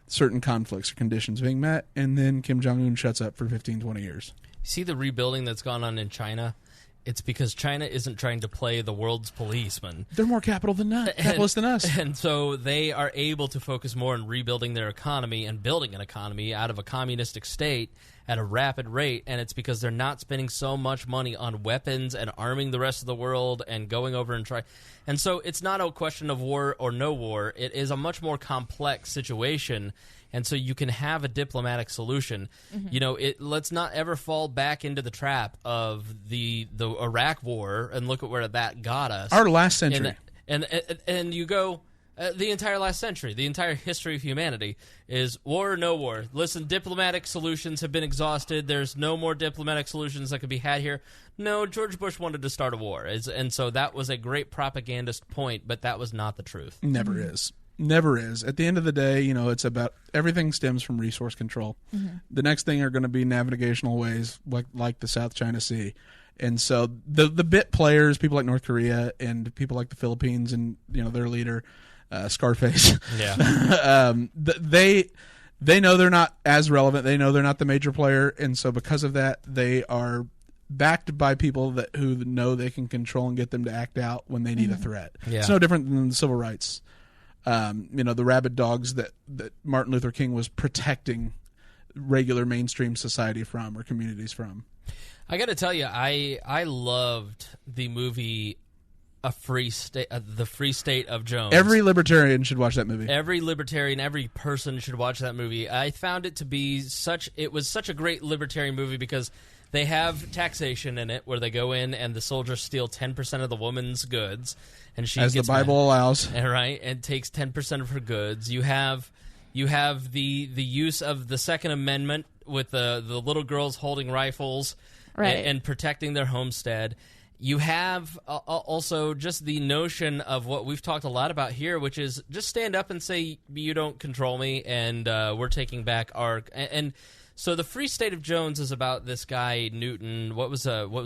certain conflicts or conditions being met, and then Kim Jong-un shuts up for 15, 20 years. See the rebuilding that's gone on in China? It's because China isn't trying to play the world's policeman. They're more capitalist than us. And so they are able to focus more on rebuilding their economy and building an economy out of a communistic state at a rapid rate, and it's because they're not spending so much money on weapons and arming the rest of the world and going over and try. And so it's not a question of war or no war. It is a much more complex situation, and so you can have a diplomatic solution. Mm-hmm. Let's not ever fall back into the trap of the Iraq War and look at where that got us. Our last century. And you go... the entire last century, the entire history of humanity is war or no war. Listen, diplomatic solutions have been exhausted. There's no more diplomatic solutions that could be had here. No, George Bush wanted to start a war. And so that was a great propagandist point, but that was not the truth. Never is. Never is. At the end of the day, it's about everything stems from resource control. Mm-hmm. The next thing are going to be navigational ways like the South China Sea. And so the bit players, people like North Korea and people like the Philippines and their leader, Scarface. Yeah. They know they're not as relevant. They know they're not the major player, and so because of that, they are backed by people who know they can control and get them to act out when they need a threat. Yeah. It's no different than civil rights. The rabid dogs that Martin Luther King was protecting regular mainstream society from or communities from. I got to tell you, I loved the movie The Free State of Jones. Every libertarian should watch that movie. Every libertarian, every person should watch that movie. I found it to be such a great libertarian movie because they have taxation in it where they go in and the soldiers steal 10% of the woman's goods. And she As the Bible allows. Right, and takes 10% of her goods. You have the use of the Second Amendment with the little girls holding rifles and protecting their homestead. You have also just the notion of what we've talked a lot about here, which is just stand up and say, you don't control me, and we're taking back our... And So the Free State of Jones is about this guy Newton. What was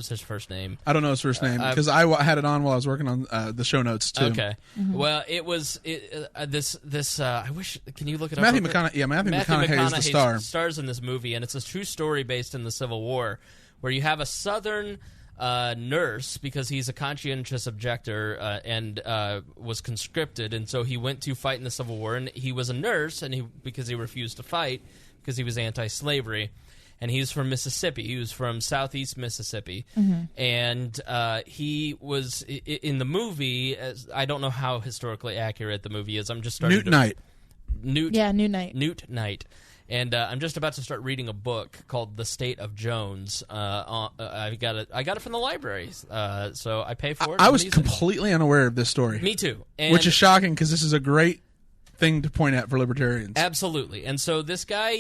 his first name? I don't know his first name because I had it on while I was working on the show notes too. Okay. Well, it was this. I wish. Can you look it up? Matthew McConaughey. Yeah, Matthew McConaughey is the star. Stars in this movie, and it's a true story based in the Civil War, where you have a Southern nurse, because he's a conscientious objector and was conscripted, and so he went to fight in the Civil War, and he was a nurse, and because he refused to fight because he was anti-slavery, and he's from Mississippi. He was from southeast Mississippi, and he was in the movie. I don't know how historically accurate the movie is. I'm just starting Newt Knight. Newt Knight. And I'm just about to start reading a book called The State of Jones. I got it from the library, so I pay for it. I was completely unaware of this story. Me too. Which is shocking because this is a great thing to point at for libertarians. Absolutely. And so this guy,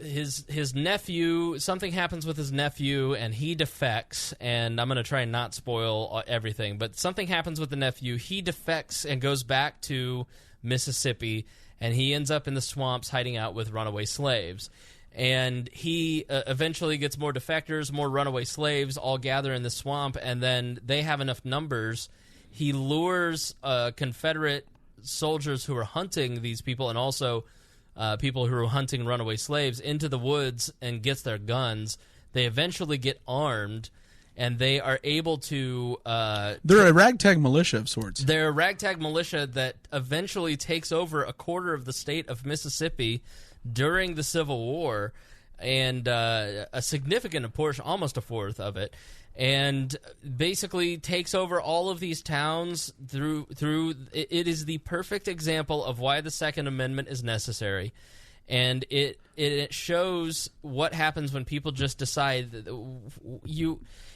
his nephew, something happens with his nephew, and he defects. And I'm going to try and not spoil everything, but something happens with the nephew. He defects and goes back to Mississippi, and he ends up in the swamps hiding out with runaway slaves. And he eventually gets more defectors, more runaway slaves, all gather in the swamp, and then they have enough numbers. He lures Confederate soldiers who are hunting these people, and also people who are hunting runaway slaves, into the woods and gets their guns. They eventually get armed, and they are able to... they're a ragtag militia of sorts. They're a ragtag militia that eventually takes over a quarter of the state of Mississippi during the Civil War, and a significant portion, almost a fourth of it, and basically takes over all of these towns through it is the perfect example of why the Second Amendment is necessary. And it shows what happens when people just decide that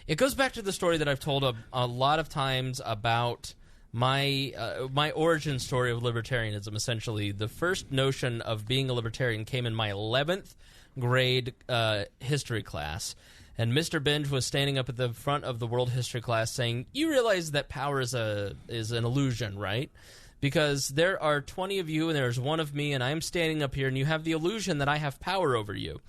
it goes back to the story that I've told a lot of times about my origin story of libertarianism. Essentially, the first notion of being a libertarian came in my 11th grade history class. And Mr. Binge was standing up at the front of the world history class saying, "You realize that power is an illusion, right? Because there are 20 of you and there's one of me, and I'm standing up here, and you have the illusion that I have power over you.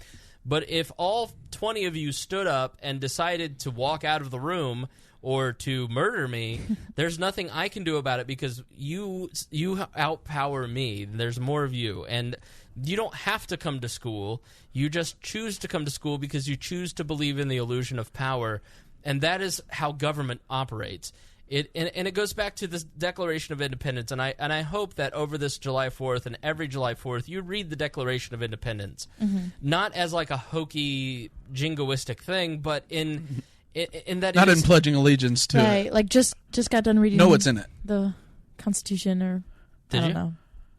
But if all 20 of you stood up and decided to walk out of the room or to murder me, there's nothing I can do about it because you outpower me. There's more of you. And you don't have to come to school. You just choose to come to school because you choose to believe in the illusion of power. And that is how government operates." It goes back to this Declaration of Independence, and I hope that over this July 4th and every July 4th, you read the Declaration of Independence, not as like a hokey, jingoistic thing, but in that not in pledging allegiance to right, it. Like just got done reading. Know what's in it? The Constitution, or Did I you? don't know.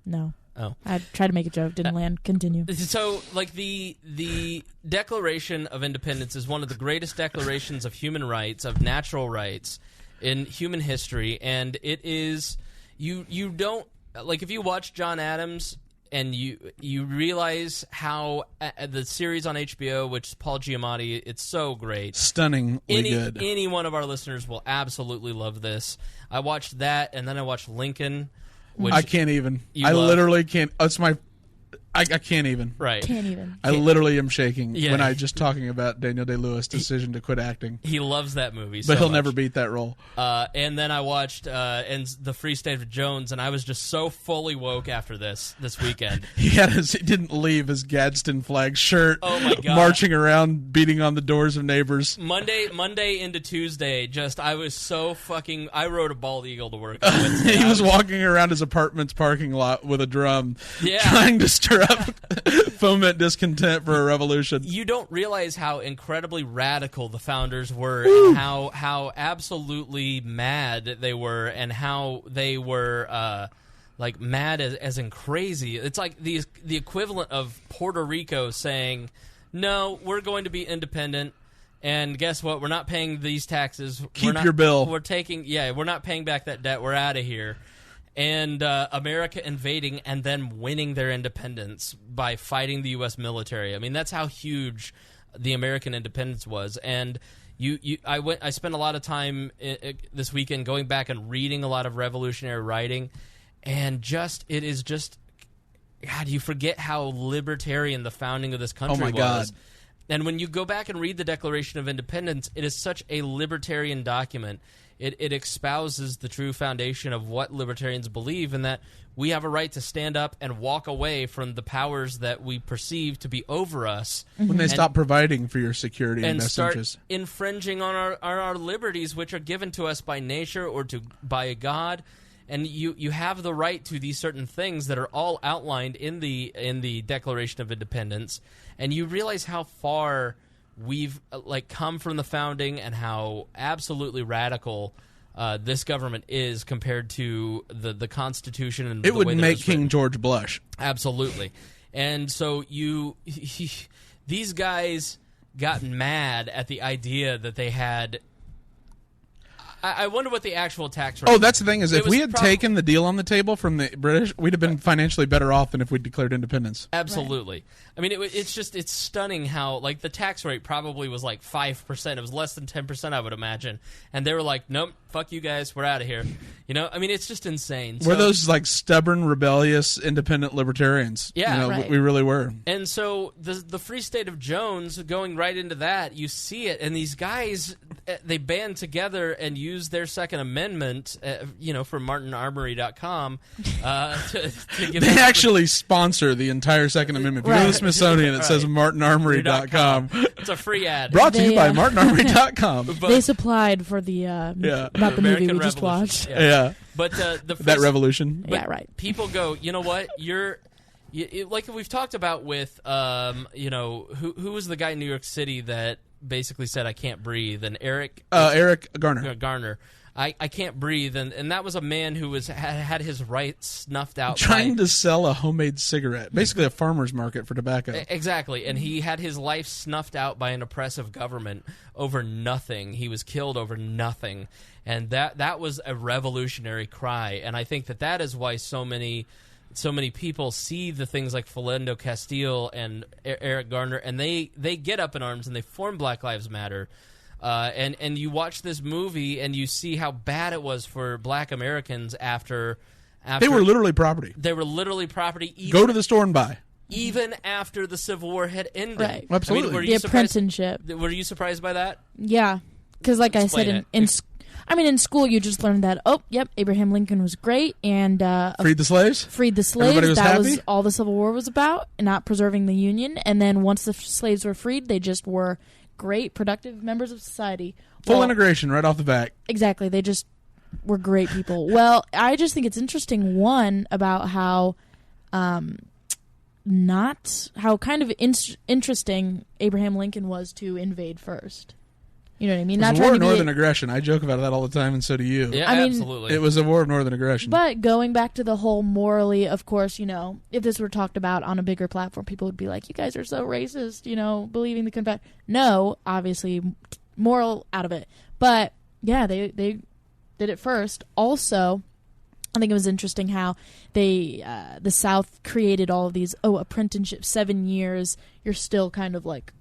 No. Oh. I tried to make a joke, didn't land. Continue. So, like, the Declaration of Independence is one of the greatest declarations of human rights, of natural rights in human history, and it is you don't like if you watch John Adams and you realize how the series on HBO, which is Paul Giamatti, it's so great, stunningly good. Any one of our listeners will absolutely love this. I watched that, and then I watched Lincoln. Which I can't even. I love. literally can't. It's my. I can't even. Right. Can't even. I literally am shaking Yeah. when I just talking about Daniel Day-Lewis' decision to quit acting. He loves that movie, But he'll much. never beat that role. And then I watched The Free State of Jones, and I was just so fully woke after this weekend. He didn't leave his Gadsden flag shirt. Oh my God. Marching around, beating on the doors of neighbors. Monday into Tuesday, I was so fucking. I rode a bald eagle to work. He was walking around his apartment's parking lot with a drum, Yeah. trying to stir up foment discontent for a revolution. You don't realize how incredibly radical the founders were, and how absolutely mad they were, and how they were like mad as in crazy. It's like the equivalent of Puerto Rico saying, "No, we're going to be independent." And guess what? We're not paying these taxes. Keep your bill. We're not paying back that debt. We're out of here. And America invading and then winning their independence by fighting the U.S. military. I mean, that's how huge the American independence was. And I spent a lot of time this weekend going back and reading a lot of revolutionary writing, and God, you forget how libertarian the founding of this country Oh my was. God. And when you go back and read the Declaration of Independence, it is such a libertarian document. It espouses the true foundation of what libertarians believe, and that we have a right to stand up and walk away from the powers that we perceive to be over us. When they stop providing for your security and best start interests. infringing on our liberties, which are given to us by nature or by a God. And you have the right to these certain things that are all outlined in the Declaration of Independence, and you realize how far we've come from the founding and how absolutely radical this government is compared to the Constitution and It the would way that make it was written. King George blush. Absolutely. And so these guys got mad at the idea that they had. I wonder what the actual tax rate. Oh, that's the thing is, if we had prob- taken the deal on the table from the British, we'd have been financially better off than if we'd declared independence. Absolutely. I mean, it's stunning how the tax rate probably was 5%. It was less than 10%, I would imagine. And they were like, nope, fuck you guys, we're out of here. I mean, it's just insane. We're those stubborn, rebellious, independent libertarians. Yeah, right. We really were. And so the Free State of Jones, going right into that, you see it, and these guys, they band together and use their Second Amendment, for MartinArmory.com. To give They actually sponsor the entire Second Amendment. If you go to the Smithsonian, it says MartinArmory.com. It's a free ad. Brought to you by MartinArmory.com. They supplied for the not the movie American we just Revolution. watched. Yeah. But That revolution. Yeah, right. People go, you know what? Like we've talked about with, who was the guy in New York City that basically said, I can't breathe, and Eric Garner. I can't breathe, and that was a man who had his rights snuffed out. Trying to sell a homemade cigarette. Basically a farmer's market for tobacco. Exactly, and he had his life snuffed out by an oppressive government over nothing. He was killed over nothing, and that was a revolutionary cry, and I think that is why so many people see the things like Philando Castile and Eric Garner, and they get up in arms and they form Black Lives Matter. And you watch this movie and you see how bad it was for Black Americans after they were literally property. They were literally property. Go to the store and buy. Even after the Civil War had ended. Right. Absolutely. I mean, The apprenticeship. Were you surprised by that? Yeah. Because like I said, in school you just learned that, Abraham Lincoln was great and Freed the slaves? Freed the slaves. Everybody was that happy? was all the Civil War was about, not preserving the Union. And then once the slaves were freed, they just were great, productive members of society. Full integration right off the bat. Exactly. They just were great people. Well, I just think it's interesting, one, about how interesting Abraham Lincoln was to invade first. You know what I mean? It was a war of northern aggression. I joke about that all the time, and so do you. Yeah, absolutely. It was a war of northern aggression. But going back to the whole morally, of course, if this were talked about on a bigger platform, people would be like, you guys are so racist, believing the Confederate. No, obviously, moral out of it. But, yeah, they did it first. Also, I think it was interesting how the South created all of these, apprenticeship, 7 years, you're still kind of like...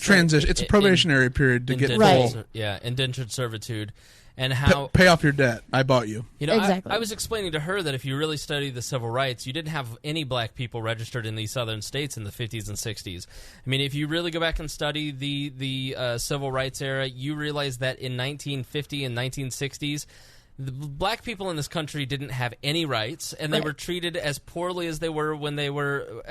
Transition. It's a probationary period to get right. full. Yeah, indentured servitude. And how pay off your debt. I bought you. Exactly. I was explaining to her that if you really study the civil rights, you didn't have any black people registered in these southern states in the 50s and 60s. I mean, if you really go back and study the civil rights era, you realize that in 1950 and 1960s, the black people in this country didn't have any rights, and they were treated as poorly as they were when they were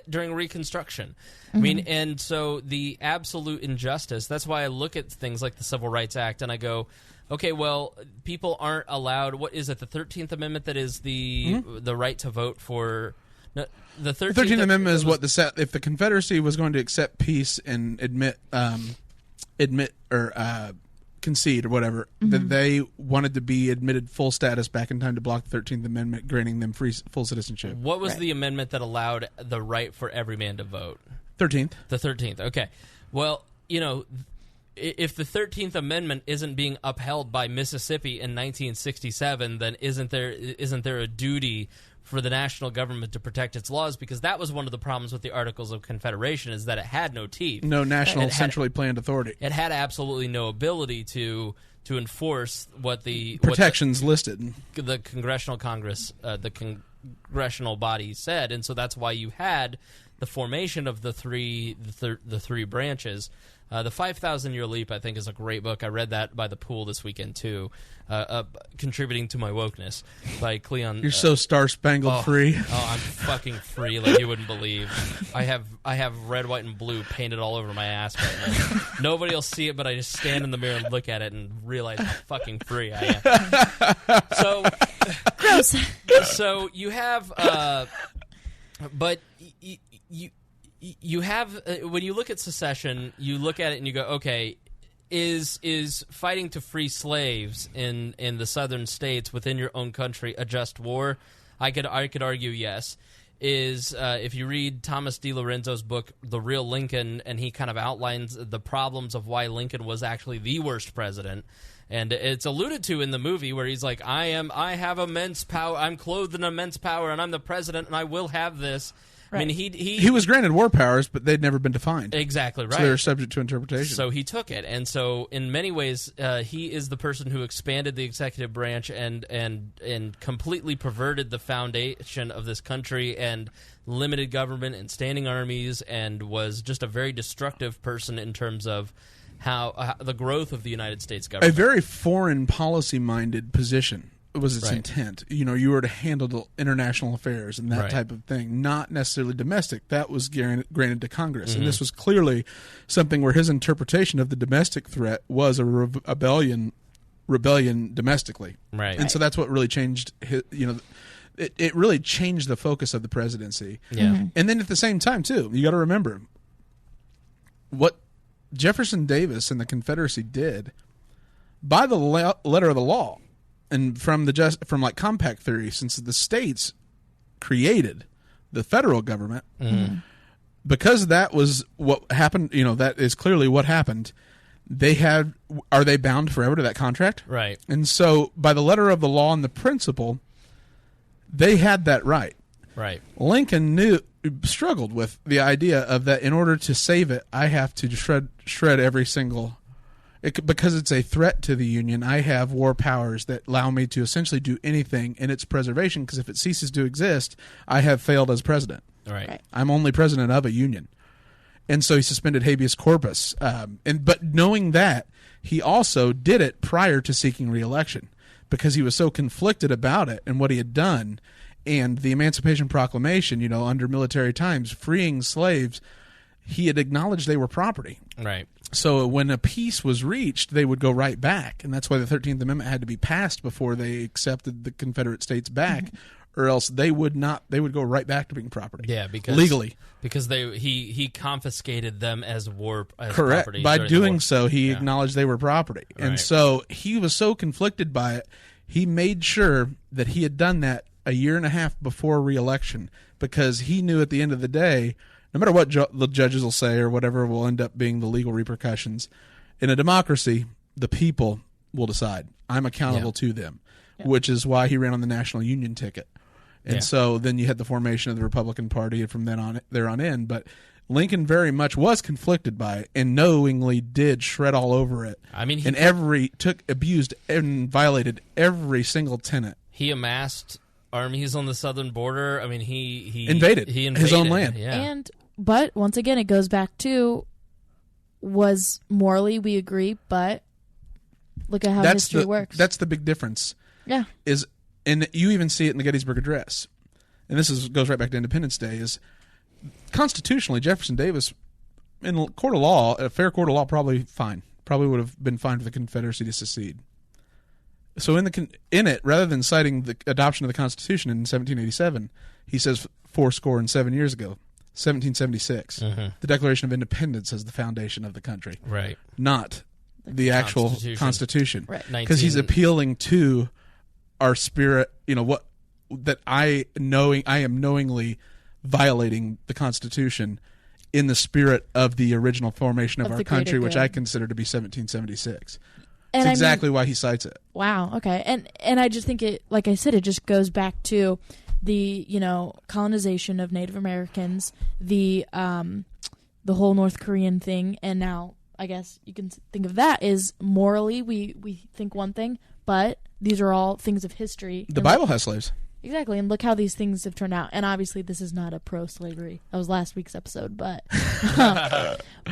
during Reconstruction. I mean, and so the absolute injustice, that's why I look at things like the Civil Rights Act and I go, okay, well, people aren't allowed, what is it, the 13th Amendment that is the right to vote for... No, the 13th Amendment is what if the Confederacy was going to accept peace and admit or concede or whatever, that they wanted to be admitted full status back in time to block the 13th Amendment, granting them full citizenship. What was the amendment that allowed the right for every man to vote? 13th. The 13th, okay. Well, if the 13th Amendment isn't being upheld by Mississippi in 1967, then isn't there a duty for the national government to protect its laws? Because that was one of the problems with the Articles of Confederation, is that it had no teeth. No national centrally planned authority. It had absolutely no ability to to enforce what the protections listed. The Congressional Congress, the congressional body said, and so that's why you had the formation of the three branches. The 5,000-Year Leap, I think, is a great book. I read that by the pool this weekend too, contributing to my wokeness by Cleon. You're so star-spangled free. Oh, I'm fucking free like you wouldn't believe. I have red, white, and blue painted all over my ass right now. Nobody will see it, but I just stand in the mirror and look at it and realize how fucking free I am. So Gross. So you have, but you have when you look at secession, you look at it and you go, okay, is fighting to free slaves in the southern states within your own country a just war? I could argue yes. Is if you read Thomas DiLorenzo's book The Real Lincoln, and he kind of outlines the problems of why Lincoln was actually the worst president. And it's alluded to in the movie where he's like, I have immense power, I'm clothed in immense power, and I'm the president, and I will have this. Right. I mean, he was granted war powers, but they'd never been defined. Exactly right. So they're subject to interpretation. So he took it, and so in many ways, he is the person who expanded the executive branch and completely perverted the foundation of this country and limited government and standing armies, and was just a very destructive person in terms of how the growth of the United States government. A very foreign policy-minded position was its intent. You were to handle the international affairs and that type of thing, not necessarily domestic. That was granted to Congress. And this was clearly something where his interpretation of the domestic threat was a rebellion domestically. Right. And so that's what really changed it really changed the focus of the presidency. Yeah. Mm-hmm. And then at the same time, too, you got to remember what Jefferson Davis and the Confederacy did by the letter of the law. And from like compact theory, since the states created the federal government, because that was what happened. That is clearly what happened. Are they bound forever to that contract? Right. And so, by the letter of the law and the principle, they had that right. Right. Lincoln struggled with the idea of that. In order to save it, I have to shred every single. Because it's a threat to the Union, I have war powers that allow me to essentially do anything in its preservation, because if it ceases to exist, I have failed as president. Right. I'm only president of a Union. And so he suspended habeas corpus. But knowing that, he also did it prior to seeking re-election, because he was so conflicted about it and what he had done. And the Emancipation Proclamation, under military times, freeing slaves, he had acknowledged they were property. Right. So when a peace was reached, they would go right back. And that's why the 13th Amendment had to be passed before they accepted the Confederate States back, or else they would go right back to being property. Yeah, because legally. Because he confiscated them as correct. property. By doing so, he acknowledged they were property. Right. And so he was so conflicted by it, he made sure that he had done that a year and a half before re-election, because he knew at the end of the day, no matter what the judges will say or whatever will end up being the legal repercussions, in a democracy, the people will decide. I'm accountable to them, which is why he ran on the National Union ticket. And so then you had the formation of the Republican Party from then on in. But Lincoln very much was conflicted by it and knowingly did shred all over it. I mean, abused and violated every single tenet. He amassed armies on the southern border. I mean, he invaded his own land. Yeah. But once again, it goes back to, was morally we agree, but look at how history works. That's the big difference. Yeah. And you even see it in the Gettysburg Address. And this goes right back to Independence Day, is constitutionally Jefferson Davis, in a court of law, a fair court of law, probably would have been fine for the Confederacy to secede. So in it, rather than citing the adoption of the Constitution in 1787, he says 7 years ago, 1776, the Declaration of Independence as the foundation of the country. Right. Not the actual Constitution. Right. Because he's appealing to our spirit, I am knowingly violating the Constitution in the spirit of the original formation of our country, which I consider to be 1776. That's exactly why he cites it. Wow. Okay. And I just think it, like I said, it just goes back to the colonization of Native Americans, the whole North Korean thing, and now I guess you can think of that, is morally we think one thing, but these are all things of history. The Bible has slaves. Exactly, and look how these things have turned out. And obviously, this is not a pro-slavery. That was last week's episode, but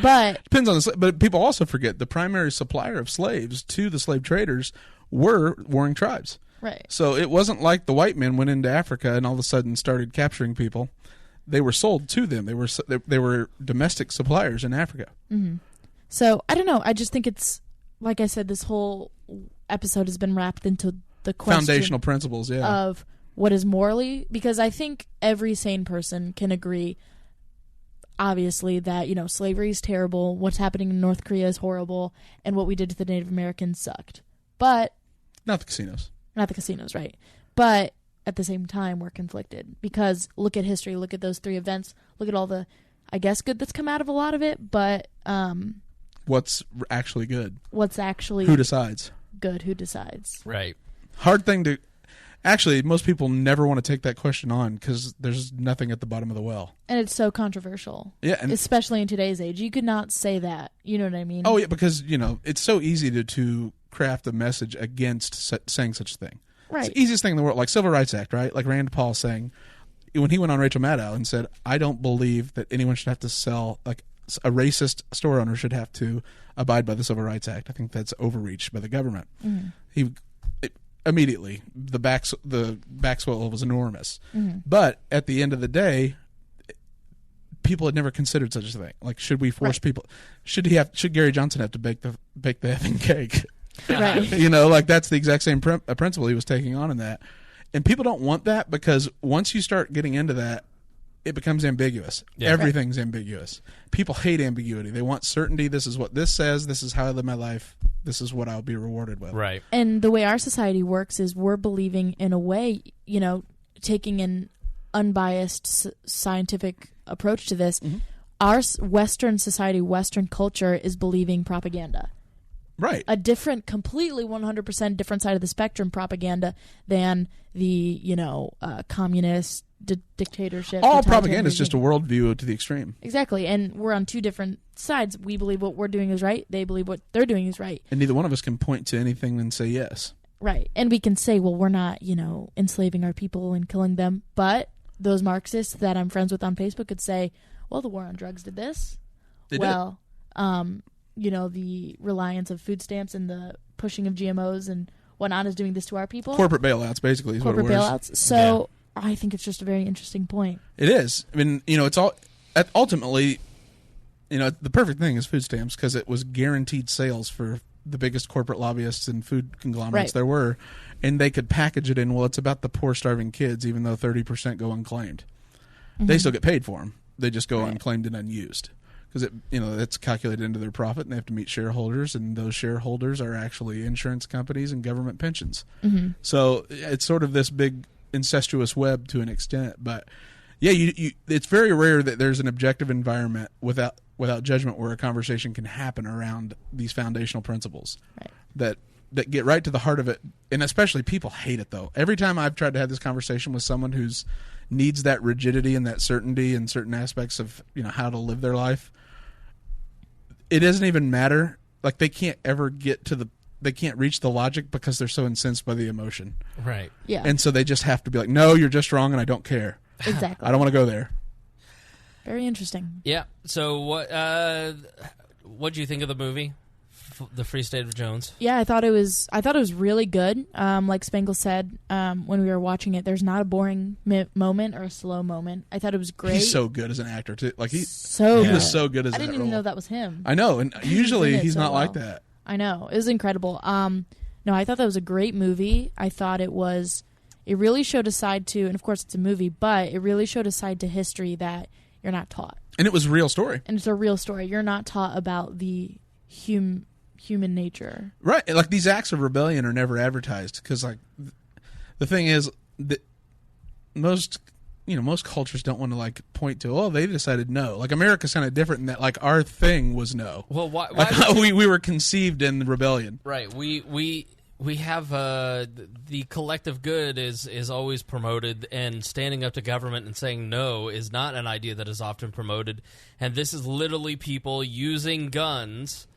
but Depends on the but people also forget the primary supplier of slaves to the slave traders were warring tribes. right, So it wasn't like the white men went into Africa and all of a sudden started capturing people. They were sold to them. They were domestic suppliers in Africa. so I don't know. I just think it's, like I said, this whole episode has been wrapped into the question Foundational principles, yeah. of what is morally, because I think every sane person can agree, obviously, that, slavery is terrible, what's happening in North Korea is horrible, and what we did to the Native Americans sucked. But Not the casinos. not the casinos, right? But at the same time, we're conflicted, because look at history, look at those 3 events, look at all the, I guess, good that's come out of a lot of it, but What's actually good? what's actually Who decides? good, who decides? Right. Hard thing to... Actually, most people never want to take that question on because there's nothing at the bottom of the well. And it's so controversial. Yeah, and especially in today's age. You could not say that. You know what I mean? oh yeah, because it's so easy to craft a message against saying such a thing. Right. It's the easiest thing in the world, like Civil Rights Act, right? Like Rand Paul saying, when he went on Rachel Maddow and said, "I don't believe that anyone should have to sell, like a racist store owner should have to abide by the Civil Rights Act. I think that's overreach by the government." Immediately the backswell was enormous. But at the end of the day, people had never considered such a thing. Like, should we force people? Should Gary Johnson have to bake the effing cake? Right. Like that's the exact same principle he was taking on in that. And people don't want that, because once you start getting into that, it becomes ambiguous. Yeah. Everything's ambiguous. People hate ambiguity. They want certainty. This is what this says. This is how I live my life. This is what I'll be rewarded with. Right. And the way our society works is we're believing, in a way, taking an unbiased scientific approach to this. Our Western society, Western culture is believing propaganda. Right. A different, completely 100% different side of the spectrum propaganda than the, communist dictatorship. All propaganda is just a worldview to the extreme. Exactly. And we're on 2 different sides. We believe what we're doing is right. They believe what they're doing is right. And neither one of us can point to anything and say yes. Right. And we can say, well, we're not, enslaving our people and killing them. But those Marxists that I'm friends with on Facebook could say, well, the war on drugs did this. They well, the reliance of food stamps and the pushing of GMOs and whatnot is doing this to our people. Corporate bailouts, basically, is Corporate what it was. bailouts. So I think it's just a very interesting point. It is. I mean, it's all ultimately, the perfect thing is food stamps, because it was guaranteed sales for the biggest corporate lobbyists and food conglomerates there were, and they could package it in, well, it's about the poor, starving kids, even though 30% go unclaimed. They still get paid for them. They just go unclaimed and unused, because that's calculated into their profit, and they have to meet shareholders, and those shareholders are actually insurance companies and government pensions. So it's sort of this big incestuous web to an extent, but yeah, it's very rare that there's an objective environment without judgment where a conversation can happen around these foundational principles that get right to the heart of it. And especially people hate it, though. Every time I've tried to have this conversation with someone who's needs that rigidity and that certainty in certain aspects of how to live their life, it doesn't even matter. Like, they can't ever they can't reach the logic because they're so incensed by the emotion. Right. Yeah. And so they just have to be like, no, you're just wrong and I don't care. Exactly. I don't want to go there. Very interesting. Yeah. So what do you think of the movie, The Free State of Jones? Yeah, I thought it was really good. Like Spangle said when we were watching it, there's not a boring moment or a slow moment. I thought it was great. He's so good as an actor too. Like he was so good as I that didn't even role. know that was him. I know, and usually he's so not like well. that. I know. It was incredible. No, I thought that was a great movie. I thought it really showed a side to, and of course it's a movie, but it really showed a side to history that you're not taught. And it was a real story. And it's a real story. You're not taught about the human nature. Right. Like, these acts of rebellion are never advertised because, like, the thing is that most cultures don't want to, like, point to, oh, they decided no. Like, America's kind of different in that, like, our thing was no. Well, why like, we were conceived in rebellion. Right. We have the collective good is always promoted, and standing up to government and saying no is not an idea that is often promoted. And this is literally people using guns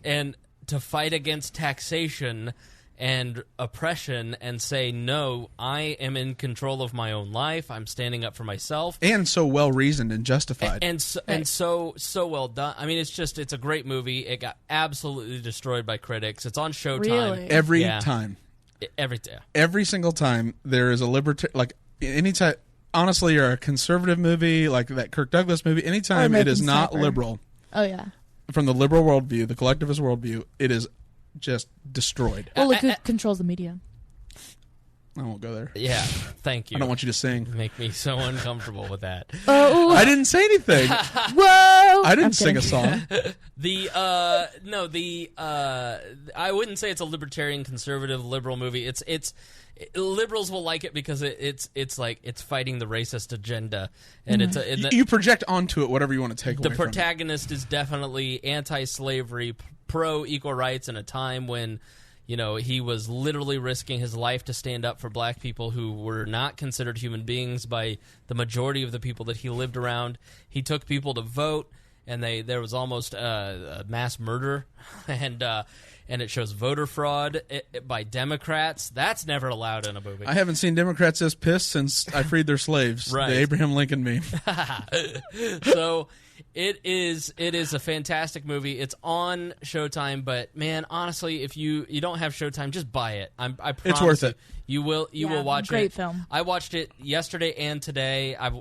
and to fight against taxation and oppression and say, no, I am in control of my own life. I'm standing up for myself. And so well reasoned and justified. And so well done. I mean, it's a great movie. It got absolutely destroyed by critics. It's on Showtime. Really? Every time. Every single time there is a like anytime, honestly, you're a conservative movie, like that Kirk Douglas movie, anytime it is not liberal. Oh, yeah. Uh, From the liberal worldview, the collectivist worldview, it is just destroyed. Well, look who controls the media. I won't go there. Yeah, thank you. I don't want you to sing. Make me so uncomfortable with that. Oh, I didn't say anything. Whoa! I didn't sing a song. I wouldn't say it's a libertarian, conservative, liberal movie. It's liberals will like it because it's like it's fighting the racist agenda, and You project onto it whatever you want to take away the from it. protagonist is definitely anti-slavery, pro-equal rights in a time when, you know, he was literally risking his life to stand up for black people who were not considered human beings by the majority of the people that he lived around. He took people to vote, and there was almost a mass murder, and it shows voter fraud by Democrats. That's never allowed in a movie. I haven't seen Democrats this pissed since I freed their slaves. Right. The Abraham Lincoln meme. So it is a fantastic movie. It's on Showtime, but man, honestly, if you don't have Showtime, just buy it. I promise It's worth it. You will watch it. Great film. I watched it yesterday and today. I've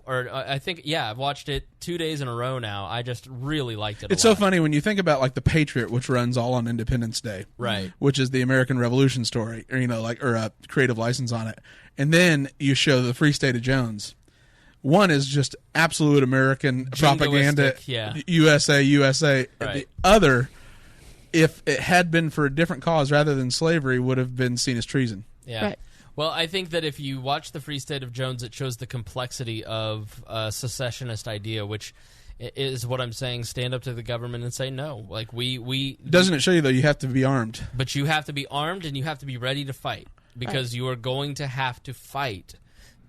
watched it 2 days in a row now. I just really liked it. It's a lot. so funny when you think about like The Patriot, which runs all on Independence Day, right? Which is the American Revolution story, or a creative license on it, and then you show the Free State of Jones. One is just absolute American propaganda, USA. Right. The other, if it had been for a different cause rather than slavery, would have been seen as treason. Yeah. Right. Well, I think that if you watch The Free State of Jones, it shows the complexity of a secessionist idea, which is what I'm saying. Stand up to the government and say no. Like Doesn't it show you, though, you have to be armed? But you have to be armed and you have to be ready to fight, because you are going to have to fight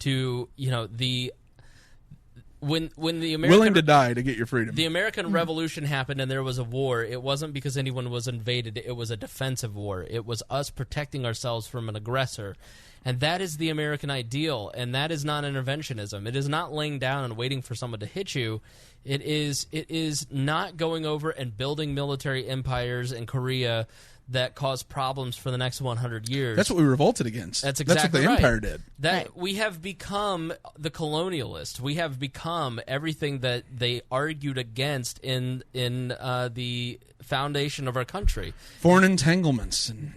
to, when the American, willing to die to get your freedom. The American Revolution happened and there was a war. It wasn't because anyone was invaded. It was a defensive war. It was us protecting ourselves from an aggressor. And that is the American ideal, and that is not interventionism. It is not laying down and waiting for someone to hit you. It is not going over and building military empires in Korea that cause problems for the next 100 years. That's what we revolted against. That's exactly what the right. empire did. We have become the colonialist. We have become everything that they argued against in the foundation of our country. Foreign entanglements. And,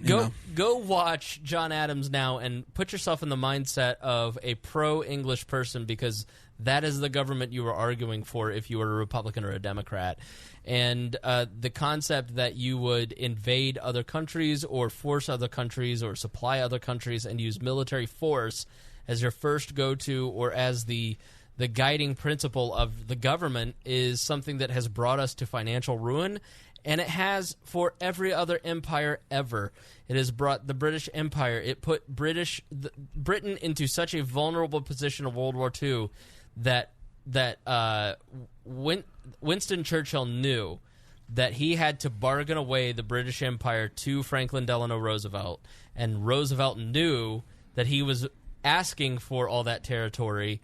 Go watch John Adams now and put yourself in the mindset of a pro-English person, because that is the government you were arguing for if you were a Republican or a Democrat. And the concept that you would invade other countries or force other countries or supply other countries and use military force as your first go-to or as the guiding principle of the government is something that has brought us to financial ruin. And it has for every other empire ever. It has brought the British Empire. It put Britain into such a vulnerable position of World War II that Winston Churchill knew that he had to bargain away the British Empire to Franklin Delano Roosevelt, and Roosevelt knew that he was asking for all that territory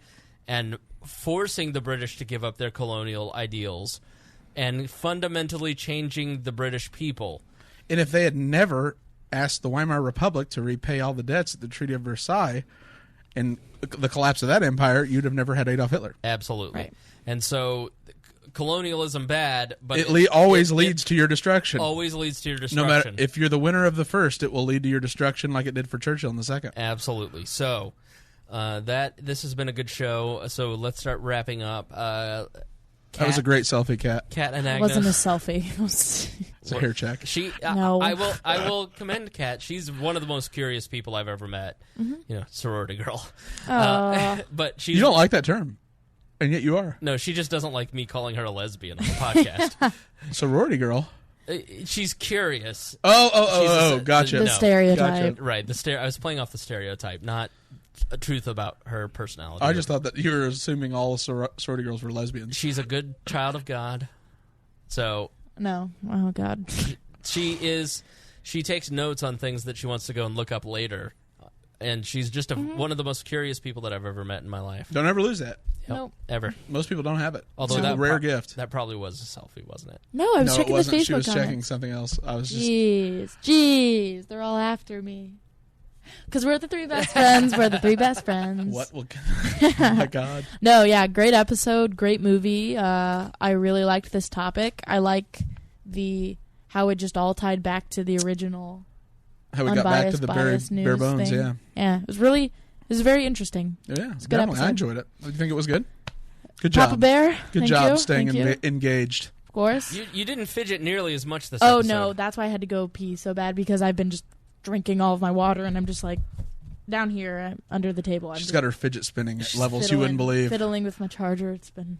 and forcing the British to give up their colonial ideals and fundamentally changing the British people. And if they had never asked the Weimar Republic to repay all the debts at the Treaty of Versailles and the collapse of that empire, you'd have never had Adolf Hitler. Absolutely. Right. And so colonialism bad, but it always leads to your destruction. Always leads to your destruction. No matter if you're the winner of the first, it will lead to your destruction like it did for Churchill in the second. Absolutely. So this has been a good show. So let's start wrapping up. That was a great selfie, Cat. Cat Anagnos. It wasn't a selfie. It's a hair check. No. I will commend Cat. She's one of the most curious people I've ever met. Mm-hmm. Sorority girl. But you don't like that term, and yet you are. No, she just doesn't like me calling her a lesbian on the podcast. Sorority girl. She's curious. Oh, gotcha. The stereotype. Gotcha. Right. I was playing off the stereotype, not a truth about her personality. I just thought that you were assuming all sorority girls were lesbians. She's a good child of God. So No. Oh, God. She takes notes on things that she wants to go and look up later. And she's just one of the most curious people that I've ever met in my life. Don't ever lose that. Yep, Nope. Ever. Most people don't have it. Although it's a rare gift. That probably was a selfie, wasn't it? No, I was No, checking it the wasn't. Facebook She was comments. checking something else. I was just... Jeez. They're all after me. Because we're the three best friends. We're the three best friends. What? Oh, my God. No, yeah, great episode, great movie. I really liked this topic. I like how it just all tied back to the original How we got back to the bare news bones, thing. yeah. Yeah, it was very interesting. Yeah, It's a good definitely. episode. I enjoyed it. You think it was good? Good job. Papa Bear, Good thank job you. staying Thank you. engaged. Of course. You didn't fidget nearly as much this Oh, episode. no, that's why I had to go pee so bad, because I've been just drinking all of my water, and I'm just like down here under the table. She's got her fidget spinning at levels you fiddling- wouldn't believe. Fiddling with my charger. It's been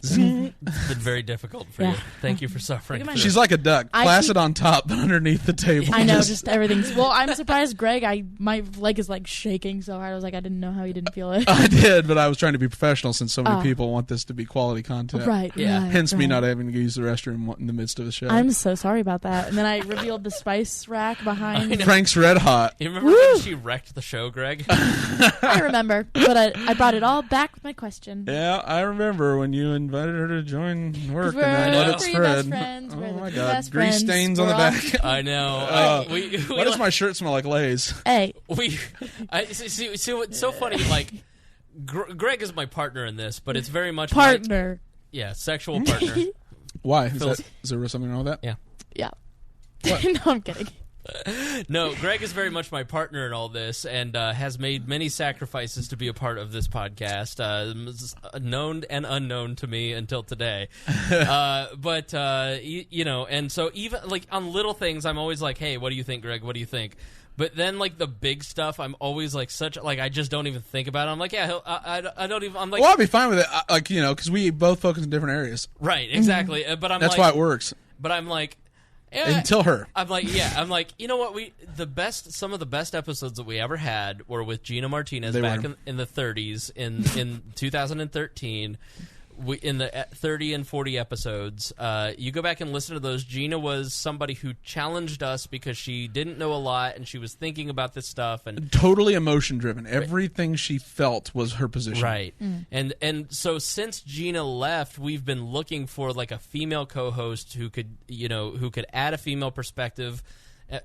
It's been very difficult for you. Yeah. Thank you for suffering. Look at my through She's like a duck, I placid keep- on top, but underneath the table. I know, just everything's... Well, I'm surprised, Greg. My leg is, like, shaking so hard. I was like, I didn't know how you didn't feel it. I did, but I was trying to be professional since so many Oh. people want this to be quality content. Right, Yeah. right, Hence me right. not having to use the restroom in the midst of the show. I'm so sorry about that. And then I revealed the spice rack behind. Frank's Red Hot. You remember when she wrecked the show, Greg? I remember, but I brought it all back with my question. Yeah, I remember when you invited her to join work and We're then the let it three spread. best friends. We're Oh the my three God, best grease friends. stains on the We're all- back. I know. Why does my shirt smell like Lay's? Hey, See what's so funny? Like, Greg is my partner in this, but it's very much partner. sexual partner. Why? Is Phyllis- there something wrong with that? Yeah. Yeah. What? No, I'm kidding. No, Greg is very much my partner in all this, and has made many sacrifices to be a part of this podcast, known and unknown to me until today. But and so even like on little things, I'm always like, "Hey, what do you think, Greg? What do you think?" But then like the big stuff, I'm always like I just don't even think about it. I'm like, yeah, I don't even. I'm like, Well, I'll be fine with it, because we both focus in different areas. right, exactly. But I'm That's like, why it works. But I'm like. Yeah, Until her. I'm like, you know what? Some of the best episodes that we ever had were with Gina Martinez They back were. in the 30s in 2013. In the 30 and 40 episodes, you go back and listen to those. Gina was somebody who challenged us because she didn't know a lot and she was thinking about this stuff and Totally emotion driven. Everything she felt was her position. right. And so since Gina left, we've been looking for like a female co-host who could add a female perspective,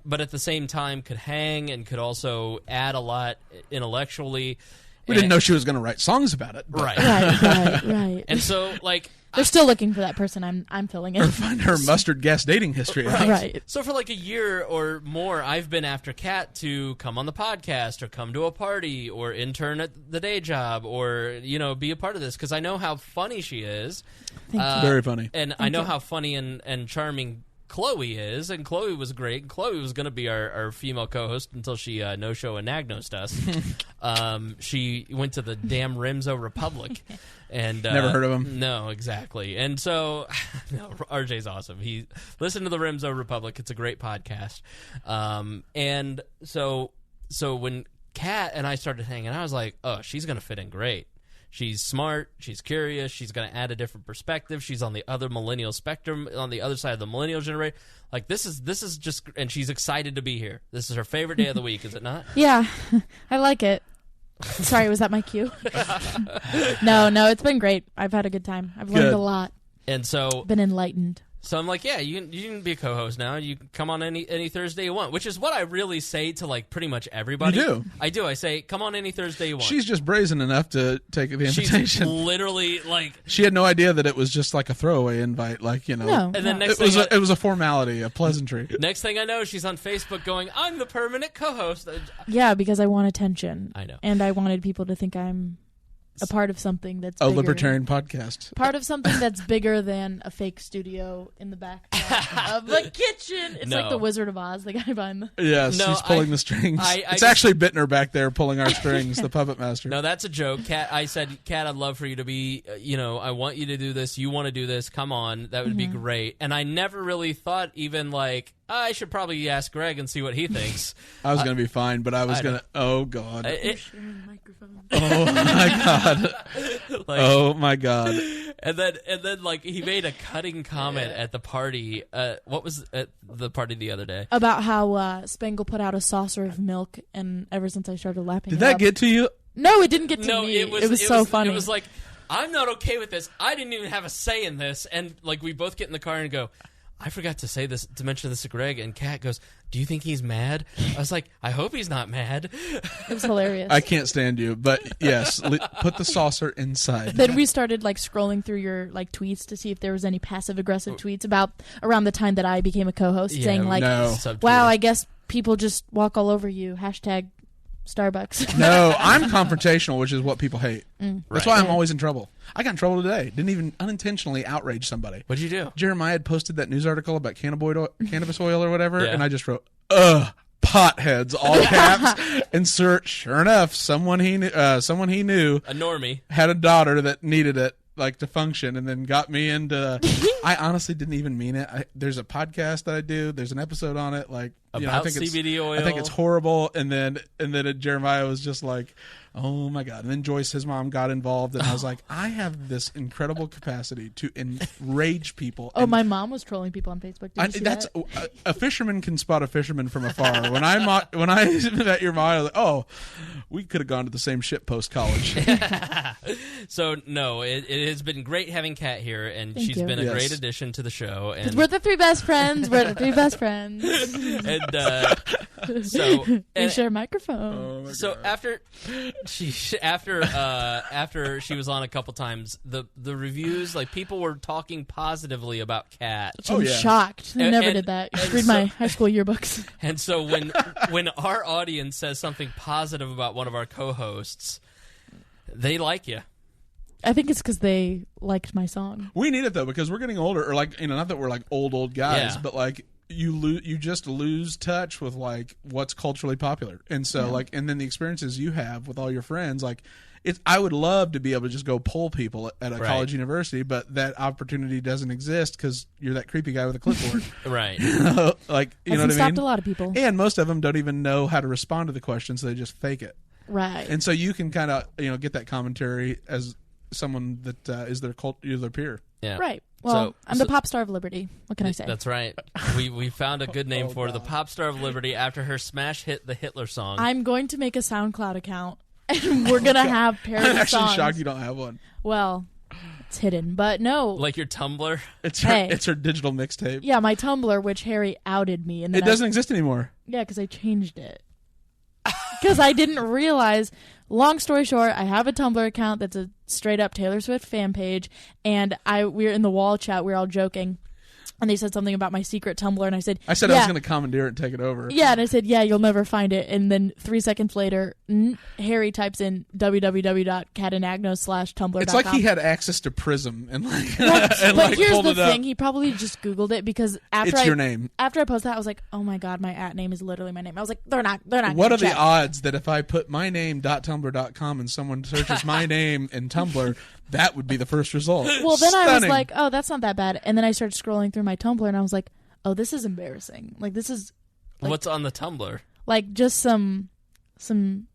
but at the same time could hang and could also add a lot intellectually. We didn't know she was going to write songs about it. Right. Right. And so like They're still looking for that person. I'm filling Or in. find her mustard gas dating history. Right. So for like a year or more, I've been after Kat to come on the podcast or come to a party or intern at the day job or, be a part of this because I know how funny she is. Very funny. And I know how funny and charming Chloe is, and Chloe was great. And Chloe was going to be our female co-host until she no-show Anagnos us. She went to the damn Rimzo Republic. And Never heard of him. No, exactly. And so, RJ's awesome. He listened to the Rimzo Republic. It's a great podcast. And so when Kat and I started hanging, I was like, oh, she's going to fit in great. She's smart. She's curious. She's going to add a different perspective. She's on the other millennial spectrum, on the other side of the millennial generation. Like this is just, and she's excited to be here. This is her favorite day of the week, is it not? Yeah, I like it. Sorry, was that my cue? No, it's been great. I've had a good time. I've learned Good. a lot. And so Been enlightened. So I'm like, yeah, you can be a co-host now. You can come on any Thursday you want, which is what I really say to like pretty much everybody. You do? I do. I say, come on any Thursday you want. She's just brazen enough to take the She's invitation. literally like, She had no idea that it was just like a throwaway invite, No. and then no. next It was a formality, a pleasantry. next thing I know, she's on Facebook going, I'm the permanent co-host. Yeah, because I want attention. I know. And I wanted people to think I'm a part of something that's A bigger. libertarian podcast. Part of something that's bigger than a fake studio in the back of the kitchen. It's No. like the Wizard of Oz, the guy behind the... Yes, No, he's pulling the strings. I it's just- actually Bittner back there pulling our strings, the puppet master. No, that's a joke. Kat, I said, Kat, I'd love for you to be, I want you to do this. You want to do this. Come on. That would be great. And I never really thought even like, I should probably ask Greg and see what he thinks. I was going to be fine, but I was I going to... Oh, God. It- Sharing microphone. Oh, my God. like, Oh, my God. And then, like, he made a cutting comment at the party. What was at the party the other day? About how Spangle put out a saucer of milk, and ever since I started lapping Did it that up- get to you? No, it didn't get to me. It was so funny. It was like, I'm not okay with this. I didn't even have a say in this. And, like, we both get in the car and go, I forgot to mention this to Greg. And Kat goes, do you think he's mad? I was like, I hope he's not mad. It was hilarious. I can't stand you, but yes, put the saucer inside. Then we started like scrolling through your like tweets to see if there was any passive aggressive tweets about around the time that I became a co-host, saying like, "Wow, I guess people just walk all over you." Hashtag Starbucks. No, I'm confrontational, which is what people hate. That's why I'm Yeah. always in trouble. I got in trouble today. Didn't even unintentionally outrage somebody. What'd you do? Jeremiah had posted that news article about cannabis oil or whatever, Yeah. and I just wrote, potheads, all caps. And sure enough, someone he knew, A normie. had a daughter that needed it, like, to function, and then got me into. I honestly didn't even mean it. There's a podcast that I do. There's an episode on it, like, About I think CBD oil. I think it's horrible. And then Jeremiah was just like, "Oh my god!" And then Joyce, his mom, got involved, and I was like, "I have this incredible capacity to enrage people." Oh, and my mom was trolling people on Facebook. Did you see that's that? a fisherman can spot a fisherman from afar. When I met your mom, I was like, "Oh, we could have gone to the same shit post college." So, no, it has been great having Kat here, and Thank she's you. been a Yes. great addition to the show. And We're the three best friends. so We share a microphone. So after she was on a couple times, the reviews, like, people were talking positively about Kat. I'm yeah. shocked. I And- never and- did that. You should and read so- my high school yearbooks. And so when our audience says something positive about one of our co-hosts, they like you. I think it's because they liked my song. We need it though, because we're getting older, or like, not that we're like old guys, Yeah. but like you just lose touch with like what's culturally popular, and so like, and then the experiences you have with all your friends, like, I would love to be able to just go poll people at a college university, but that opportunity doesn't exist because you're that creepy guy with a clipboard. Right. Like, you know Hasn't what I stopped mean? a lot of people. And most of them don't even know how to respond to the question, so they just fake it. Right. And so you can kind of get that commentary as someone that is their peer. Yeah. Right. Well, So- I'm the pop star of Liberty. What can I say? That's right. We found a good name for her, the pop star of Liberty, after her smash hit, the Hitler song. I'm going to make a SoundCloud account, and we're going to have parody I'm actually songs. shocked you don't have one. Well, it's hidden, but no. Like your Tumblr. It's Hey. her digital mixtape. Yeah, my Tumblr, which Harry outed me. And then It doesn't exist anymore. Yeah, because I changed it. Because I didn't realize. Long story short, I have a Tumblr account that's a straight up Taylor Swift fan page, and we were in the wall chat. We were all joking, and they said something about my secret Tumblr, and I said, I said I was going to commandeer it and take it over. Yeah, and I said, yeah, you'll never find it. And then 3 seconds later, Harry types in www.catanagnos.tumblr.com. It's like he had access to Prism and like, But and like here's pulled the it up. thing: he probably just Googled it because after It's your name. After I posted that, I was like, "Oh my god, my @name is literally my name." I was like, "They're not." What gonna are the check. odds that if I put my name.tumblr.com and someone searches my name in Tumblr, that would be the first result? Well, then I was Stunning. like, "Oh, that's not that bad." And then I started scrolling through my Tumblr, and I was like, "Oh, this is embarrassing. Like, this is What's on the Tumblr? like just some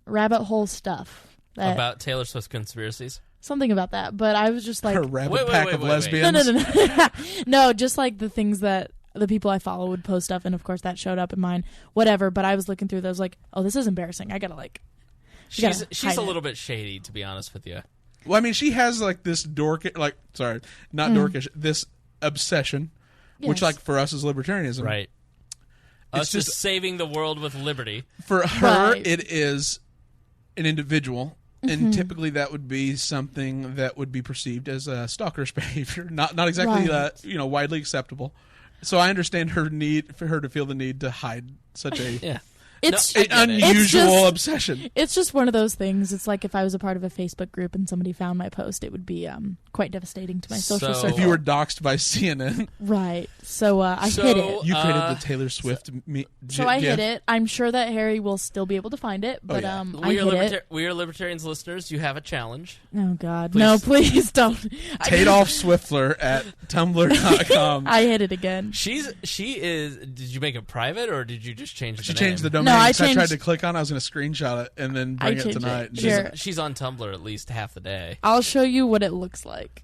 rabbit hole stuff About Taylor Swift conspiracies? something about that." But I was just like, a rabid Wait, pack wait, of wait, wait. lesbians. No, no, just like the things that the people I follow would post stuff, and of course that showed up in mine. Whatever. But I was looking through those, like, "Oh, this is embarrassing. I gotta like." She's hide a it. little bit shady, to be honest with you. Well, I mean, she has like this dorkish, this obsession, which Yes. like for us is libertarianism. Right. It's Us just just- saving the world with liberty. For her, Right. it is an individual, and typically that would be something that would be perceived as a stalkerish behavior, not exactly Right. widely acceptable. So I understand her need for her to feel the need to hide such a Yeah. It's No, I get it. unusual just- obsession. It's just one of those things. It's like if I was a part of a Facebook group and somebody found my post, it would be quite devastating to my social So- circle. If you were doxxed by CNN, right. So I So, hid it. you created the Taylor Swift. So I hid it. I'm sure that Harry will still be able to find it, but yeah. I hid it. We are Libertarians listeners. You have a challenge. Oh God, Please. no! Please don't. Tadolf Swiftler at tumblr.com. I hid it again. She is. Did you make it private or did you just change? She the changed the name? domain. No, I so I tried changed- to click on it. I was going to screenshot it and then bring it changed tonight. it. And Sure. She's on Tumblr at least half the day. I'll show you what it looks like.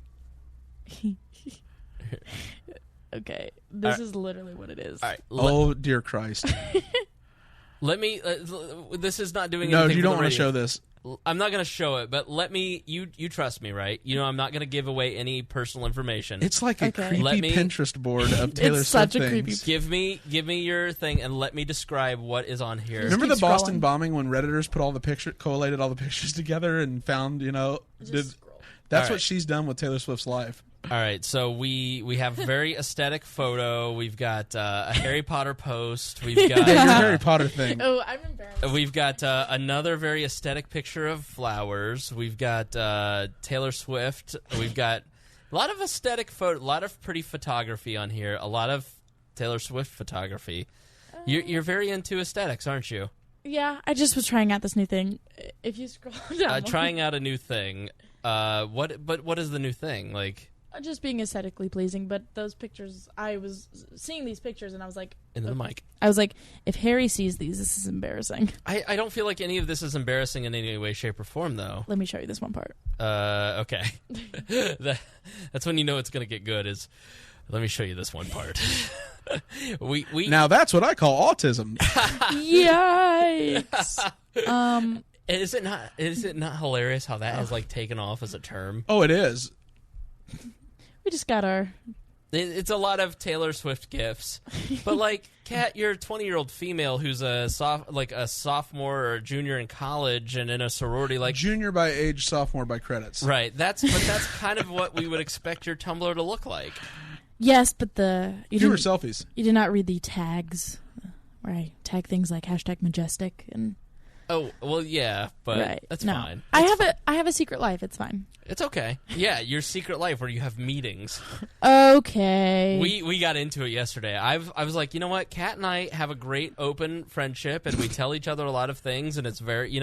Okay, this is literally what it is. All right. Oh, dear Christ. Let me. This is not doing No, anything. you for don't the want to radio. show this. I'm not going to show it, but let me. You trust me, right? You know, I'm not going to give away any personal information. It's like a Okay. creepy Let me- Pinterest board of Taylor It's Swift such a things. creepy- Give me your thing, and let me describe what is on here. Remember keep the Boston scrolling. bombing when Redditors put all the collated all the pictures together and found, that's All what right. she's done with Taylor Swift's life. All right, so we have a very aesthetic photo. We've got a Harry Potter post. We've Your got Harry Potter thing. Oh, I'm embarrassed. we've got another very aesthetic picture of flowers. We've got Taylor Swift. We've got a lot of aesthetic photo, a lot of pretty photography on here. A lot of Taylor Swift photography. You're very into aesthetics, aren't you? Yeah, I just was trying out this new thing. If you scroll down, Trying out a new thing. What is the new thing? Like just being aesthetically pleasing. But those pictures, I was seeing these pictures, and I was like, into the mic. I was like, if Harry sees these, this is embarrassing. I don't feel like any of this is embarrassing in any way, shape, or form, though. Let me show you this one part. Okay. That's when you know it's going to get good is, let me show you this one part. we Now that's what I call autism. Yikes! Is it not hilarious how that has like taken off as a term? Oh, it is. We just got our. It's a lot of Taylor Swift gifs, but like, Kat, you're a 20-year-old female who's a sophomore or a junior in college and in a sorority. Like Junior by age, sophomore by credits. right? That's kind of what we would expect your Tumblr to look like. Yes, but you Fewer didn't. selfies. You did not read the tags, where I tag things like #majestic and. Oh well, yeah, but Right. that's No. fine. I have a secret life. It's fine. It's okay. Yeah, your secret life where you have meetings. Okay. We got into it yesterday. I was like, you know what? Kat and I have a great open friendship, and we tell each other a lot of things, and it's very,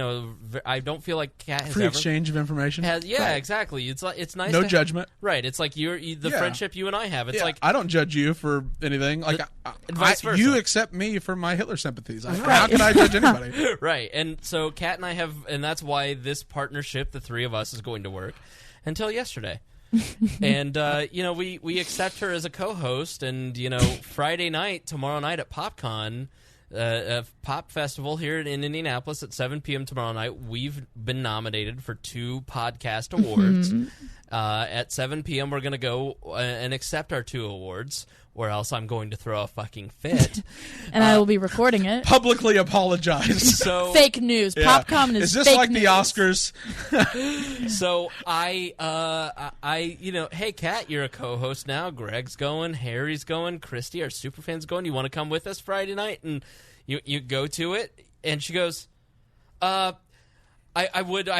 I don't feel like Kat has Free ever exchange of information. yeah, exactly. It's nice. No to judgment. Right. It's like the Yeah. friendship you and I have. It's Yeah, like I don't judge you for anything. Like and vice versa. you accept me for my Hitler sympathies. How can I judge anybody? right. And so Kat and I have, and that's why this partnership, the three of us, is going to work until yesterday. And we accept her as a co-host, and Friday night, tomorrow night at PopCon, a pop festival here in Indianapolis at 7 p.m. tomorrow night, we've been nominated for 2 podcast awards. At 7 p.m. we're going to go and accept our 2 awards, or else I'm going to throw a fucking fit. and I will be recording it. Publicly apologize. So Fake news. Yeah. Popcorn is this fake like news. the Oscars? So I hey Kat, you're a co-host now. Greg's going, Harry's going, Christy, our superfan's going. You want to come with us Friday night? And you go to it, and she goes, I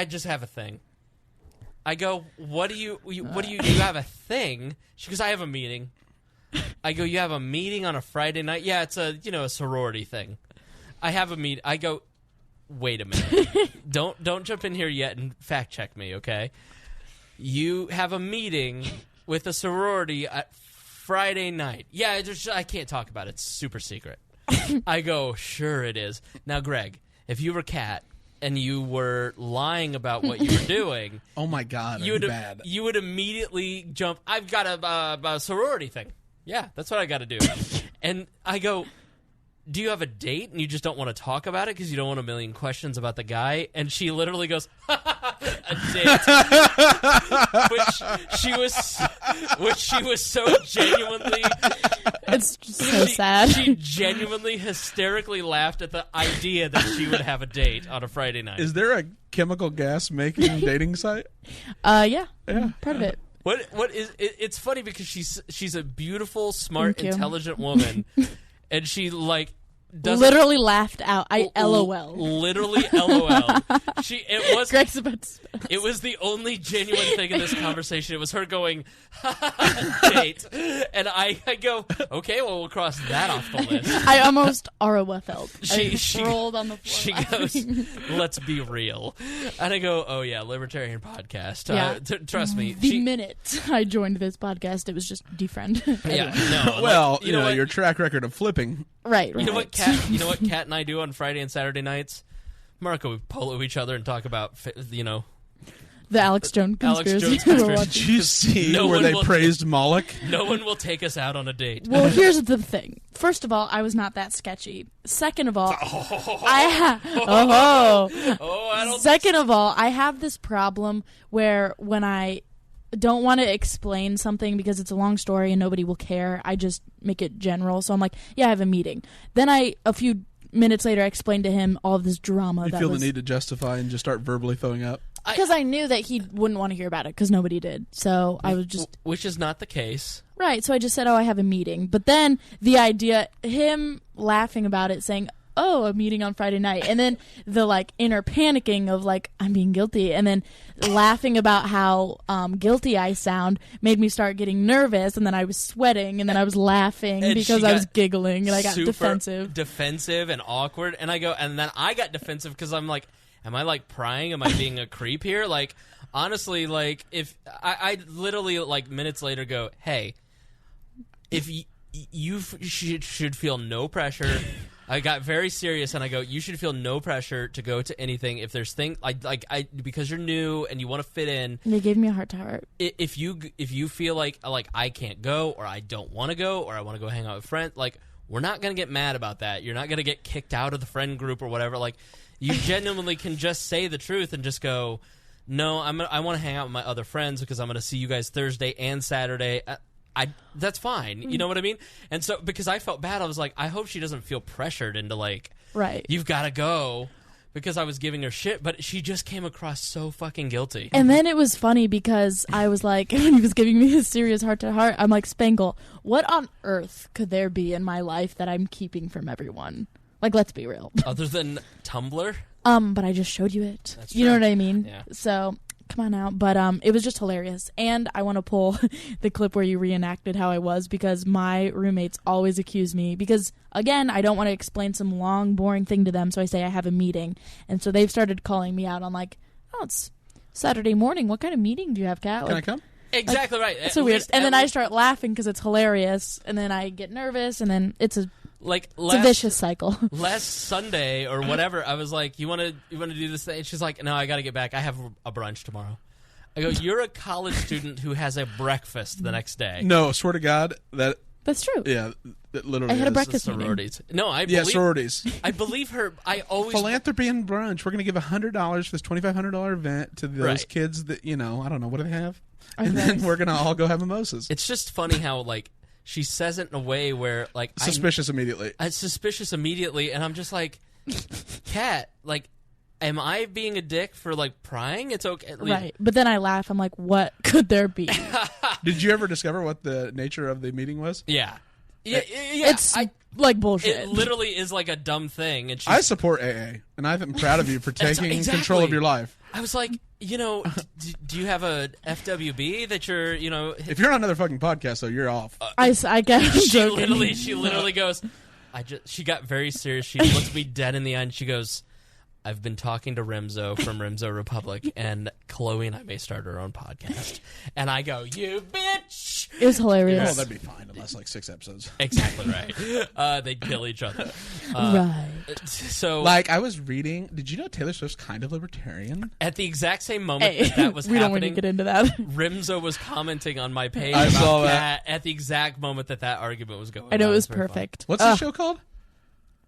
just have a thing. I go, what do you have a thing? She goes, I have a meeting. I go, you have a meeting on a Friday night? Yeah, it's a sorority thing. I have a meeting. I go, wait a minute. Don't jump in here yet and fact check me, okay? You have a meeting with a sorority at Friday night. Yeah, I can't talk about it. It's super secret. I go, sure it is. Now, Greg, if you were Kat and you were lying about what you were doing, Oh my God, you bad. would immediately jump. I've got a sorority thing. Yeah, that's what I got to do. And I go, do you have a date and you just don't want to talk about it because you don't want a million questions about the guy? And she literally goes, a date. which she was so genuinely. It's just so sad. She genuinely hysterically laughed at the idea that she would have a date on a Friday night. Is there a chemical gas making dating site? Yeah. Yeah. Part of it. What is it's funny because she's a beautiful, smart, Thank you. intelligent woman, and she doesn't Literally laughed out. I LOL. Literally LOL. Greg's about to spell. It was the only genuine thing in this conversation. It was her going, date. And I go, okay, well, we'll cross that off the list. I almost ROFL'd. She rolled on the floor. She laughing. goes, let's be real. And I go, oh, yeah, Libertarian podcast. Yeah. Trust me. The minute I joined this podcast, it was just defriend. Yeah, no. Well, you know what? your track record of flipping. Right. You know what Kat and I do on Friday and Saturday nights? Marco, we polo each other and talk about, The Alex Jones Alex conspiracy. Jones we're conspiracy. watching. Did you see No where one they will- praised Moloch? No one will take us out on a date. Well, here's the thing. First of all, I was not that sketchy. Second of all, I Second of all, I have this problem where when I don't want to explain something because it's a long story and nobody will care, I just make it general. So I'm like, yeah, I have a meeting. Then a few minutes later, I explained to him all of this drama. You feel the need to justify and just start verbally throwing up? Because I knew that he wouldn't want to hear about it because nobody did. So I was just... Which is not the case. Right, so I just said, I have a meeting. But then the idea, him laughing about it, saying, oh, a meeting on Friday night. And then the, inner panicking of, I'm being guilty. And then laughing about how guilty I sound made me start getting nervous. And then I was sweating. And then I was laughing And because she I was got giggling. And I got super defensive. and awkward. And then I got defensive because I'm like, am I, prying? Am I being a creep here? Honestly, if I literally, minutes later go, hey, if you should feel no pressure. I got very serious and I go, you should feel no pressure to go to anything. If there's things because you're new and you want to fit in. And they gave me a heart to heart. If you feel like I can't go or I don't want to go or I want to go hang out with friends, we're not going to get mad about that. You're not going to get kicked out of the friend group or whatever. You genuinely can just say the truth and just go, no, I want to hang out with my other friends because I'm going to see you guys Thursday and Saturday. That's fine. You know what I mean? And so, because I felt bad, I was like, I hope she doesn't feel pressured into right. You've got to go, because I was giving her shit, but she just came across so fucking guilty. And then it was funny because I was like, when he was giving me his serious heart to heart, I'm like, Spangle, what on earth could there be in my life that I'm keeping from everyone? Let's be real. Other than Tumblr? But I just showed you it. That's you know true. what I mean? Yeah. So, come on out. But it was just hilarious. And I want to pull the clip where you reenacted how I was, because my roommates always accuse me. Because, again, I don't want to explain some long, boring thing to them, so I say I have a meeting. And so they've started calling me out on, oh, it's Saturday morning. What kind of meeting do you have, Kat? Can I come? Exactly right. It's so weird. And then I start laughing because it's hilarious. And then I get nervous. And then it's a vicious cycle. Last Sunday or whatever, I was like, "You want to do this thing?" And she's like, "No, I got to get back. I have a brunch tomorrow." I go, "You're a college student who has a breakfast the next day." No, swear to God, that's true. Yeah, that literally. I had a is. breakfast sororities. No, sororities. I believe her. I always Philanthropy and brunch. We're going to give $100 for this $2,500 event to those kids that I don't know what do they have, and then we're going to all go have mimosas. It's just funny how she says it in a way where suspicious immediately. It's suspicious immediately, and I'm just like, Kat, am I being a dick for prying? It's okay, right? But then I laugh. I'm like, what could there be? Did you ever discover what the nature of the meeting was? Yeah. It's bullshit. It literally is a dumb thing, and I support AA, and I'm proud of you for taking control of your life. I was like, do you have a FWB that you're, If you're on another fucking podcast, though, you're off. I guess she literally goes, she got very serious. She looked me dead in the eye and she goes, I've been talking to Remzo from Remzo Republic, and Chloe and I may start our own podcast. And I go, you bitch! It was hilarious. Oh, that'd be fine, unless 6 episodes. Exactly right. They'd kill each other. Right. So, I was reading, did you know Taylor Swift's kind of libertarian? At the exact same moment that was we happening, don't want to get into that. Remzo was commenting on my page I about saw Cat at the exact moment that argument was going on. I know, it was very perfect. What's the show called?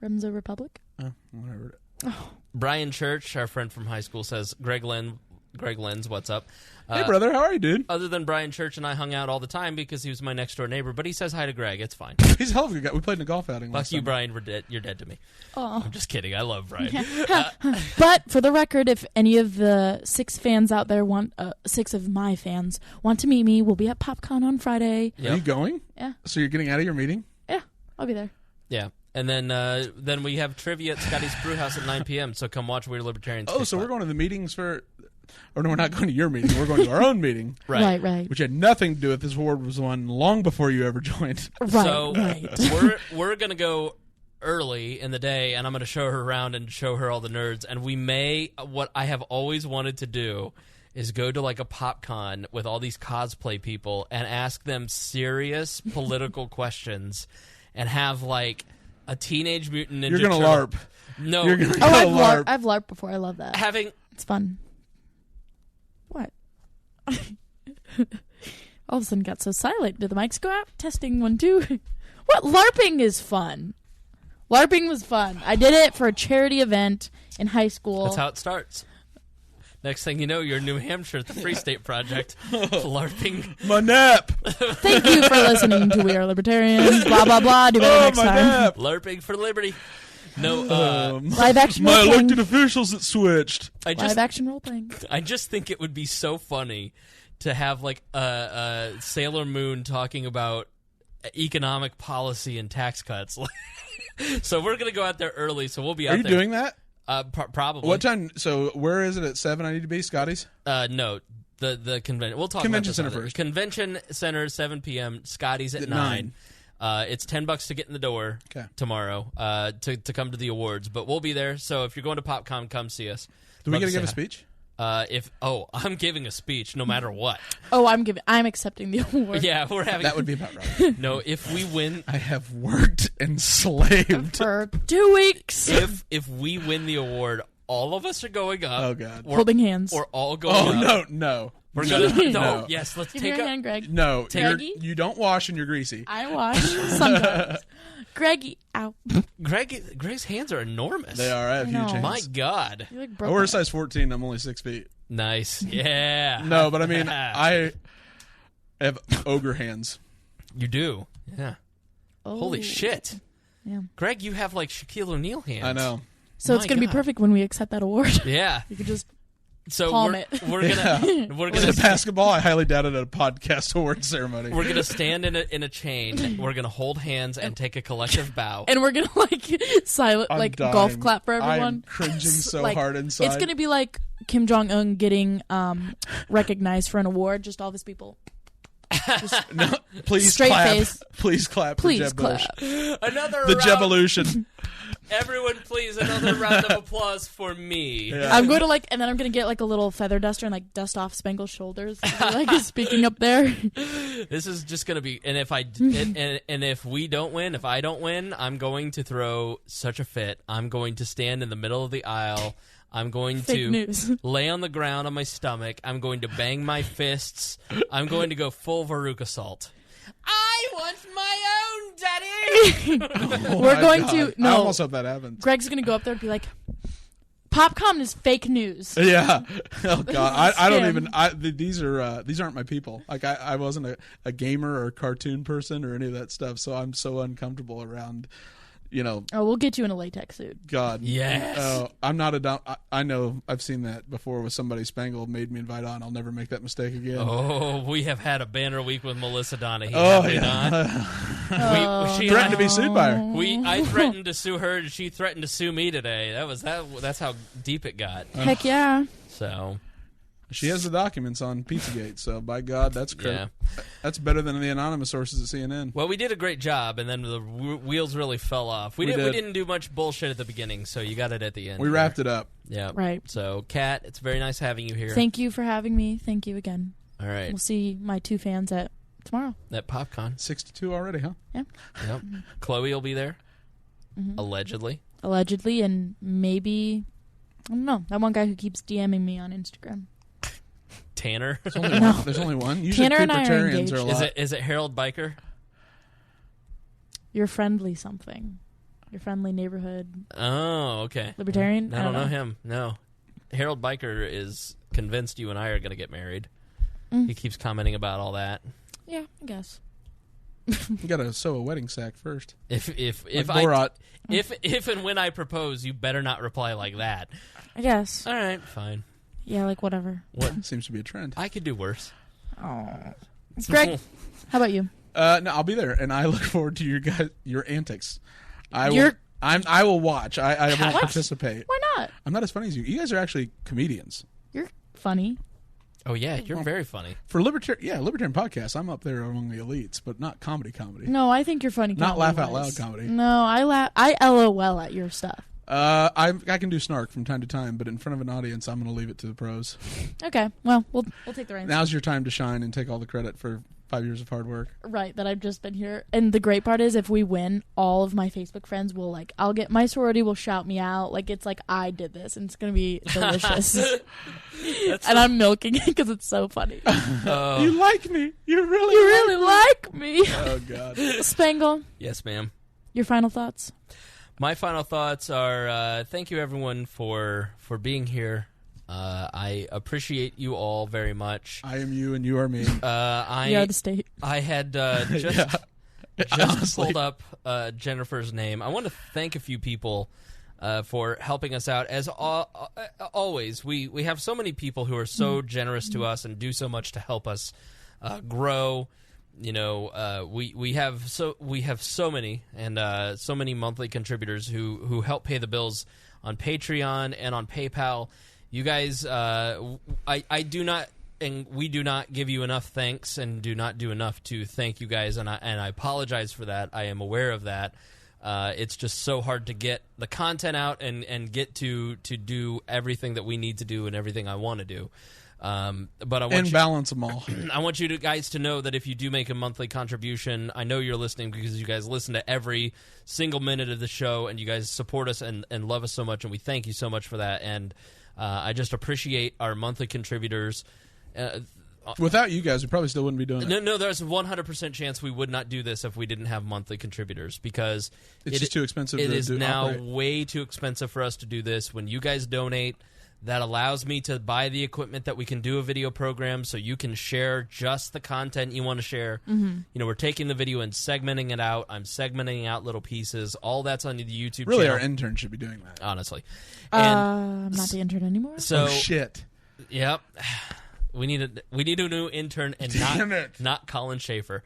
Remzo Republic? Oh, whatever. Oh. Brian Church, our friend from high school, says, Greg Lenz, what's up? Hey, brother, how are you, dude? Other than Brian Church and I hung out all the time because he was my next-door neighbor, but he says hi to Greg. It's fine. He's a hell of a good guy. We played in a golf outing Fuck last you, summer. Brian. You're dead to me. Oh. I'm just kidding. I love Brian. But for the record, if any of the 6 fans out there 6 of my fans want to meet me, we'll be at PopCon on Friday. Yep. Are you going? Yeah. So you're getting out of your meeting? Yeah, I'll be there. Yeah. And then we have trivia at Scotty's Brewhouse at 9 p.m., so come watch Weird Libertarians. Oh, so we're going to the meetings or no, we're not going to your meeting. We're going to our own meeting. Right. Right. Which had nothing to do with this award was won long before you ever joined. Right. we're going to go early in the day, and I'm going to show her around and show her all the nerds. And we may, what I have always wanted to do is go to a PopCon with all these cosplay people and ask them serious political questions and have a Teenage Mutant Ninja You're going to Turtle. LARP. No. You're gonna I've LARP. LARPed before. I love that. Having It's fun. What? All of a sudden got so silent. Did the mics go out? Testing 1, 2. What? LARPing is fun. LARPing was fun. I did it for a charity event in high school. That's how it starts. Next thing you know, you're in New Hampshire at the Free State Project. LARPing. My nap. Thank you for listening to We Are Libertarians. Blah, blah, blah. Do better next my time. nap. LARPing for liberty. No, Live action My role playing. elected officials that switched. Live action role playing. I just think it would be so funny to have like a Sailor Moon talking about economic policy and tax cuts. So we're gonna go out there early. So we'll be out Are you there. doing that? Probably. What time? So where is it at 7? I need to be Scotty's. No, the convention. We'll talk Convention about Center this first. Convention Center 7 p.m. Scotty's at 9. It's $10 to get in the door tomorrow to come to the awards, but we'll be there. So if you're going to PopCon, come see us. Do we get to give a speech? I'm giving a speech no matter what. Oh, I'm accepting the award. Yeah, we're having. That would be about right. No, if we win, I have worked and slaved. For 2 weeks. if we win the award, all of us are going up. Oh God. Holding hands. Or all going up. No. We're gonna No. Yes, let's Give take me your up. hand, Greg. No, Greggy? you don't wash and you're greasy. I wash sometimes. Greggy, ow. Greg's hands are enormous. They are. I have I know. huge hands. My God. You like I broke wear a my- size 14. I'm only 6 feet. Nice. Yeah. No, but I mean, I have ogre hands. You do. Yeah. Oh. Holy shit. Yeah. Greg, you have like Shaquille O'Neal hands. I know. So it's My going to be God. perfect when we accept that award. Yeah. You could just So palm we're, it. we're gonna we're Is gonna it basketball? I highly doubt it at a podcast award ceremony. we're gonna stand in a chain. We're gonna hold hands and take a collective bow. and we're going to like silent I'm like dying. golf clap for everyone. I'm cringing so Like, hard inside. It's going to be like Kim Jong-un getting recognized for an award, just all these people. No, please Straight clap. face. Please clap. Please for Jeb Bush. clap. Another The round. Jevolution. Everyone, please, another round of applause for me. Yeah. I'm going to and then I'm going to get like a little feather duster and like dust off Spangle's shoulders. Like speaking up there. This is just gonna be. And if and if we don't win, if I don't win, I'm going to throw such a fit. I'm going to stand in the middle of the aisle. I'm going Fake to news. lay on the ground on my stomach. I'm going to bang my fists. I'm going to go full Varuk assault. I want my own, Daddy. Oh We're my going God. to I no. almost hope that happens. Greg's going to go up there and be like, "Popcom is fake news." Yeah. Oh God. I don't Scam. even. These aren't my people. Like I wasn't a gamer or a cartoon person or any of that stuff. So I'm so uncomfortable around. Oh, we'll get you in a latex suit. God. Yes. Oh, I'm not a. I know. I've seen that before with somebody. Spangle made me invite on. I'll never make that mistake again. Oh, we have had a banner week with Melissa Donahue. Oh, have we yeah. not? She Threatened to be sued by her. I threatened to sue her, and she threatened to sue me today. That's how deep it got. Heck yeah. So She has the documents on Pizzagate. So by God, that's yeah. That's better than the anonymous sources at CNN. Well, we did a great job, and then the wheels really fell off. We did. didn't do much bullshit at the beginning, so you got it at the end. We wrapped it up. Yeah. Right. So, Kat, it's very nice having you here. Thank you for having me. Thank you again. All right. We'll see my 2 fans at tomorrow. At PopCon. 6-2 already, huh? Yeah. Yep. Chloe will be there. Mm-hmm. Allegedly. Allegedly, and maybe I don't know, that one guy who keeps DMing me on Instagram. Tanner. There's only No. one. There's only one. Usually Tanner and I are Libertarians are a engaged. lot. Is it Harold Biker? Your friendly something. Your friendly neighborhood Oh, okay. libertarian. I don't know him. No. Harold Biker is convinced you and I are going to get married. Mm. He keeps commenting about all that. Yeah, I guess. You got to sew a wedding sack first. If Like Borat. if and when I propose, you better not reply like that. I guess. All right, fine. Yeah, like whatever. What? Seems to be a trend. I could do worse. Oh. Greg, how about you? No, I'll be there, and I look forward to your antics. I will watch. I won't participate. Why not? I'm not as funny as you. You guys are actually comedians. You're funny. Oh yeah, you're very funny. For Libertarian podcast, I'm up there among the elites, but not comedy. No, I think you're funny. Not laugh out comedy-wise. loud comedy. No, I LOL at your stuff. I can do snark from time to time, but in front of an audience, I'm going to leave it to the pros. Okay, well, we'll take the reins. Now's your time to shine and take all the credit for 5 years of hard work. Right, that I've just been here. And the great part is if we win, all of my Facebook friends will I'll get my sorority will shout me out. It's like I did this and it's going to be delicious. And I'm milking it because it's so funny. You like me. You really like me. Oh, God. Spangle. Yes, ma'am. Your final thoughts? My final thoughts are thank you, everyone, for being here. I appreciate you all very much. I am you and you are me. You are the state. I had just pulled up Jennifer's name. I want to thank a few people for helping us out. As always, we have so many people who are so generous to us and do so much to help us grow. We have so many and so many monthly contributors who help pay the bills on Patreon and on PayPal. You guys, I do not, and we do not give you enough thanks, and do not do enough to thank you guys, and I apologize for that. I am aware of that. It's just so hard to get the content out and get to do everything that we need to do and everything I want to do. But I want balance them all. I want you guys to know that if you do make a monthly contribution, I know you're listening because you guys listen to every single minute of the show, and you guys support us and love us so much, and we thank you so much for that. And I just appreciate our monthly contributors. Without you guys, we probably still wouldn't be doing it. No, there's a 100% chance we would not do this if we didn't have monthly contributors because it's just too expensive. It is now operate. way too expensive for us to do this. When you guys donate, that allows me to buy the equipment that we can do a video program so you can share just the content you want to share. Mm-hmm. We're taking the video and segmenting it out. I'm segmenting out little pieces. All that's on the YouTube channel. Really, our intern should be doing that. Honestly. I'm not the intern anymore. So, shit. Yep. We need a new intern and not Colin Schaefer.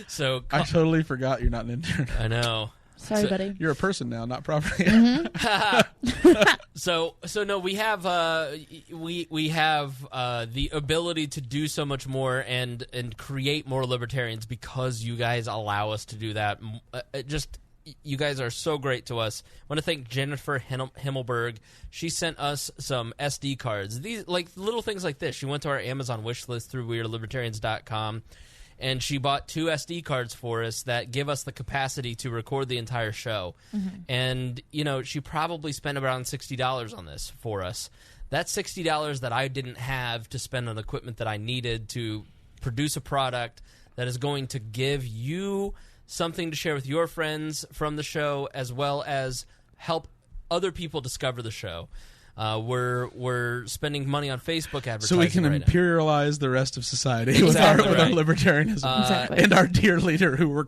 So I totally forgot you're not an intern. I know. Sorry, buddy. You're a person now, not property. Mm-hmm. So no, we have the ability to do so much more and create more libertarians because you guys allow us to do that. You guys are so great to us. I want to thank Jennifer Himmelberg. She sent us some SD cards. These little things like this. She went to our Amazon wish list through wearelibertarians.com. And she bought 2 SD cards for us that give us the capacity to record the entire show. Mm-hmm. And, she probably spent around $60 on this for us. That's $60 that I didn't have to spend on equipment that I needed to produce a product that is going to give you something to share with your friends from the show as well as help other people discover the show. We're spending money on Facebook advertising so we can right imperialize the rest of society exactly with our libertarianism exactly. and our dear leader who we're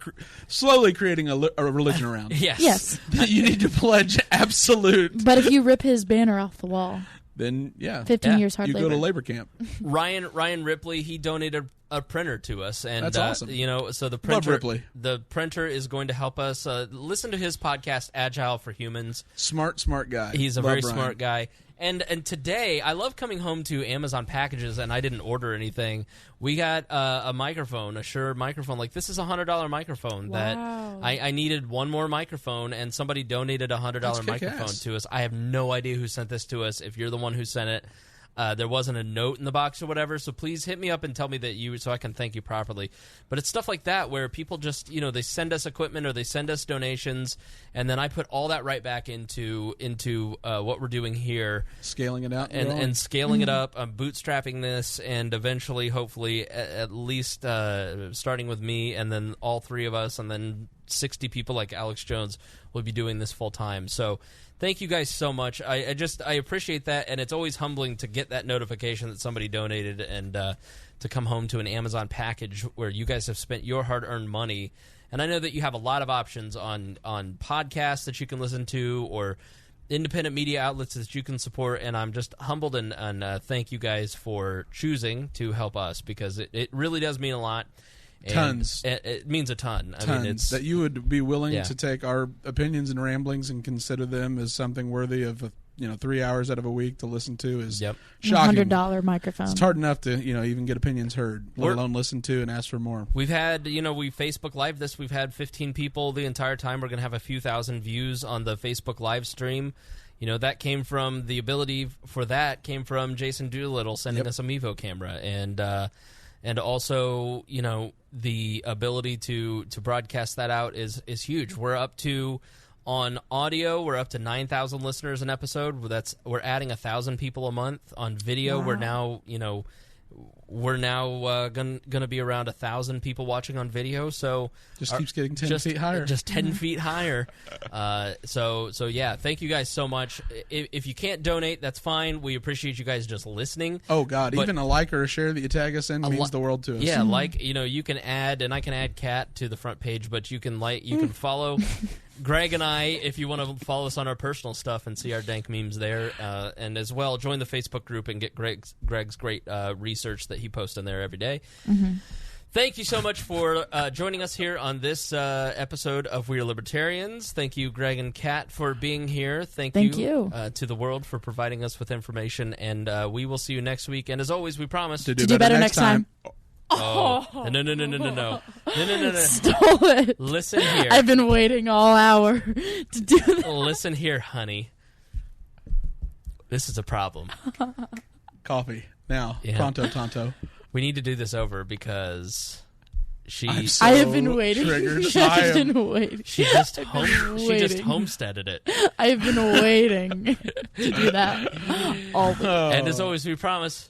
slowly creating a religion around. Yes. You need to pledge absolute. But if you rip his banner off the wall, then 15 years hard you labor. go to labor camp. Ryan Ripley, he donated a printer to us, and that's awesome. So the printer is going to help us. Listen to his podcast, Agile for Humans. Smart guy. He's a Love very Ryan. smart guy. And today, I love coming home to Amazon packages, and I didn't order anything. We got a microphone, a Shure microphone. This is a $100 microphone that I needed one more microphone, and somebody donated a $100 microphone to us. I have no idea who sent this to us. If you're the one who sent it, there wasn't a note in the box or whatever, so please hit me up and tell me that so I can thank you properly. But it's stuff like that where people just, they send us equipment or they send us donations, and then I put all that right back into what we're doing here. Scaling it out. And scaling it up. I'm bootstrapping this, and eventually, hopefully, at least starting with me and then all 3 of us and then 60 people like Alex Jones will be doing this full time. So thank you guys so much. I appreciate that, and it's always humbling to get that notification that somebody donated and to come home to an Amazon package where you guys have spent your hard-earned money. And I know that you have a lot of options on podcasts that you can listen to or independent media outlets that you can support, and I'm just humbled and thank you guys for choosing to help us because it really does mean a lot. Tons. It means a ton. Tons. I mean, it's that you would be willing to take our opinions and ramblings and consider them as something worthy of 3 hours out of a week to listen to is shocking. $100 microphone. It's hard enough to even get opinions heard, let alone listen to and ask for more. We've had we Facebook Live this. We've had 15 people the entire time. We're going to have a few thousand views on the Facebook live stream. That came from the ability for that came from Jason Doolittle sending us a Mevo camera, and and also, the ability to broadcast that out is huge. We're up to, on audio, we're up to 9,000 listeners an episode. We're adding 1,000 people a month. On video, we're now, going to be around 1,000 people watching on video. So just keeps getting 10 feet higher. Just 10 feet higher. So yeah, thank you guys so much. If you can't donate, that's fine. We appreciate you guys just listening. Oh God, even a like or a share that you tag us in means the world to us. Yeah, you can add, and I can add Cat to the front page, but you can follow Greg and I if you want to follow us on our personal stuff and see our dank memes there, and as well join the Facebook group and get Greg's great research that he posts in there every day. Thank you so much for joining us here on this episode of We Are Libertarians. Thank you, Greg and Kat, for being here. Thank you. To the world for providing us with information, and we will see you next week. And as always, we promise to do better next time. No. Stole it. Listen here. I've been waiting all hour to do that. Listen here, honey. This is a problem. Coffee. Now. Yeah. Pronto, Tonto. We need to do this over because I have been waiting. Triggered. I've been waiting. She just homesteaded it. I've been waiting to do that. And as always, we promise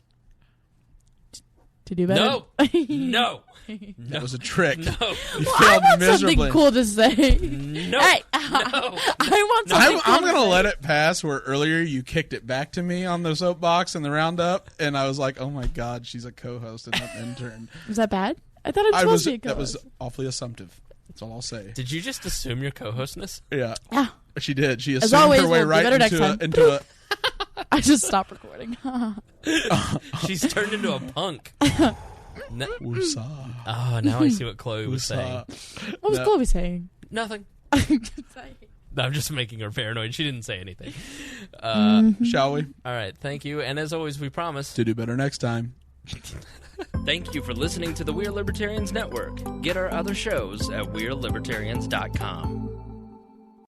to do better. No. That was a trick. No. You I want miserably. something cool to say. No. Hey, No. I want something cool I'm going to say. let it pass where earlier you kicked it back to me on the soapbox and the roundup, and I was like, oh my God, she's a co-host and not an intern. Was that bad? I thought it was supposed to be a That co-host. was awfully assumptive. That's all I'll say. Did you just assume your co-hostness? Yeah. Yeah. She did. She As assumed always, her way we'll do right better next into time. a... I just stopped recording. She's turned into a punk. Woosah. Oh, now I see what Chloe was saying. What was Chloe saying? Nothing. No, I'm just making her paranoid. She didn't say anything. Shall we? All right, thank you. And as always, we promise To do better next time. Thank you for listening to the We're Libertarians Network. Get our other shows at We'reLibertarians.com.